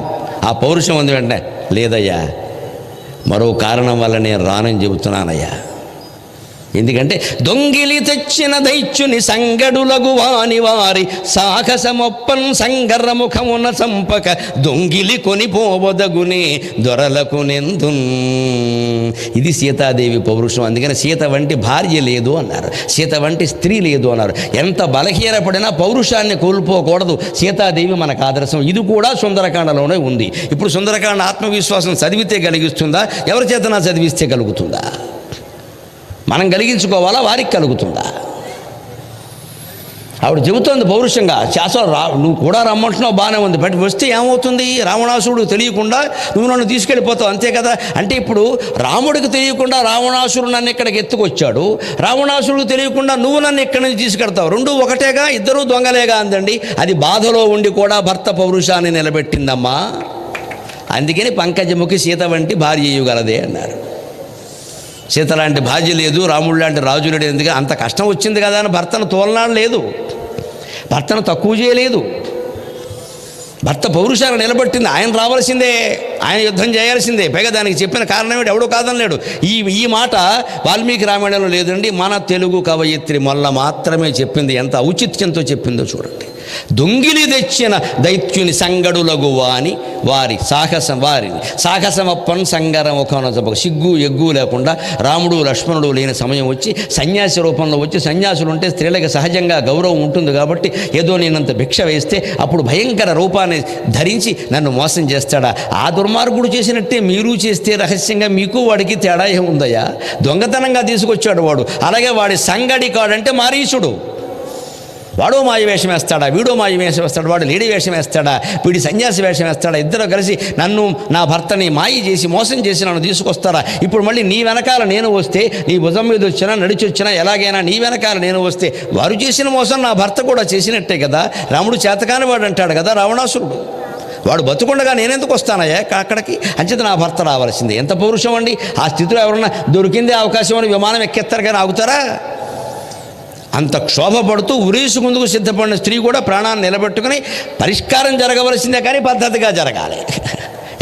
S1: ఆ పౌరుషం ఉంది. వెంటనే లేదయ్యా, మరో కారణం వల్ల నేను రానని చెబుతున్నానయ్యా. ఎందుకంటే దొంగిలి తెచ్చిన దైత్యుని సంగడులగు వాని వారి సాహసమొప్పన్ సంగరముఖమున సంపక దొంగిలి కొనిపోవదగునే దొరలకు నెందున్. ఇది సీతాదేవి పౌరుషం. అందుకని సీత వంటి భార్య లేదు అన్నారు, సీత వంటి స్త్రీ లేదు అన్నారు. ఎంత బలహీనపడినా పౌరుషాన్ని కోల్పోకూడదు. సీతాదేవి మనకు ఆదర్శం. ఇది కూడా సుందరకాండలోనే ఉంది. ఇప్పుడు సుందరకాండ ఆత్మవిశ్వాసం చదివితే కలిగిస్తుందా, ఎవరి చేతనా చదివిస్తే కలుగుతుందా? మనం కలిగించుకోవాలా, వారికి కలుగుతుందా? ఆవిడ చెబుతోంది పౌరుషంగా, అసలు నువ్వు కూడా రమ్మంటున్నావు బాగానే ఉంది, బట్ వస్తే ఏమవుతుంది? రావణాసురుడు తెలియకుండా నువ్వు నన్ను తీసుకెళ్ళిపోతావు, అంతే కదా. అంటే ఇప్పుడు రాముడికి తెలియకుండా రావణాసురుడు నన్ను ఇక్కడికి ఎత్తుకొచ్చాడు, రావణాసురుడు తెలియకుండా నువ్వు నన్ను ఇక్కడి నుంచి తీసుకెడతావు, రెండూ ఒకటేగా, ఇద్దరూ దొంగలేగా అందండి. అది బాధలో ఉండి కూడా భర్త పౌరుషాన్ని నిలబెట్టిందమ్మా. అందుకని పంకజముఖి సీత వంటి భార్య గలదే అన్నారు. సీత లాంటి భార్య లేదు, రాముడు లాంటి రాజు లేడు. ఎందుకంటే అంత కష్టం వచ్చింది కదా అని భర్తను తోలనాడు లేదు, భర్తను తక్కువ చేయలేదు. భర్త పౌరుషాన్ని నిలబెట్టింది. ఆయన రావాల్సిందే, ఆయన యుద్ధం చేయాల్సిందే. పైగా దానికి చెప్పిన కారణం ఏంటి? ఎవడో కాదనలేడు. ఈ మాట వాల్మీకి రామాయణంలో లేదండి, మన తెలుగు కవయిత్రి మొల్ల మాత్రమే చెప్పింది. ఎంత ఔచిత్యంతో చెప్పిందో చూడండి. దొంగిలి తెచ్చిన దైత్యుని సంగడులగువా అని వారిని సాహసమప్పన్ సంగరం ఒక సిగ్గు ఎగ్గు లేకుండా రాముడు లక్ష్మణుడు లేని సమయం వచ్చి సన్యాసి రూపంలో వచ్చి, సన్యాసులు ఉంటే స్త్రీలకు సహజంగా గౌరవం ఉంటుంది కాబట్టి ఏదో నేనంత భిక్ష వేస్తే అప్పుడు భయంకర రూపాన్ని ధరించి నన్ను మోసం చేస్తాడా? ఆ దుర్మార్గుడు చేసినట్టే మీరు చేస్తే రహస్యంగా మీకు వాడికి తేడా ఏముందయ్యా? దొంగతనంగా తీసుకొచ్చాడు వాడు. అలాగే వాడి సంగడి కాడంటే మారీచుడు. వాడో మాయ వేషం వేస్తాడా, వీడో మాయ వేషం వేస్తాడు, వాడు లేడీ వేషం వేస్తాడా, వీడి సన్యాసి వేషం వేస్తాడా? ఇద్దరు కలిసి నన్ను, నా భర్తని మాయ చేసి మోసం చేసి నన్ను తీసుకొస్తారా? ఇప్పుడు మళ్ళీ నీ వెనకాల నేను వస్తే, నీ భుజం మీద వచ్చినా నడిచి వచ్చినా ఎలాగైనా నీ వెనకాల నేను వస్తే వారు చేసిన మోసం నా భర్త కూడా చేసినట్టే కదా. రాముడు చేతకాని వాడు అంటాడు కదా రావణాసురుడు. వాడు బతుకుండగా నేనెందుకు వస్తానయ్యా అక్కడికి? అంచేత నా భర్త రావాల్సిందే. ఎంత పౌరుషం అండి! ఆ స్థితిలో ఎవరన్నా దొరికిందే అవకాశం అని విమానం ఎక్కేస్తారు కానీ ఆగుతారా? అంత క్షోభపడుతూ ఉరేసుకుందుకు సిద్ధపడిన స్త్రీ కూడా ప్రాణాన్ని నిలబెట్టుకుని పరిష్కారం జరగవలసిందే కానీ పద్ధతిగా జరగాలి.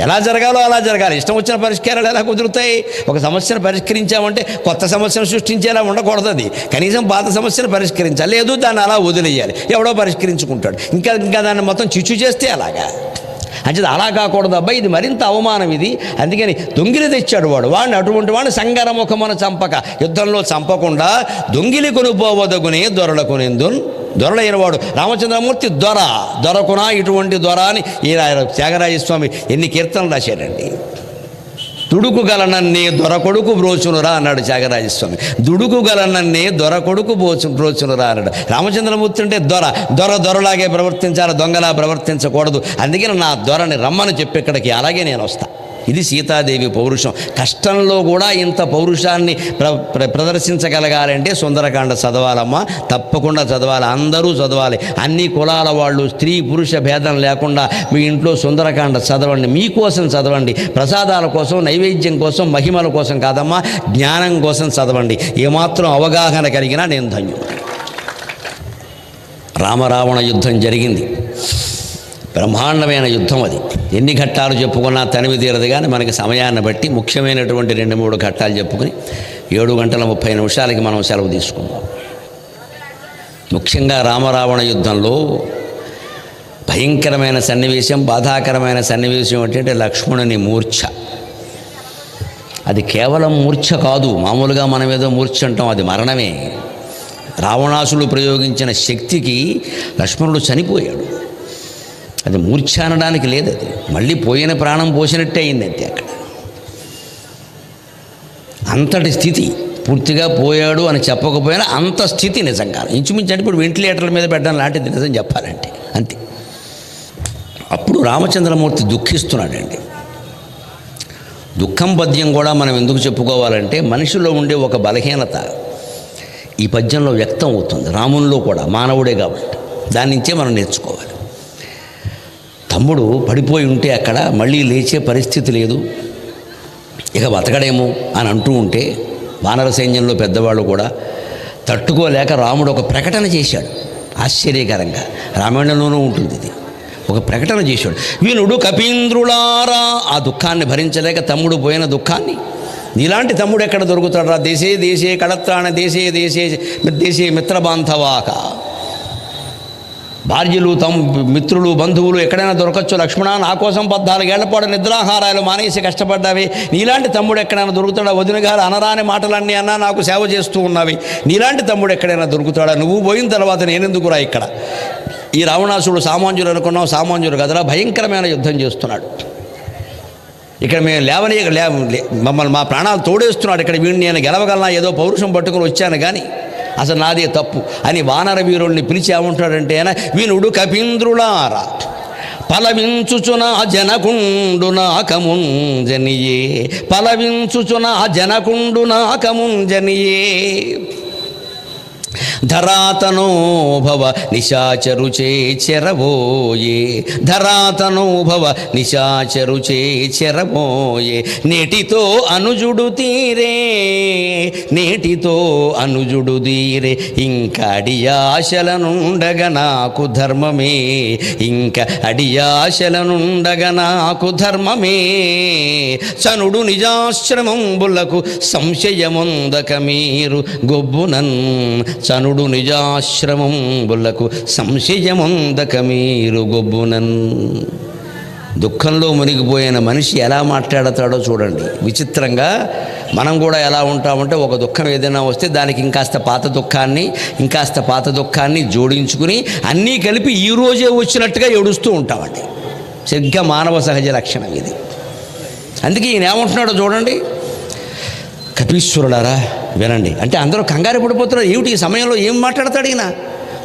S1: ఎలా జరగాలో అలా జరగాలి. ఇష్టం వచ్చిన పరిష్కారాలు ఎలా కుదురుతాయి? ఒక సమస్యను పరిష్కరించామంటే కొత్త సమస్యను సృష్టించేలా ఉండకూడదు. అది కనీసం పాత సమస్యను పరిష్కరించాలి. లేదు దాన్ని అలా వదిలేయాలి, ఎవడో పరిష్కరించుకుంటాడు. ఇంకా దాన్ని మొత్తం చిచ్చు చేస్తే అలాగా. అంటే అలా కాకూడదు అబ్బాయి, ఇది మరింత అవమానం ఇది. అందుకని దొంగిలి తెచ్చాడు వాడిని అటువంటి వాడిని సంగరముఖమున చంపక, యుద్ధంలో చంపకుండా దొంగిలి కొనుపోవదగునే దొరలకునేందు. దొరలైన వాడు రామచంద్రమూర్తి దొరకునా ఇటువంటి దొర అని ఈ త్యాగరాజస్వామి ఎన్ని కీర్తనలు రాశాడండి. దుడుకుగలనన్నే దొరకొడుకు బ్రోచునురా అన్నాడు త్యాగరాజస్వామి. దుడుకుగలనన్నే దొరకొడుకు బ్రోచునురా అన్నాడు. రామచంద్రమూర్తి అంటే దొరలాగే ప్రవర్తించాలి, దొంగలా ప్రవర్తించకూడదు. అందుకని నా దొరని రమ్మని చెప్పి ఇక్కడికి, అలాగే నేను వస్తా. ఇది సీతాదేవి పౌరుషం. కష్టంలో కూడా ఇంత పౌరుషాన్ని ప్రదర్శించగలగాలంటే సుందరకాండ చదవాలమ్మా, తప్పకుండా చదవాలి. అందరూ చదవాలి. అన్ని కులాల వాళ్ళు, స్త్రీ పురుష భేదం లేకుండా మీ ఇంట్లో సుందరకాండ చదవండి. మీకోసం చదవండి, ప్రసాదాల కోసం, నైవేద్యం కోసం, మహిమల కోసం కాదమ్మా, జ్ఞానం కోసం చదవండి. ఏమాత్రం అవగాహన కలిగినా నేను ధన్యుడు. రామరావణ యుద్ధం జరిగింది. బ్రహ్మాండమైన యుద్ధం అది. ఎన్ని ఘట్టాలు చెప్పుకున్నా తనివి తీరదు. కానీ మనకి సమయాన్ని బట్టి ముఖ్యమైనటువంటి 2-3 ఘట్టాలు చెప్పుకుని 7 గంటల 30 నిమిషాలకి మనం సెలవు తీసుకుందాం. ముఖ్యంగా రామరావణ యుద్ధంలో భయంకరమైన సన్నివేశం, బాధాకరమైన సన్నివేశం ఏంటంటే లక్ష్మణుని మూర్ఛ. అది కేవలం మూర్ఛ కాదు, మామూలుగా మనం ఏదో మూర్ఛ అంటాం, అది మరణమే. రావణాసుడు ప్రయోగించిన శక్తికి లక్ష్మణుడు చనిపోయాడు. అది మూర్ఛ అనడానికి లేదు. అది మళ్ళీ పోయిన ప్రాణం పోసినట్టే అయిందంతే. అక్కడ అంతటి స్థితి, పూర్తిగా పోయాడు అని చెప్పకపోయినా అంత స్థితి నిజంగా ఇంచుమించు అంటే ఇప్పుడు వెంటిలేటర్ల మీద పెట్టడం లాంటిది నిజం చెప్పాలంటే అంతే. అప్పుడు రామచంద్రమూర్తి దుఃఖిస్తున్నాడండి. దుఃఖం పద్యం కూడా మనం ఎందుకు చెప్పుకోవాలంటే మనిషిలో ఉండే ఒక బలహీనత ఈ పద్యంలో వ్యక్తం అవుతుంది. రాముల్లో కూడా మానవుడే కాబట్టి దాని నుంచే మనం నేర్చుకోవాలి. తమ్ముడు పడిపోయి ఉంటే అక్కడ మళ్ళీ లేచే పరిస్థితి లేదు, ఇక బతకడేమో అని అంటూ ఉంటే వానర సైన్యంలో పెద్దవాళ్ళు కూడా తట్టుకోలేక రాముడు ఒక ప్రకటన చేశాడు. ఆశ్చర్యకరంగా రామాయణంలోనూ ఉంటుంది ఇది. ఒక ప్రకటన చేశాడు. వినుడు కపీంద్రులారా. ఆ దుఃఖాన్ని భరించలేక తమ్ముడు పోయిన దుఃఖాన్ని, నీలాంటి తమ్ముడు ఎక్కడ దొరుకుతాడు రా? దేశే కళత్రాణ దేశే మిత్రబాంధవాక. భార్యలు, మిత్రులు, బంధువులు ఎక్కడైనా దొరకచ్చు. లక్ష్మణ, నా కోసం 14 ఏళ్ల పాటు నిద్రాహారాలు మానేసి కష్టపడ్డావి. నీలాంటి తమ్ముడు ఎక్కడైనా దొరుకుతాడా? వదిన గారు అనరాని మాటలన్నీ అన్నా నాకు సేవ చేస్తూ ఉన్నవి. నీలాంటి తమ్ముడు ఎక్కడైనా దొరుకుతాడా? నువ్వు పోయిన తర్వాత నేనెందుకురా ఇక్కడ? ఈ రావణాసుడు సామాన్యులు అనుకున్నాం, సామాన్యుడు కదరా, భయంకరమైన యుద్ధం చేస్తున్నాడు. ఇక్కడ మేము మమ్మల్ని మా ప్రాణాలు తోడేస్తున్నాడు. ఇక్కడ వీడిని నేను గెలవగలనా? ఏదో పౌరుషం పట్టుకుని వచ్చాను కానీ అసలు నాదే తప్పు అని వానర వీరుల్ని పిలిచి ఏమంటాడంటే ఆయన, వినుడు కపీంద్రులారా, పలవించుచున జనకుండు నాకముంజనియే, పలవించుచున జనకుండు నాకముంజనియే. ధరాతనో భవ నిశాచరుచే చెరబోయే, ధరాతనో భవ నిశాచరుచే చెరబోయే. నేటితో అనుజుడు తీరే, నేటితో అనుజుడు తీరే, ఇంక అడియాశలనుండగ నాకు ధర్మమే, ఇంక అడియాశలనుండగ నాకు ధర్మమే. చనుడు నిజాశ్రమంబులకు సంశయముందక మీరు గొబ్బునన్, చనుడు నిజాశ్రమంబులకు సంశయముందక మీరు గొబ్బునన్. దుఃఖంలో మునిగిపోయిన మనిషి ఎలా మాట్లాడతాడో చూడండి. విచిత్రంగా మనం కూడా ఎలా ఉంటామంటే, ఒక దుఃఖం ఏదైనా వస్తే దానికి ఇంకాస్త పాత దుఃఖాన్ని జోడించుకుని అన్నీ కలిపి ఈ రోజే వచ్చినట్టుగా ఏడుస్తూ ఉంటామండి. సరిగ్గా మానవ సహజ లక్షణం ఇది. అందుకే ఈయన ఏమంటున్నాడో చూడండి. కపీశ్వరులారా వినండి అంటే అందరూ కంగారు పడిపోతున్నారు. ఏమిటి ఈ సమయంలో ఏం మాట్లాడతాడు ఈయన?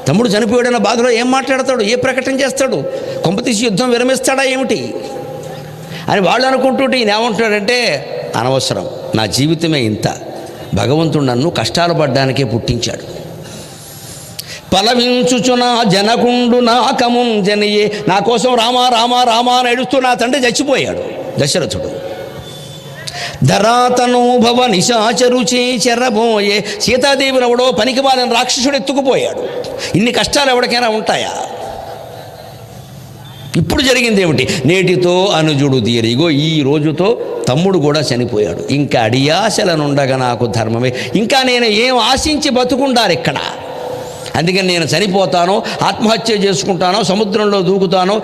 S1: తమ్ముడు చనిపోయాడన్న బాధలో ఏం మాట్లాడతాడు, ఏ ప్రకటన చేస్తాడు, కొంపతీసి యుద్ధం విరమిస్తాడా ఏమిటి అని వాళ్ళు అనుకుంటుంటే ఈయన ఏమంటున్నాడంటే, అనవసరం, నా జీవితమే ఇంత, భగవంతుడు నన్ను కష్టాలు పడ్డానికే పుట్టించాడు. పలవించుచున జనకుండు నాకముం జనయే, నా కోసం రామా రామా రామా అని ఏడుస్తూ నా తండ్రి చచ్చిపోయాడు దశరథుడు. ధరాతనోభవ నిశాచరుచే చెరబోయే, సీతాదేవిని ఎవడో పనికిమాలిన రాక్షసుడు ఎత్తుకుపోయాడు. ఇన్ని కష్టాలు ఎవరికైనా ఉంటాయా? ఇప్పుడు జరిగింది ఏమిటి? నేటితో అనుజుడు తీరి, ఇగో ఈ రోజుతో తమ్ముడు కూడా చనిపోయాడు. ఇంకా అడియాశలనుండగా నాకు ధర్మమే, ఇంకా నేను ఏం ఆశించి బతుకుండారు ఇక్కడ. అందుకని నేను చనిపోతానో, ఆత్మహత్య చేసుకుంటానో, సముద్రంలో దూకుతానో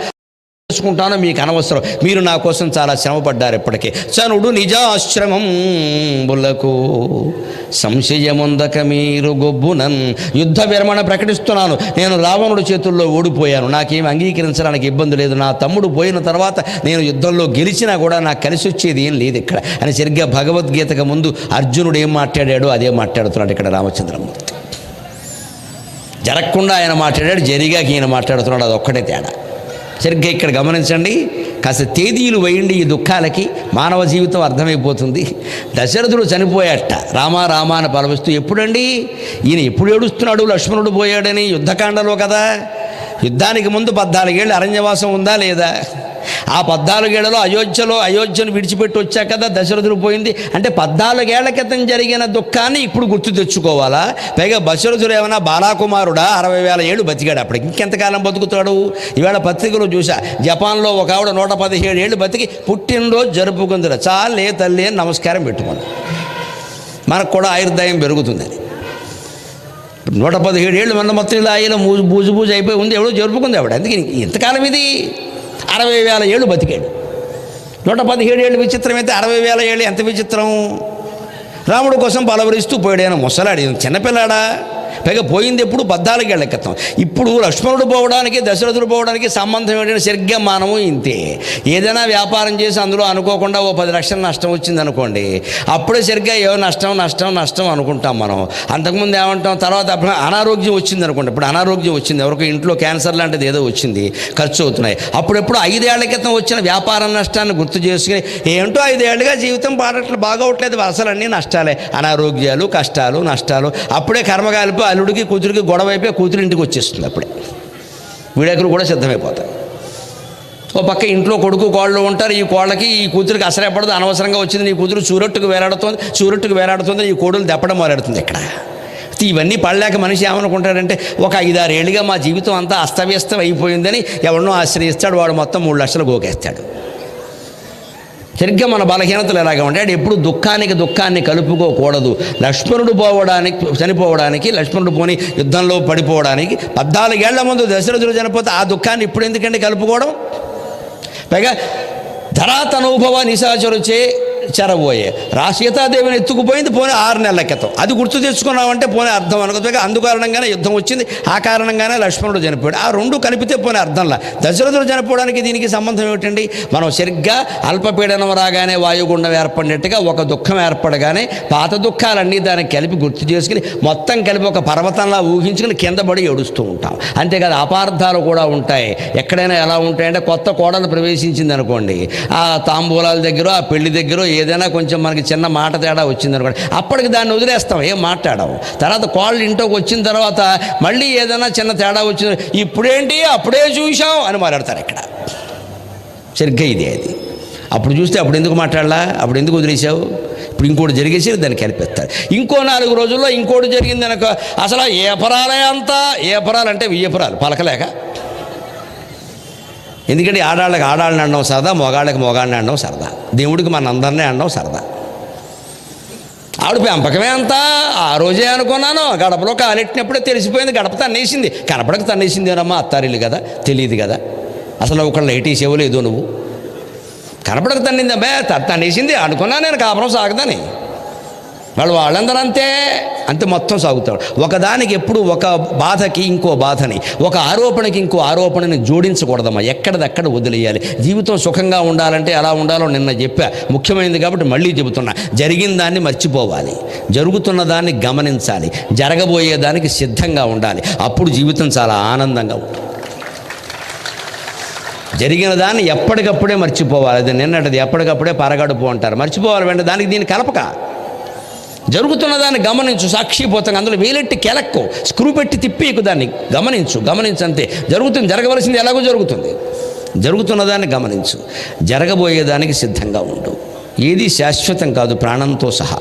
S1: చేసుకుంటానో మీకు అనవసరం. మీరు నా కోసం చాలా శ్రమపడ్డారు ఇప్పటికే. చనుడు నిజాశ్రమం బులకు సంశయముందక మీరు గొబ్బునన్. యుద్ధ విరమణ ప్రకటిస్తున్నాను. నేను రావణుడి చేతుల్లో ఓడిపోయాను, నాకేమి అంగీకరించడానికి ఇబ్బంది లేదు. నా తమ్ముడు పోయిన తర్వాత నేను యుద్ధంలో గెలిచినా కూడా నాకు కలిసి వచ్చేది ఏం లేదు ఇక్కడ అని సరిగ్గా భగవద్గీతకు ముందు అర్జునుడు ఏం మాట్లాడాడో అదే మాట్లాడుతున్నాడు ఇక్కడ రామచంద్రమూర్తి. జరగకుండా ఆయన మాట్లాడాడు, జరిగాక ఈయన మాట్లాడుతున్నాడు, అది ఒక్కటే తేడా. సరిగ్గా ఇక్కడ గమనించండి. కాస్త తేదీలు వేయండి ఈ దుఃఖాలకి, మానవ జీవితం అర్థమైపోతుంది. దశరథుడు చనిపోయాట, రామా రామా అని పలవిస్తూ. ఎప్పుడండి ఈయన ఎప్పుడు ఏడుస్తున్నాడు? లక్ష్మణుడు పోయాడని యుద్ధకాండలో కదా. యుద్ధానికి ముందు 14 ఏళ్ళు అరణ్యవాసం ఉందా లేదా? ఆ 14 ఏళ్లలో అయోధ్యను విడిచిపెట్టి వచ్చాక కదా దశరథుడు పోయింది. అంటే 14 ఏళ్ల క్రితం జరిగిన దుఃఖాన్ని ఇప్పుడు గుర్తు తెచ్చుకోవాలా? పైగా దశరథుడు ఏమైనా బాలాకుమారుడా? 60,000 ఏళ్ళు బతికాడు. అప్పటికి ఇంకెంతకాలం బతుకుతాడు? ఈవేళ పత్రికలో చూసా, జపాన్లో ఒక ఆవిడ 117 ఏళ్ళు బతికి పుట్టినరోజు జరుపుకుందిరా, చాలే తల్లి అని నమస్కారం పెట్టుకోండి, మనకు కూడా ఆయుర్దాయం పెరుగుతుందని. 117 ఏళ్ళు మన మొత్తం ఇలా ఆయన బూజు అయిపోయి ఉంది, ఎవడో జరుపుకుంది ఆవిడ. అందుకే ఎంతకాలం ఇది? 60,000 ఏళ్ళు బతికాడు. 117 ఏళ్ళు విచిత్రమైతే 60,000 ఏళ్ళు ఎంత విచిత్రం? రాముడు కోసం పలవరిస్తూ పోయాడు ముసలాడు, చిన్నపిల్లాడా? పైగా పోయింది ఎప్పుడు? 14 ఏళ్ల క్రితం. ఇప్పుడు లక్ష్మణుడు పోవడానికి దశరథుడు పోవడానికి సంబంధం ఏంటంటే సరిగ్గా మనము ఇంతే. ఏదైనా వ్యాపారం చేసి అందులో అనుకోకుండా ఓ 10 లక్షల నష్టం వచ్చింది అనుకోండి, అప్పుడే సరిగ్గా ఏవో నష్టం అనుకుంటాం మనం. అంతకుముందు ఏమంటాం? తర్వాత అప్పుడు అనారోగ్యం వచ్చింది అనుకోండి, ఇప్పుడు అనారోగ్యం వచ్చింది, ఎవరికి ఇంట్లో క్యాన్సర్ లాంటిది ఏదో వచ్చింది, ఖర్చు అవుతున్నాయి. అప్పుడెప్పుడు 5 ఏళ్ల క్రితం వచ్చిన వ్యాపార నష్టాన్ని గుర్తు చేసుకుని ఏంటో 5 ఏళ్ళుగా జీవితం బాగోట్లేదు, అసలు అన్నీ నష్టాలే, అనారోగ్యాలు, కష్టాలు, నష్టాలు. అప్పుడే కర్మగాలిపో అల్లుడికి కూతురికి గొడవ అయిపోయి కూతురు ఇంటికి వచ్చేస్తుంది. అప్పుడే విడాకులు కూడా సిద్ధమైపోతాయి. ఓ పక్క ఇంట్లో కొడుకు కోళ్ళు ఉంటారు, ఈ కోళ్ళకి ఈ కూతురికి అసలేపడదు, అనవసరంగా వచ్చింది, నీ కూతురు చూరట్టుకు వేలాడుతుంది, ఈ కోడులు దెప్పడం మొదలెడుతుంది ఇక్కడ. ఇవన్నీ పడలేక మనిషి ఏమనుకుంటాడంటే, ఒక 5-6 ఏళ్ళుగా మా జీవితం అంతా అస్తవ్యస్తం అయిపోయిందని ఎవరినో ఆశ్రయిస్తాడు, వాడు మొత్తం 3 లక్షలు గోకేస్తాడు. సరిగ్గా మన బలహీనతలు ఎలాగా ఉంటాయి? ఎప్పుడు దుఃఖాన్ని కలుపుకోకూడదు. లక్ష్మణుడు చనిపోవడానికి, లక్ష్మణుడు పోని యుద్ధంలో పడిపోవడానికి 14 ఏళ్ల ముందు దశరథుడు చనిపోతే ఆ దుఃఖాన్ని ఇప్పుడు ఎందుకండి కలుపుకోవడం? పైగా ధరాతనోభవ నిశాచరుచే చెరబోయే, సీతాదేవిని ఎత్తుకుపోయింది పోనీ 6 నెలల క్రితం. అది గుర్తు తెచ్చుకున్నామంటే పోనీ అర్థం అనుకోదు. అందుకారణంగానే యుద్ధం వచ్చింది, ఆ కారణంగానే లక్ష్మణుడు చనిపోయాడు. ఆ రెండు కలిపితే పోనీ అర్థంలా. దశరథుడు చనిపోవడానికి దీనికి సంబంధం ఏమిటండి? మనం సరిగ్గా అల్పపీడనం రాగానే వాయుగుండం ఏర్పడినట్టుగా ఒక దుఃఖం ఏర్పడగానే పాత దుఃఖాలన్నీ దానికి కలిపి గుర్తు చేసుకుని మొత్తం కలిపి ఒక పర్వతంలా ఊహించుకుని కింద పడి ఏడుస్తూ ఉంటాం. అంతేకాదు అపార్థాలు కూడా ఉంటాయి. ఎక్కడైనా ఎలా ఉంటాయంటే, కొత్త కోడలు ప్రవేశించింది అనుకోండి, ఆ తాంబూలాల దగ్గర, ఆ పెళ్లి దగ్గర ఏ ఏదైనా కొంచెం మనకి చిన్న మాట తేడా వచ్చిందనుకోండి, అప్పటికి దాన్ని వదిలేస్తాం, ఏం మాట్లాడము. తర్వాత కోళ్ళు ఇంట్లోకి వచ్చిన తర్వాత మళ్ళీ ఏదైనా చిన్న తేడా వచ్చింది, ఇప్పుడేంటి అప్పుడే చూసాం అని మాట్లాడతారు. ఇక్కడ సరిగ్గా ఇదే అది. అప్పుడు చూస్తే అప్పుడు ఎందుకు మాట్లాడలా, అప్పుడు ఎందుకు వదిలేసావు, ఇప్పుడు ఇంకోటి జరిగేసి దాన్ని కలిపేస్తారు. ఇంకో 4 రోజుల్లో ఇంకోటి జరిగింది అనుకో, అసలు ఏపరాలే అంతా, ఏపరాలంటే వియ్యపురాలు పలకలేక. ఎందుకంటే ఆడాళ్ళకి ఆడాళ్ళని అనడం సరదా, మొగాళ్ళకి మొగాళ్ళని అనడం సరదా, దేవుడికి మన అందరినీ అనడం సరదా. ఆవిడ పెంపకమే అంతా. ఆ రోజే అనుకున్నాను, గడపలో కాలెట్టినప్పుడే తెలిసిపోయింది, గడప తన్నేసింది. కనపడక తన్నేసింది ఏనమ్మా, అత్తారిల్లు కదా, తెలియదు కదా, అసలు ఒకళ్ళు లైటేసేవో లేదో నువ్వు, కనపడక తన్నింది, అబ్బే తన్నేసింది అనుకున్నా నేను, కాపురం సాగుదని. వాళ్ళందరూ అంతే అంతే మొత్తం సాగుతాడు. ఒకదానికి ఎప్పుడు ఒక బాధకి ఇంకో బాధని, ఒక ఆరోపణకి ఇంకో ఆరోపణని జోడించకూడదమ్మా, ఎక్కడిదక్కడ వదిలేయాలి. జీవితం సుఖంగా ఉండాలంటే ఎలా ఉండాలో నిన్న చెప్పా, ముఖ్యమైనది కాబట్టి మళ్ళీ చెబుతున్నా. జరిగిన దాన్ని మర్చిపోవాలి, జరుగుతున్న దాన్ని గమనించాలి, జరగబోయేదానికి సిద్ధంగా ఉండాలి. అప్పుడు జీవితం చాలా ఆనందంగా ఉంటుంది. జరిగిన దాన్ని ఎప్పటికప్పుడే మర్చిపోవాలి. అది నిన్నటిది ఎప్పటికప్పుడే పరగడుపు అంటారు, మర్చిపోవాలి. వెంట దానికి దీన్ని కలపక, జరుగుతున్న దాన్ని గమనించు, సాక్షిపోతంగా అందులో వేలెట్టి కెలక్కు, స్క్రూ పెట్టి తిప్పేకు, దాన్ని గమనించు అంతే. జరగవలసింది ఎలాగో జరుగుతుంది, జరుగుతున్న దాన్ని గమనించు, జరగబోయేదానికి సిద్ధంగా ఉండు. ఏది శాశ్వతం కాదు, ప్రాణంతో సహా.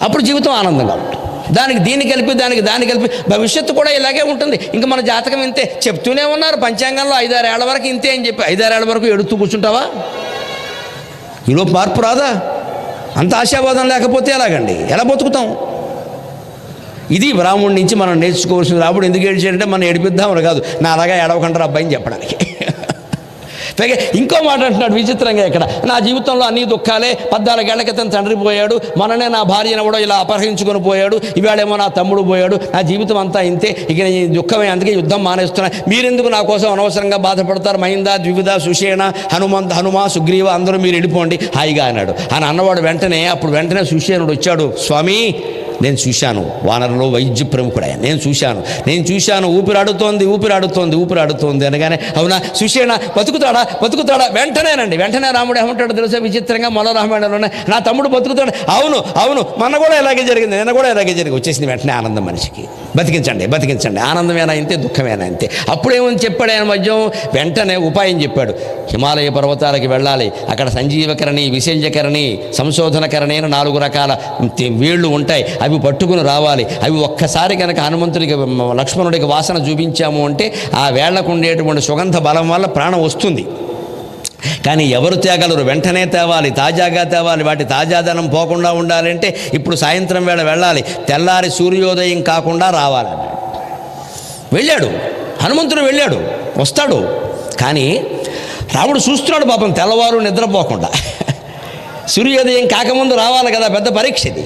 S1: అప్పుడు జీవితం ఆనందంగా ఉంటుంది. దానికి దీన్ని కలిపి దాన్ని కలిపి భవిష్యత్తు కూడా ఇలాగే ఉంటుంది. ఇంకా మన జాతకం ఇంతే చెప్తూనే ఉన్నారు పంచాంగంలో, 5-6 ఏళ్ల వరకు ఇంతే అని చెప్పి. 5-6 ఏళ్ల వరకు ఎడుతూ కూర్చుంటావా? ఈలోపు మార్పు రాదా? అంత ఆశావాదం లేకపోతే ఎలాగండి, ఎలా బతుకుతాం? ఇది బ్రాహ్మణుడి నుంచి మనం నేర్చుకోవాల్సింది. రాముడు ఎందుకు ఏడ్చాడంటే మనం ఏడిపిద్దామని కాదు, నా అలాగా ఏడవకంటారు అబ్బాయిని చెప్పడానికి. పైగా ఇంకో మాట అంటున్నాడు విచిత్రంగా ఇక్కడ, నా జీవితంలో అన్ని దుఃఖాలే. 14 ఏళ్ల క్రితం తండ్రి పోయాడు, మననే నా భార్యను కూడా ఇలా అపహరించుకొని పోయాడు, ఇవాళేమో నా తమ్ముడు పోయాడు, నా జీవితం అంతా ఇంతే, ఇక ఈ దుఃఖమే, అందుకే యుద్ధం మానేస్తున్నా, మీరెందుకు నా కోసం అనవసరంగా బాధపడతారు, మహింద ద్వివిధ సుషేణ హనుమ సుగ్రీవ అందరూ మీరు వెళ్ళిపోండి హాయిగా అన్నాడు. అని అన్నవాడు అప్పుడు వెంటనే సుషేనుడు వచ్చాడు, స్వామి నేను చూశాను, వానరులో వైద్య ప్రముఖుడయ్యా, నేను చూశాను, ఊపిరాడుతోంది అనగానే, అవునా సుషేణ బతుకుతాడా? వెంటనే రాముడు ఏమంటాడు తెలుసా విచిత్రంగా, మొల రామాయణంలోనే, నా తమ్ముడు బతుకుతాడు, అవును మన కూడా ఇలాగే జరిగింది, నిన్న కూడా ఇలాగే జరిగి వచ్చేసింది. వెంటనే ఆనందం మనిషికి, బతికించండి, ఆనందమేనా ఇంతే, దుఃఖమేనా ఇంతే. అప్పుడేమని చెప్పాడు ఆయన మధ్యం, వెంటనే ఉపాయం చెప్పాడు. హిమాలయ పర్వతాలకి వెళ్ళాలి, అక్కడ సంజీవకరణి, విశల్యకరణి, సంశోధనకరణి అని 4 రకాల వేళ్ళు ఉంటాయి, అవి పట్టుకుని రావాలి. అవి ఒక్కసారి కనుక హనుమంతుడికి లక్ష్మణుడికి వాసన చూపించాము అంటే ఆ వేళ్లకు ఉండేటువంటి సుగంధ బలం వల్ల ప్రాణం వస్తుంది. కానీ ఎవరు తేగలరు? వెంటనే తేవాలి, తాజాగా తేవాలి. వాటి తాజాదనం పోకుండా ఉండాలంటే ఇప్పుడు సాయంత్రం వేళ వెళ్ళాలి, తెల్లారి సూర్యోదయం కాకుండా రావాలన్నాడు. వెళ్ళాడు హనుమంతుడు, వస్తాడు. కానీ రాముడు చూస్తున్నాడు పాపం, తెల్లవారు నిద్రపోకుండా. సూర్యోదయం కాకముందు రావాలి కదా, పెద్ద పరీక్ష ఇది.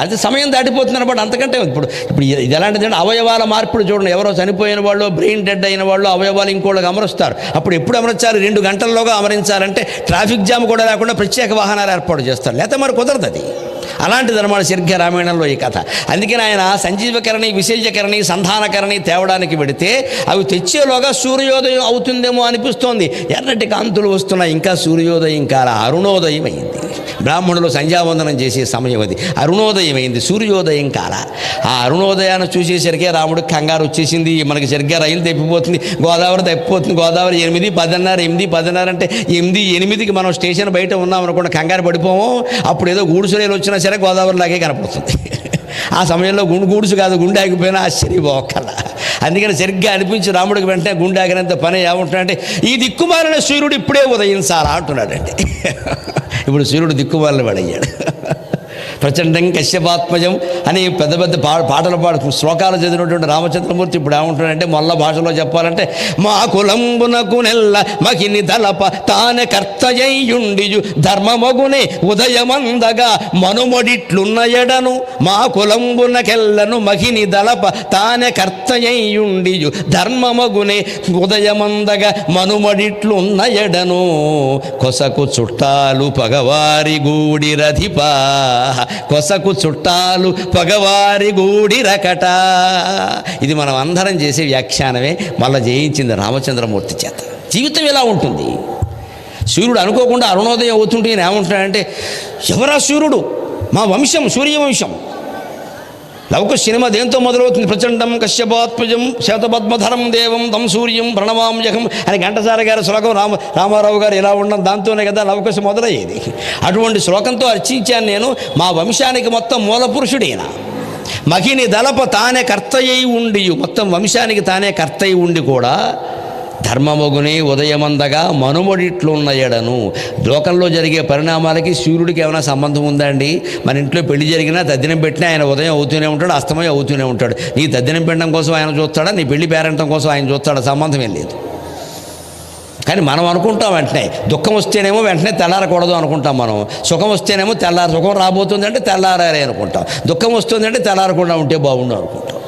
S1: అది సమయం దాటిపోతున్నారు బట్ అంతకంటే ఇప్పుడు ఇది ఎలాంటిది అంటే అవయవాల మార్పుడు చూడండి. ఎవరో చనిపోయిన వాళ్ళు, బ్రెయిన్ డెడ్ అయిన వాళ్ళు అవయవాలు ఇంకోళ్ళకి అమరుస్తారు. అప్పుడు ఎప్పుడు అమర్చాలి? 2 గంటల్లోగా అమరించాలంటే ట్రాఫిక్ జామ్ కూడా లేకుండా ప్రత్యేక వాహనాలు ఏర్పాటు చేస్తారు, లేకపోతే మరి కుదరదు. అది అలాంటిది అనమాట సరిగ్గా రామాయణంలో ఈ కథ. అందుకని ఆయన సంజీవకరణి, విశల్యకరణి, సంధానకరణి తేవడానికి పెడితే అవి తెచ్చేలోగా సూర్యోదయం అవుతుందేమో అనిపిస్తోంది. ఎర్రటి కాంతులు వస్తున్నాయి, ఇంకా సూర్యోదయం కాల, అరుణోదయం అయింది. బ్రాహ్మణులు సంధ్యావందనం చేసే సమయం అది, అరుణోదయం అయింది, సూర్యోదయం కాల. ఆ అరుణోదయాన్ని చూసేసరికే రాముడికి కంగారు వచ్చేసింది. మనకి సరిగ్గా రైలు తప్పిపోతుంది, గోదావరి తప్పిపోతుంది. గోదావరి 8, 10:30 అంటే 8, 8కి మనం స్టేషన్ బయట ఉన్నాం అనుకోండి, కంగారు పడిపోము. అప్పుడు ఏదో గూడుసులేలు వచ్చినా సరే గోదావరిలాగే కనపడుతుంది. ఆ సమయంలో గూడుసు కాదు, గుండె ఆగిపోయినా ఆశ్చర్యపోకల. అందుకని సరిగ్గా అనిపించి రాముడికి వెంటనే గుండె ఆగినంత పని ఏమంటున్నాడంటే, ఈ దిక్కుమాలిన సూర్యుడు ఇప్పుడే ఉదయించాలా అంటున్నాడండి. ఇప్పుడు సూర్యుడు దిక్కుమాలిన వాడయ్యాడు. ప్రచండం కశ్యపాత్మజం అని పెద్ద పెద్ద పాటలు శ్లోకాలు చదివినటువంటి రామచంద్రమూర్తి ఇప్పుడు ఏమంటున్నాడంటే, మొల్ల భాషలో చెప్పాలంటే, మా కులంబునకు నెల్ల మహిని దళప తానే కర్తయ్యుండియు ధర్మమగునే ఉదయమందగా మనుమడిట్లున్న ఎడను, మా కులంబునకెల్లను మహిని దళప తానే కర్తయ్యుండియు ధర్మమగునే ఉదయమందగా మనుమడిట్లున్న ఎడను, కొసకు చుట్టాలు పగవారి గూడి రధిపా, కొసకు చుట్టాలు పగవారి గూడి రకట. ఇది మనం అందరం చేసే వ్యాఖ్యానమే, మళ్ళీ జయించింది రామచంద్రమూర్తి చేత. జీవితం ఎలా ఉంటుంది? సూర్యుడు అనుకోకుండా అరుణోదయం అవుతుంటే ఈయన ఏమంటున్నాడంటే, ఎవరా సూర్యుడు? మా వంశం, సూర్యవంశం. లవకుశ సినిమా దేంతో మొదలవుతుంది? ప్రచండం కశ్యపాత్మజం శతపద్మధరం దేవం తం సూర్యం ప్రణవామ్యహం అని ఘంటసాల గారి శ్లోకం రామారావు గారు ఇలా ఉండడం దాంతోనే కదా లవకుశ మొదలయ్యేది. అటువంటి శ్లోకంతో అర్చించాను నేను. మా వంశానికి మొత్తం మూల పురుషుడైనా మహిని దళప తానే కర్తయ్యి ఉండి, మొత్తం వంశానికి తానే కర్తయ్యి ఉండి కూడా ధర్మమగుని ఉదయమందగా మనుమడిట్లున్న ఎడను. లోకంలో జరిగే పరిణామాలకి సూర్యుడికి ఏమైనా సంబంధం ఉందా అండి? మన ఇంట్లో పెళ్లి జరిగినా తద్దినం పెట్టినా ఆయన ఉదయం అవుతూనే ఉంటాడు, అస్తమయం అవుతూనే ఉంటాడు. నీ తద్దినం పెట్టడం కోసం ఆయన చూస్తాడా, నీ పెళ్లి పేరంటం కోసం ఆయన చూస్తాడా? సంబంధం ఏం లేదు. కానీ మనం అనుకుంటాం వెంటనే దుఃఖం వస్తేనేమో వెంటనే తెల్లారకూడదు అనుకుంటాం. మనం సుఖం వస్తేనేమో సుఖం రాబోతుంది అంటే తెల్లారాలి అనుకుంటాం. దుఃఖం వస్తుంది అంటే తెల్లారకుండా ఉంటే బాగుండు అనుకుంటాం.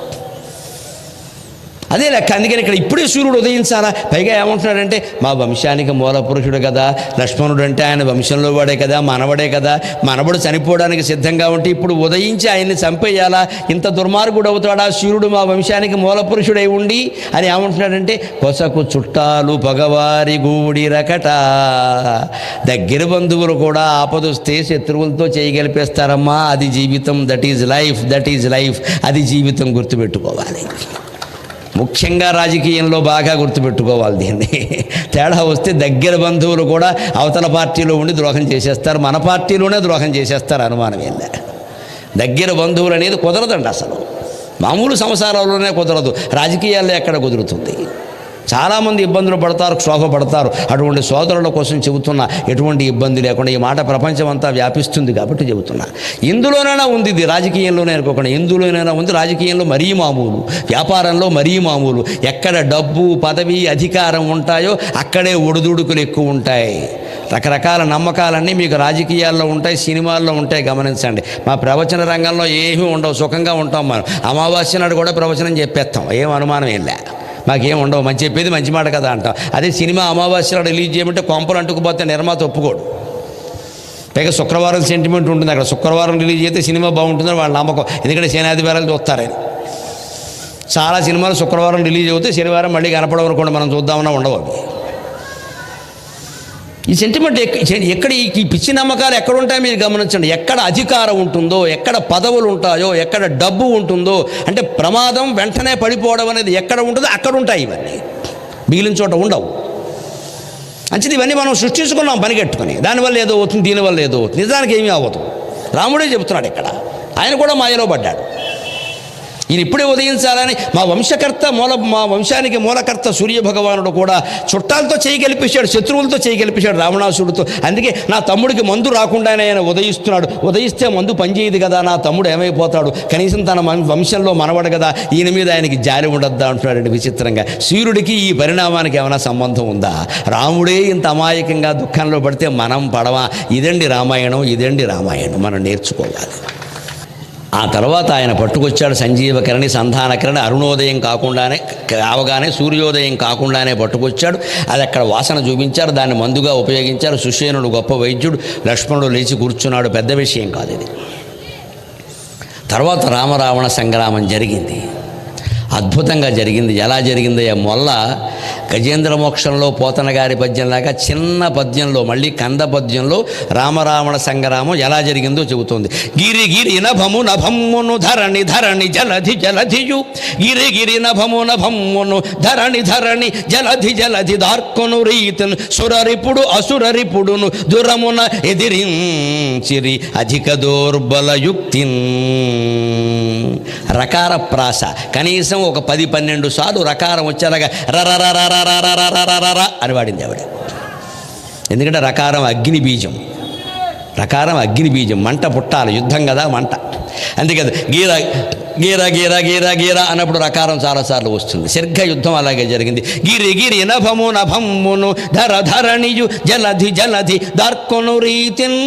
S1: అదే లెక్క. అందుకని ఇక్కడ ఇప్పుడే సూర్యుడు ఉదయించాలా. పైగా ఏమంటున్నాడంటే, మా వంశానికి మూల పురుషుడు కదా, లక్ష్మణుడు అంటే ఆయన వంశంలో వాడే కదా, మనవడే కదా, మనవడు చనిపోవడానికి సిద్ధంగా ఉంటే ఇప్పుడు ఉదయించి ఆయన్ని చంపేయాలా? ఇంత దుర్మార్గుడు అవుతాడా సూర్యుడు మా వంశానికి మూల పురుషుడై ఉండి అని ఏమంటున్నాడంటే, కొసకు చుట్టాలు పగవారి గూడిరకట. దగ్గర బంధువులు కూడా ఆపదొస్తే శత్రువులతో చేయగలిపేస్తారమ్మా. అది జీవితం. That is life, that is life. అది జీవితం. గుర్తుపెట్టుకోవాలి. ముఖ్యంగా రాజకీయంలో బాగా గుర్తుపెట్టుకోవాలి దీన్ని. తేడా వస్తే దగ్గర బంధువులు కూడా అవతల పార్టీలో ఉండి ద్రోహం చేసేస్తారు, మన పార్టీలోనే ద్రోహం చేసేస్తారు. అనుమానం ఏంలే. దగ్గర బంధువులు అనేది కుదరదండి అసలు. మామూలు సంసారాల్లోనే కుదరదు, రాజకీయాల్లో ఎక్కడ కుదురుతుంది? చాలామంది ఇబ్బందులు పడతారు, క్షోభపడతారు. అటువంటి సోదరుల కోసం చెబుతున్నా, ఎటువంటి ఇబ్బంది లేకుండా. ఈ మాట ప్రపంచం అంతా వ్యాపిస్తుంది కాబట్టి చెబుతున్నా. ఇందులోనైనా ఉంది ఇది, రాజకీయంలోనే అనుకోకుండా ఇందులోనైనా ఉంది. రాజకీయంలో మరీ మామూలు, వ్యాపారంలో మరీ మామూలు. ఎక్కడ డబ్బు, పదవి, అధికారం ఉంటాయో అక్కడే ఒడిదుడుకులు ఎక్కువ ఉంటాయి. రకరకాల నమ్మకాలన్నీ మీకు రాజకీయాల్లో ఉంటాయి, సినిమాల్లో ఉంటాయి. గమనించండి. మా ప్రవచన రంగంలో ఏమీ ఉండవు, సుఖంగా ఉంటాం మనం. అమావాస్య నాడు కూడా ప్రవచనం చెప్పేస్తాం, ఏం అనుమానం ఏం లే. మాకేం ఉండవు, మంచి చెప్పేది మంచి మాట కదా అంటాం. అదే సినిమా అమావాస్యలో రిలీజ్ చేయమంటే కొంపలు అంటుకుపోతే నిర్మాత ఒప్పుకోడు. పైగా శుక్రవారం సెంటిమెంట్ ఉంటుంది అక్కడ. శుక్రవారం రిలీజ్ చేస్తే సినిమా బాగుంటుందని వాళ్ళ నమ్మకం. ఎందుకంటే శనాదివారాలు చూస్తారని. చాలా సినిమాలు శుక్రవారం రిలీజ్ అవుతే శనివారం మళ్ళీ కనపడవనుకోండి, మనం చూద్దామన్నా ఉండవు అవి. ఈ సెంటిమెంట్ ఎక్కడ, ఈ పిచ్చి నమ్మకాలు ఎక్కడ ఉంటాయో మీరు గమనించండి. ఎక్కడ అధికారం ఉంటుందో, ఎక్కడ పదవులు ఉంటాయో, ఎక్కడ డబ్బు ఉంటుందో, అంటే ప్రమాదం వెంటనే పడిపోవడం అనేది ఎక్కడ ఉంటుందో అక్కడ ఉంటాయి ఇవన్నీ. మిగిలిన చోట ఉండవు. అంచేది ఇవన్నీ మనం సృష్టించుకున్నాం పనిగట్టుకుని. దానివల్ల ఏదో అవుతుంది, దీనివల్ల ఏదో అవుతుంది. నిజానికి ఏమీ అవ్వదు. రాముడే చెబుతున్నాడు ఇక్కడ. ఆయన కూడా మాయలో పడ్డాడు. ఈయన ఇప్పుడే ఉదయించాలని మా వంశానికి మూలకర్త సూర్యభగవానుడు కూడా చుట్టాలతో చేయగలిపేశాడు, శత్రువులతో చేయగలిపేశాడు, రావణాసుడితో. అందుకే నా తమ్ముడికి మందు రాకుండానే ఆయన ఉదయిస్తున్నాడు. ఉదయిస్తే మందు పనిచేయదు కదా, నా తమ్ముడు ఏమైపోతాడు, కనీసం తన వంశంలో మనవడు కదా, ఈయన మీద ఆయనకి జాలి ఉండద్దా అంటున్నాడండి. విచిత్రంగా సూర్యుడికి ఈ పరిణామానికి ఏమైనా సంబంధం ఉందా? రాముడే ఇంత అమాయకంగా దుఃఖంలో పడితే మనం పడవా? ఇదండి రామాయణం, ఇదండి రామాయణం. మనం నేర్చుకోవాలి. ఆ తర్వాత ఆయన పట్టుకొచ్చాడు సంజీవకరణి, సంధానకరణి. అరుణోదయం కావగానే సూర్యోదయం కాకుండానే పట్టుకొచ్చాడు. అది అక్కడ వాసన చూపించారు, దాన్ని మందుగా ఉపయోగించారు. సుషేనుడు గొప్ప వైద్యుడు, లక్ష్మణుడు లేచి కూర్చున్నాడు. పెద్ద విషయం కాదు ఇది. తర్వాత రామరావణ సంగ్రామం జరిగింది. అద్భుతంగా జరిగింది. ఎలా జరిగింది? మొల్ల గజేంద్ర మోక్షంలో పోతన గారి పద్యంలాగా చిన్న పద్యంలో, మళ్ళీ కంద పద్యంలో రామరావణ సంగ్రామం ఎలా జరిగిందో చెబుతోంది. గిరి గిరి నభము నభమ్మును ధరణి ధరణి జలధి జలధియు, గిరి గిరి నభము నభమ్మును ధరణి ధరణి జలధి జలధి దార్కొను రీతును సురరిపుడు అసురరిపుడును దురమున ఎదిరించిరి అధిక దౌర్బల యుక్తిన్. రకార ప్రాస కనీసం ఒక 10-12 సార్లు రకారం వచ్చేలాగా రరరరరరరరరరర అని వాడింది ఆవిడ. ఎందుకంటే రకారం అగ్ని బీజం, రకారం అగ్ని బీజం. మంట పుట్టాలి, యుద్ధం కదా మంట. అందుకని గీర గీర గీర గీర గీర అన్నప్పుడు రకారం చాలాసార్లు వస్తుంది. సరిగ్గా యుద్ధం అలాగే జరిగింది. గిరి గిరి నభము నభమ్మును ధర ధరణియు జలధి జలధి దార్కొను రీతిన్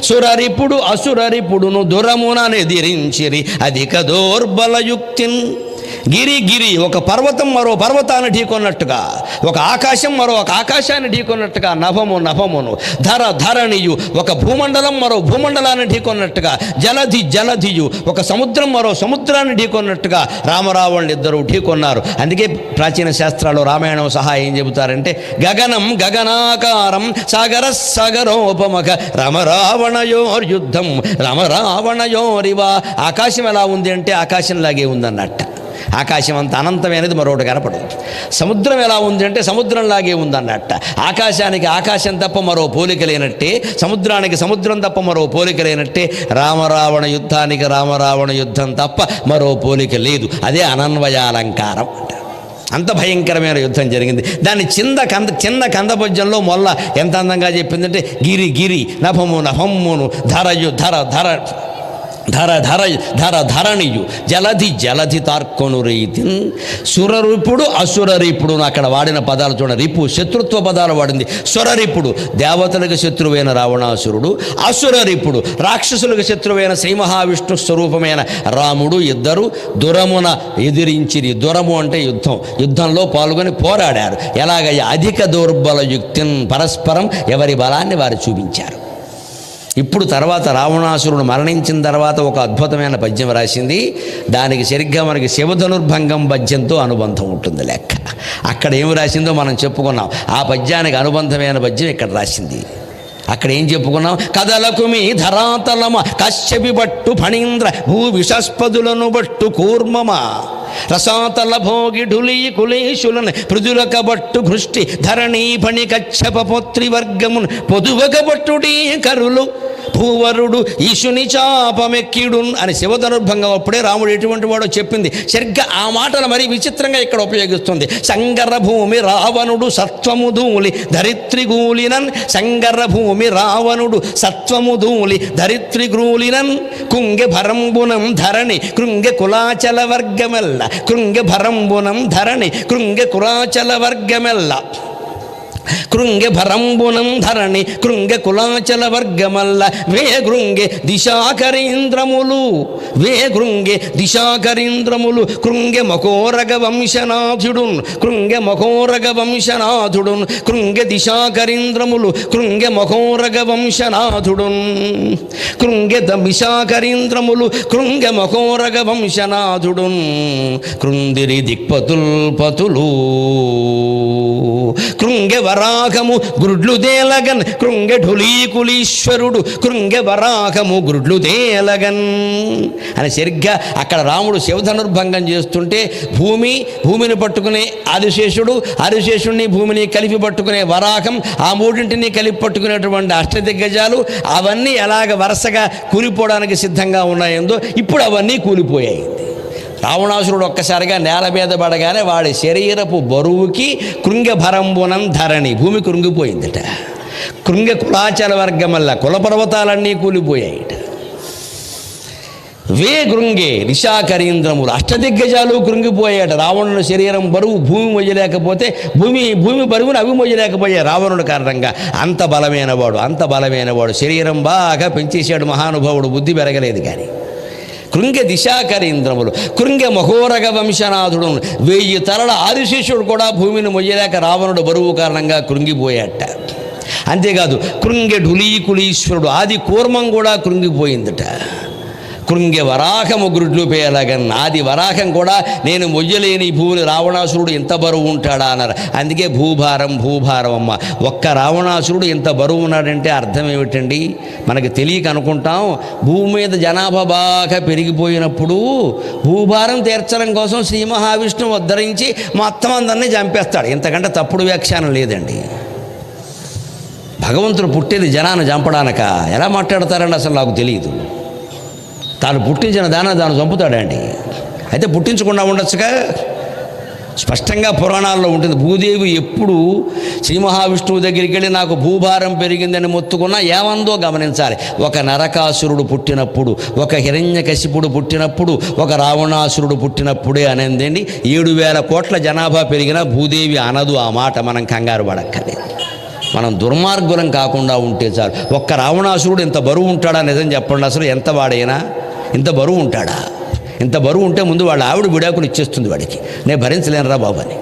S1: సురరిపుడు అసురరిపుడును దురముననెదిరించిరి అధిక దౌర్బల యుక్తిన్. గిరి గిరి ఒక పర్వతం మరో పర్వతాన్ని ఢీకొన్నట్టుగా, ఒక ఆకాశం మరో ఒక ఆకాశాన్ని ఢీకొన్నట్టుగా, నభము నభమును, ధర ధరణియు ఒక భూమండలం మరో భూమండలాన్ని ఢీకొన్నట్టుగా, జలధి జలధియు ఒక సముద్రం మరో సముద్రాన్ని ఢీకొన్నట్టుగా రామరావణులు ఇద్దరు ఢీకొన్నారు. అందుకే ప్రాచీన శాస్త్రాల్లో రామాయణం సహా ఏం చెబుతారంటే గగనం గగనాకారం సాగర సాగరోపమక రామరావణయోర్యుద్ధం రామరావణయోరివ. ఆకాశం ఎలా ఉంది అంటే ఆకాశంలాగే ఉందన్నట్ట. ఆకాశం అంత అనంతమైనది మరొకటి కనపడదు. సముద్రం ఎలా ఉంది అంటే సముద్రంలాగే ఉందన్నట్ట. ఆకాశానికి ఆకాశం తప్ప మరో పోలిక లేనట్టే, సముద్రానికి సముద్రం తప్ప మరో పోలిక లేనట్టే, రామరావణ యుద్ధానికి రామరావణ యుద్ధం తప్ప మరో పోలిక లేదు. అదే అనన్వయాలంకారం అంట. అంత భయంకరమైన యుద్ధం జరిగింది. దాన్ని చిన్న కందపద్యంలో మొల్ల ఎంత అందంగా చెప్పిందంటే గిరి గిరి నభము నభమ్మును ధరయు ధర ధర ధర ధర ధర ధరణియు జలధి జలధి తార్కొను రీతి. సురరిపుడు అసురరిపుడు అక్కడ వాడిన పదాలు చూడ. రిపు శత్రుత్వ పదాలు వాడింది. సురరిపుడు దేవతలకు శత్రువైన రావణాసురుడు, అసురరిపుడు రాక్షసులకు శత్రువైన శ్రీ మహావిష్ణు స్వరూపమైన రాముడు ఇద్దరు దురమున ఎదిరించిరి. దురము అంటే యుద్ధం. యుద్ధంలో పాల్గొని పోరాడారు. ఎలాగయ్యా అధిక దౌర్బల యుక్తిని పరస్పరం ఎవరి బలాన్ని వారు చూపించారు. ఇప్పుడు తర్వాత రావణాసురుడు మరణించిన తర్వాత ఒక అద్భుతమైన పద్యం రాసింది. దానికి సరిగ్గా మనకి శివధనుర్భంగం పద్యంతో అనుబంధం ఉంటుంది లెక్క. అక్కడ ఏమి రాసిందో మనం చెప్పుకున్నాం. ఆ పద్యానికి అనుబంధమైన పద్యం ఇక్కడ రాసింది. అక్కడ ఏం చెప్పుకున్నాం? కదలకు మీ ధరాతలమ కశ్యపి బట్టు ఫణీంద్ర భూ విషస్పదులను బట్టు కూర్మమ రసాతల భోగి ఢులీ కులేశులను పృథులక బట్టు ఘృష్టి ధరణీ ఫణి కచ్చప పొత్రి వర్గమును పొదువక బట్టుడీ కరులు భూవరుడు ఈశుని చాపమెక్కిడు అని శివధనుర్భంగం అప్పుడే రాముడు ఎటువంటి వాడో చెప్పింది. సరిగ్గా ఆ మాటలు మరీ విచిత్రంగా ఇక్కడ ఉపయోగిస్తుంది. సంగర భూమి రావణుడు సత్వము ధూళి ధరిత్రి గూలినన్ సంగర భూమి రావణుడు సత్వము ధూళి ధరిత్రి గ్రూలినన్ కుంగె భరంబునం ధరణి కృంగె కులాచల వర్గమెల్ల కృంగె భరంబునం ధరణి కృంగె కులాచల వర్గమెల్ల కృంగె భరంబునం ధరణి కృంగె కులాచల వర్గమల్ల వేగృంగె దిశాకరీంద్రములు వేగృంగె దిశాకరీంద్రములు కృంగె మకోరగ వంశనాథుడున్ కృంగె మకోరగ వంశనాథుడున్ కృంగె దిశాకరీంద్రములు కృంగె మకోరగ వంశనాథుడున్ కృంగె విశాకరీంద్రములు కృంగె మకోరగ వంశనాథుడున్ కృందిరి దిక్పతుల్ పతులు కృంగె వరాహము గ్రుడ్లు దేలగన్ కృంగె ఢులీకులీశ్వరుడు కృంగె వరాహము గ్రుడ్లు దేలగన్ అని సరిగ్గా అక్కడ రాముడు శివధనుర్భంగం చేస్తుంటే భూమిని పట్టుకునే ఆదిశేషుడు, ఆదిశేషుడిని భూమిని కలిపి పట్టుకునే వరాహం, ఆ మూడింటిని కలిపి పట్టుకునేటువంటి అష్టదిగ్గజాలు అవన్నీ ఎలాగ వరుసగా కూలిపోవడానికి సిద్ధంగా ఉన్నాయందో ఇప్పుడు అవన్నీ కూలిపోయాయి. రావణాసురుడు ఒక్కసారిగా నేల మీద పడగానే వాడి శరీరపు బరువుకి కృంగె భరంబునం ధరణి భూమి కృంగిపోయిందట. కృంగె కులాచల వర్గమల్ల కులపర్వతాలన్నీ కూలిపోయాయిట. వేగృంగే నిశాకరీంద్రములు అష్టదిగ్గజాలు కృంగిపోయాడు. రావణుని శరీరం బరువు భూమి మొయ్యలేకపోతే భూమి బరువును అవి మొయ్యలేకపోయాయి రావణుడి కారణంగా. అంత బలమైనవాడు శరీరం బాగా పెంచేశాడు మహానుభావుడు. బుద్ధి పెరగలేదు కానీ. కృంగె దిశాకరీంద్రములు కృంగె మహోరగ వంశనాథుడు 1000 తలల ఆదిశేషుడు కూడా భూమిని మొయ్యలేక రావణుడు బరువు కారణంగా కృంగిపోయాట. అంతేకాదు కృంగె ఢులీకులీశ్వరుడు ఆది కూర్మం కూడా కృంగిపోయిందట. కృంగె వరాహము గ్రుడ్లు పేలగన్ ఆది వరాహం కూడా నేను మొయ్యలేని భూమిని రావణాసురుడు ఇంత బరువు ఉంటాడా అన్నారు. అందుకే భూభారం అమ్మ. ఒక్క రావణాసురుడు ఇంత బరువు ఉన్నాడంటే అర్థం ఏమిటండి? మనకు తెలియక అనుకుంటాం భూమి మీద జనాభా బాగా పెరిగిపోయినప్పుడు భూభారం తీర్చడం కోసం శ్రీ మహావిష్ణువు ఉద్ధరించి మొత్తం అందరినీ చంపేస్తాడు. ఇంతకంటే తప్పుడు వ్యాఖ్యానం లేదండి. భగవంతుడు పుట్టేది జనాన్ని చంపడానక ఎలా మాట్లాడతారండి అసలు నాకు తెలియదు. తాను పుట్టించిన దాన్ని చంపుతాడండి. అయితే పుట్టించకుండా ఉండొచ్చుగా. స్పష్టంగా పురాణాల్లో ఉంటుంది. భూదేవి ఎప్పుడు శ్రీ మహావిష్ణువు దగ్గరికి వెళ్ళి నాకు భూభారం పెరిగిందని మొత్తుకున్నా ఏమందో గమనించాలి. ఒక నరకాసురుడు పుట్టినప్పుడు, ఒక హిరణ్యకశిపుడు పుట్టినప్పుడు, ఒక రావణాసురుడు పుట్టినప్పుడే అనేదండి. 7,000 కోట్ల జనాభా పెరిగినా భూదేవి అనదు ఆ మాట. మనం కంగారు పడక్కర్లేదు. మనం దుర్మార్గులం కాకుండా ఉంటే చాలు. ఒక్క రావణాసురుడు ఇంత బరువు ఉంటాడా? నిజం చెప్పండి, అసలు ఎంత వాడైనా ఇంత బరువు ఉంటాడా? ఇంత బరువు ఉంటే ముందు వాళ్ళ ఆవిడ విడాకులు ఇచ్చేస్తుంది వాడికి, నేను భరించలేనురా బాబు అని.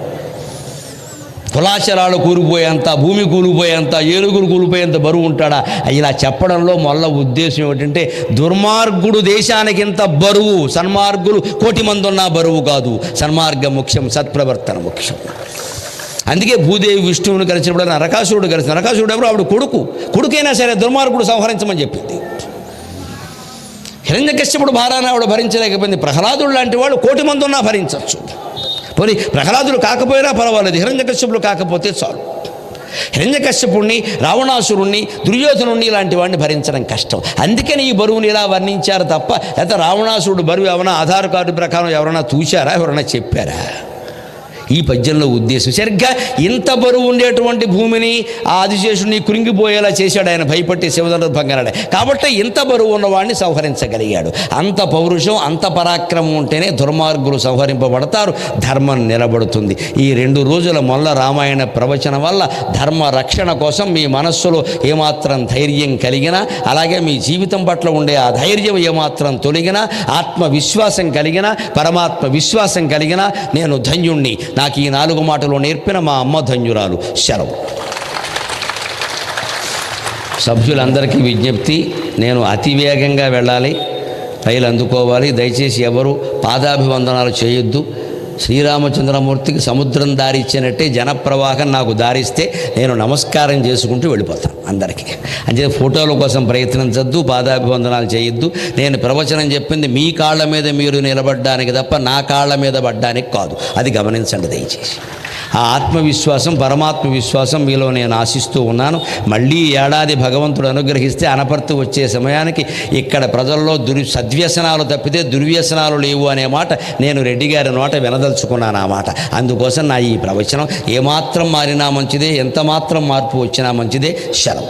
S1: కులాచలాలు కూలిపోయేంత, భూమి కూలిపోయేంత, ఏనుగులు కూలిపోయేంత బరువు ఉంటాడా? ఇలా చెప్పడంలో మొల్ల ఉద్దేశం ఏమిటంటే, దుర్మార్గుడు దేశానికి ఇంత బరువు, సన్మార్గులు కోటి మంది ఉన్న బరువు కాదు. సన్మార్గం ముఖ్యం, సత్ప్రవర్తన ముఖ్యం. అందుకే భూదేవి విష్ణువుని కలిసినప్పుడు నరకాసురుడు కలిసి, నరకాసురుడు ఎవరు? ఆవిడ కొడుకైనా సరే దుర్మార్గుడు సంహరించమని చెప్పింది. హిరణ్యకశ్యపుడు భారాన్ని ఆవిడ భరించలేకపోయింది. ప్రహ్లాదుడు లాంటి వాళ్ళు కోటి మంది ఉన్నా భరించవచ్చు. పోనీ ప్రహ్లాదుడు కాకపోయినా పర్వాలేదు, హిరణ్యకశ్యపుడు కాకపోతే చాలు. హిరణ్యకశ్యపుణ్ణి, రావణాసురుణ్ణి, దుర్యోధనుణ్ణి లాంటి వాడిని భరించడం కష్టం. అందుకని ఈ బరువుని ఇలా వర్ణించారు తప్ప, లేకపోతే రావణాసురుడు బరువు ఏమైనా ఆధార్ కార్డు ప్రకారం ఎవరైనా చూశారా, ఎవరైనా చెప్పారా? ఈ పద్యంలో ఉద్దేశం సరిగ్గా ఇంత బరువు ఉండేటువంటి భూమిని ఆ ఆదిశేషుడిని కృంగిపోయేలా చేశాడు ఆయన, భయపట్టి శివధనుర్భంగనాడే. కాబట్టి ఇంత బరువు ఉన్నవాడిని సంహరించగలిగాడు. అంత పౌరుషం, అంత పరాక్రమం ఉంటేనే దుర్మార్గులు సంహరింపబడతారు, ధర్మం నిలబడుతుంది. ఈ 2 రోజుల మొల్ల రామాయణ ప్రవచనం వల్ల ధర్మ రక్షణ కోసం మీ మనస్సులో ఏమాత్రం ధైర్యం కలిగినా, అలాగే మీ జీవితం పట్ల ఉండే ఆ ధైర్యం ఏమాత్రం తొలగినా, ఆత్మవిశ్వాసం కలిగినా, పరమాత్మ విశ్వాసం కలిగినా నేను ధన్యుణ్ణి, నాకు ఈ 4 మాటలు నేర్పిన మా అమ్మ ధన్యురాలు. సెలవు. సభ్యులందరికీ విజ్ఞప్తి, నేను అతివేగంగా వెళ్ళాలి, రైలు అందుకోవాలి. దయచేసి ఎవరు పాదాభివందనాలు చేయొద్దు. శ్రీరామచంద్రమూర్తికి సముద్రం దారి ఇచ్చినట్టే జనప్రవాహం నాకు దారిస్తే నేను నమస్కారం చేసుకుంటూ వెళ్ళిపోతాను అందరికీ. అంటే ఫోటోల కోసం ప్రయత్నించద్దు, పాదాభివందనాలు చేయొద్దు. నేను ప్రవచనం చెప్పింది మీ కాళ్ళ మీద మీరు నిలబడ్డానికి తప్ప నా కాళ్ళ మీద పడ్డానికి కాదు, అది గమనించండి దయచేసి. ఆ ఆత్మవిశ్వాసం, పరమాత్మ విశ్వాసం మీలో నేను ఆశిస్తూ ఉన్నాను. మళ్ళీ ఏడాది భగవంతుడు అనుగ్రహిస్తే అనపర్తి వచ్చే సమయానికి ఇక్కడ ప్రజల్లో సద్వ్యసనాలు తప్పితే దుర్వ్యసనాలు లేవు అనే మాట నేను రెడ్డి గారి నోట వినదలుచుకున్నాను. ఆ మాట అందుకోసం నా ఈ ప్రవచనం. ఏమాత్రం మారినా మంచిదే, ఎంత మాత్రం మార్పు వచ్చినా మంచిదే. సెలవు.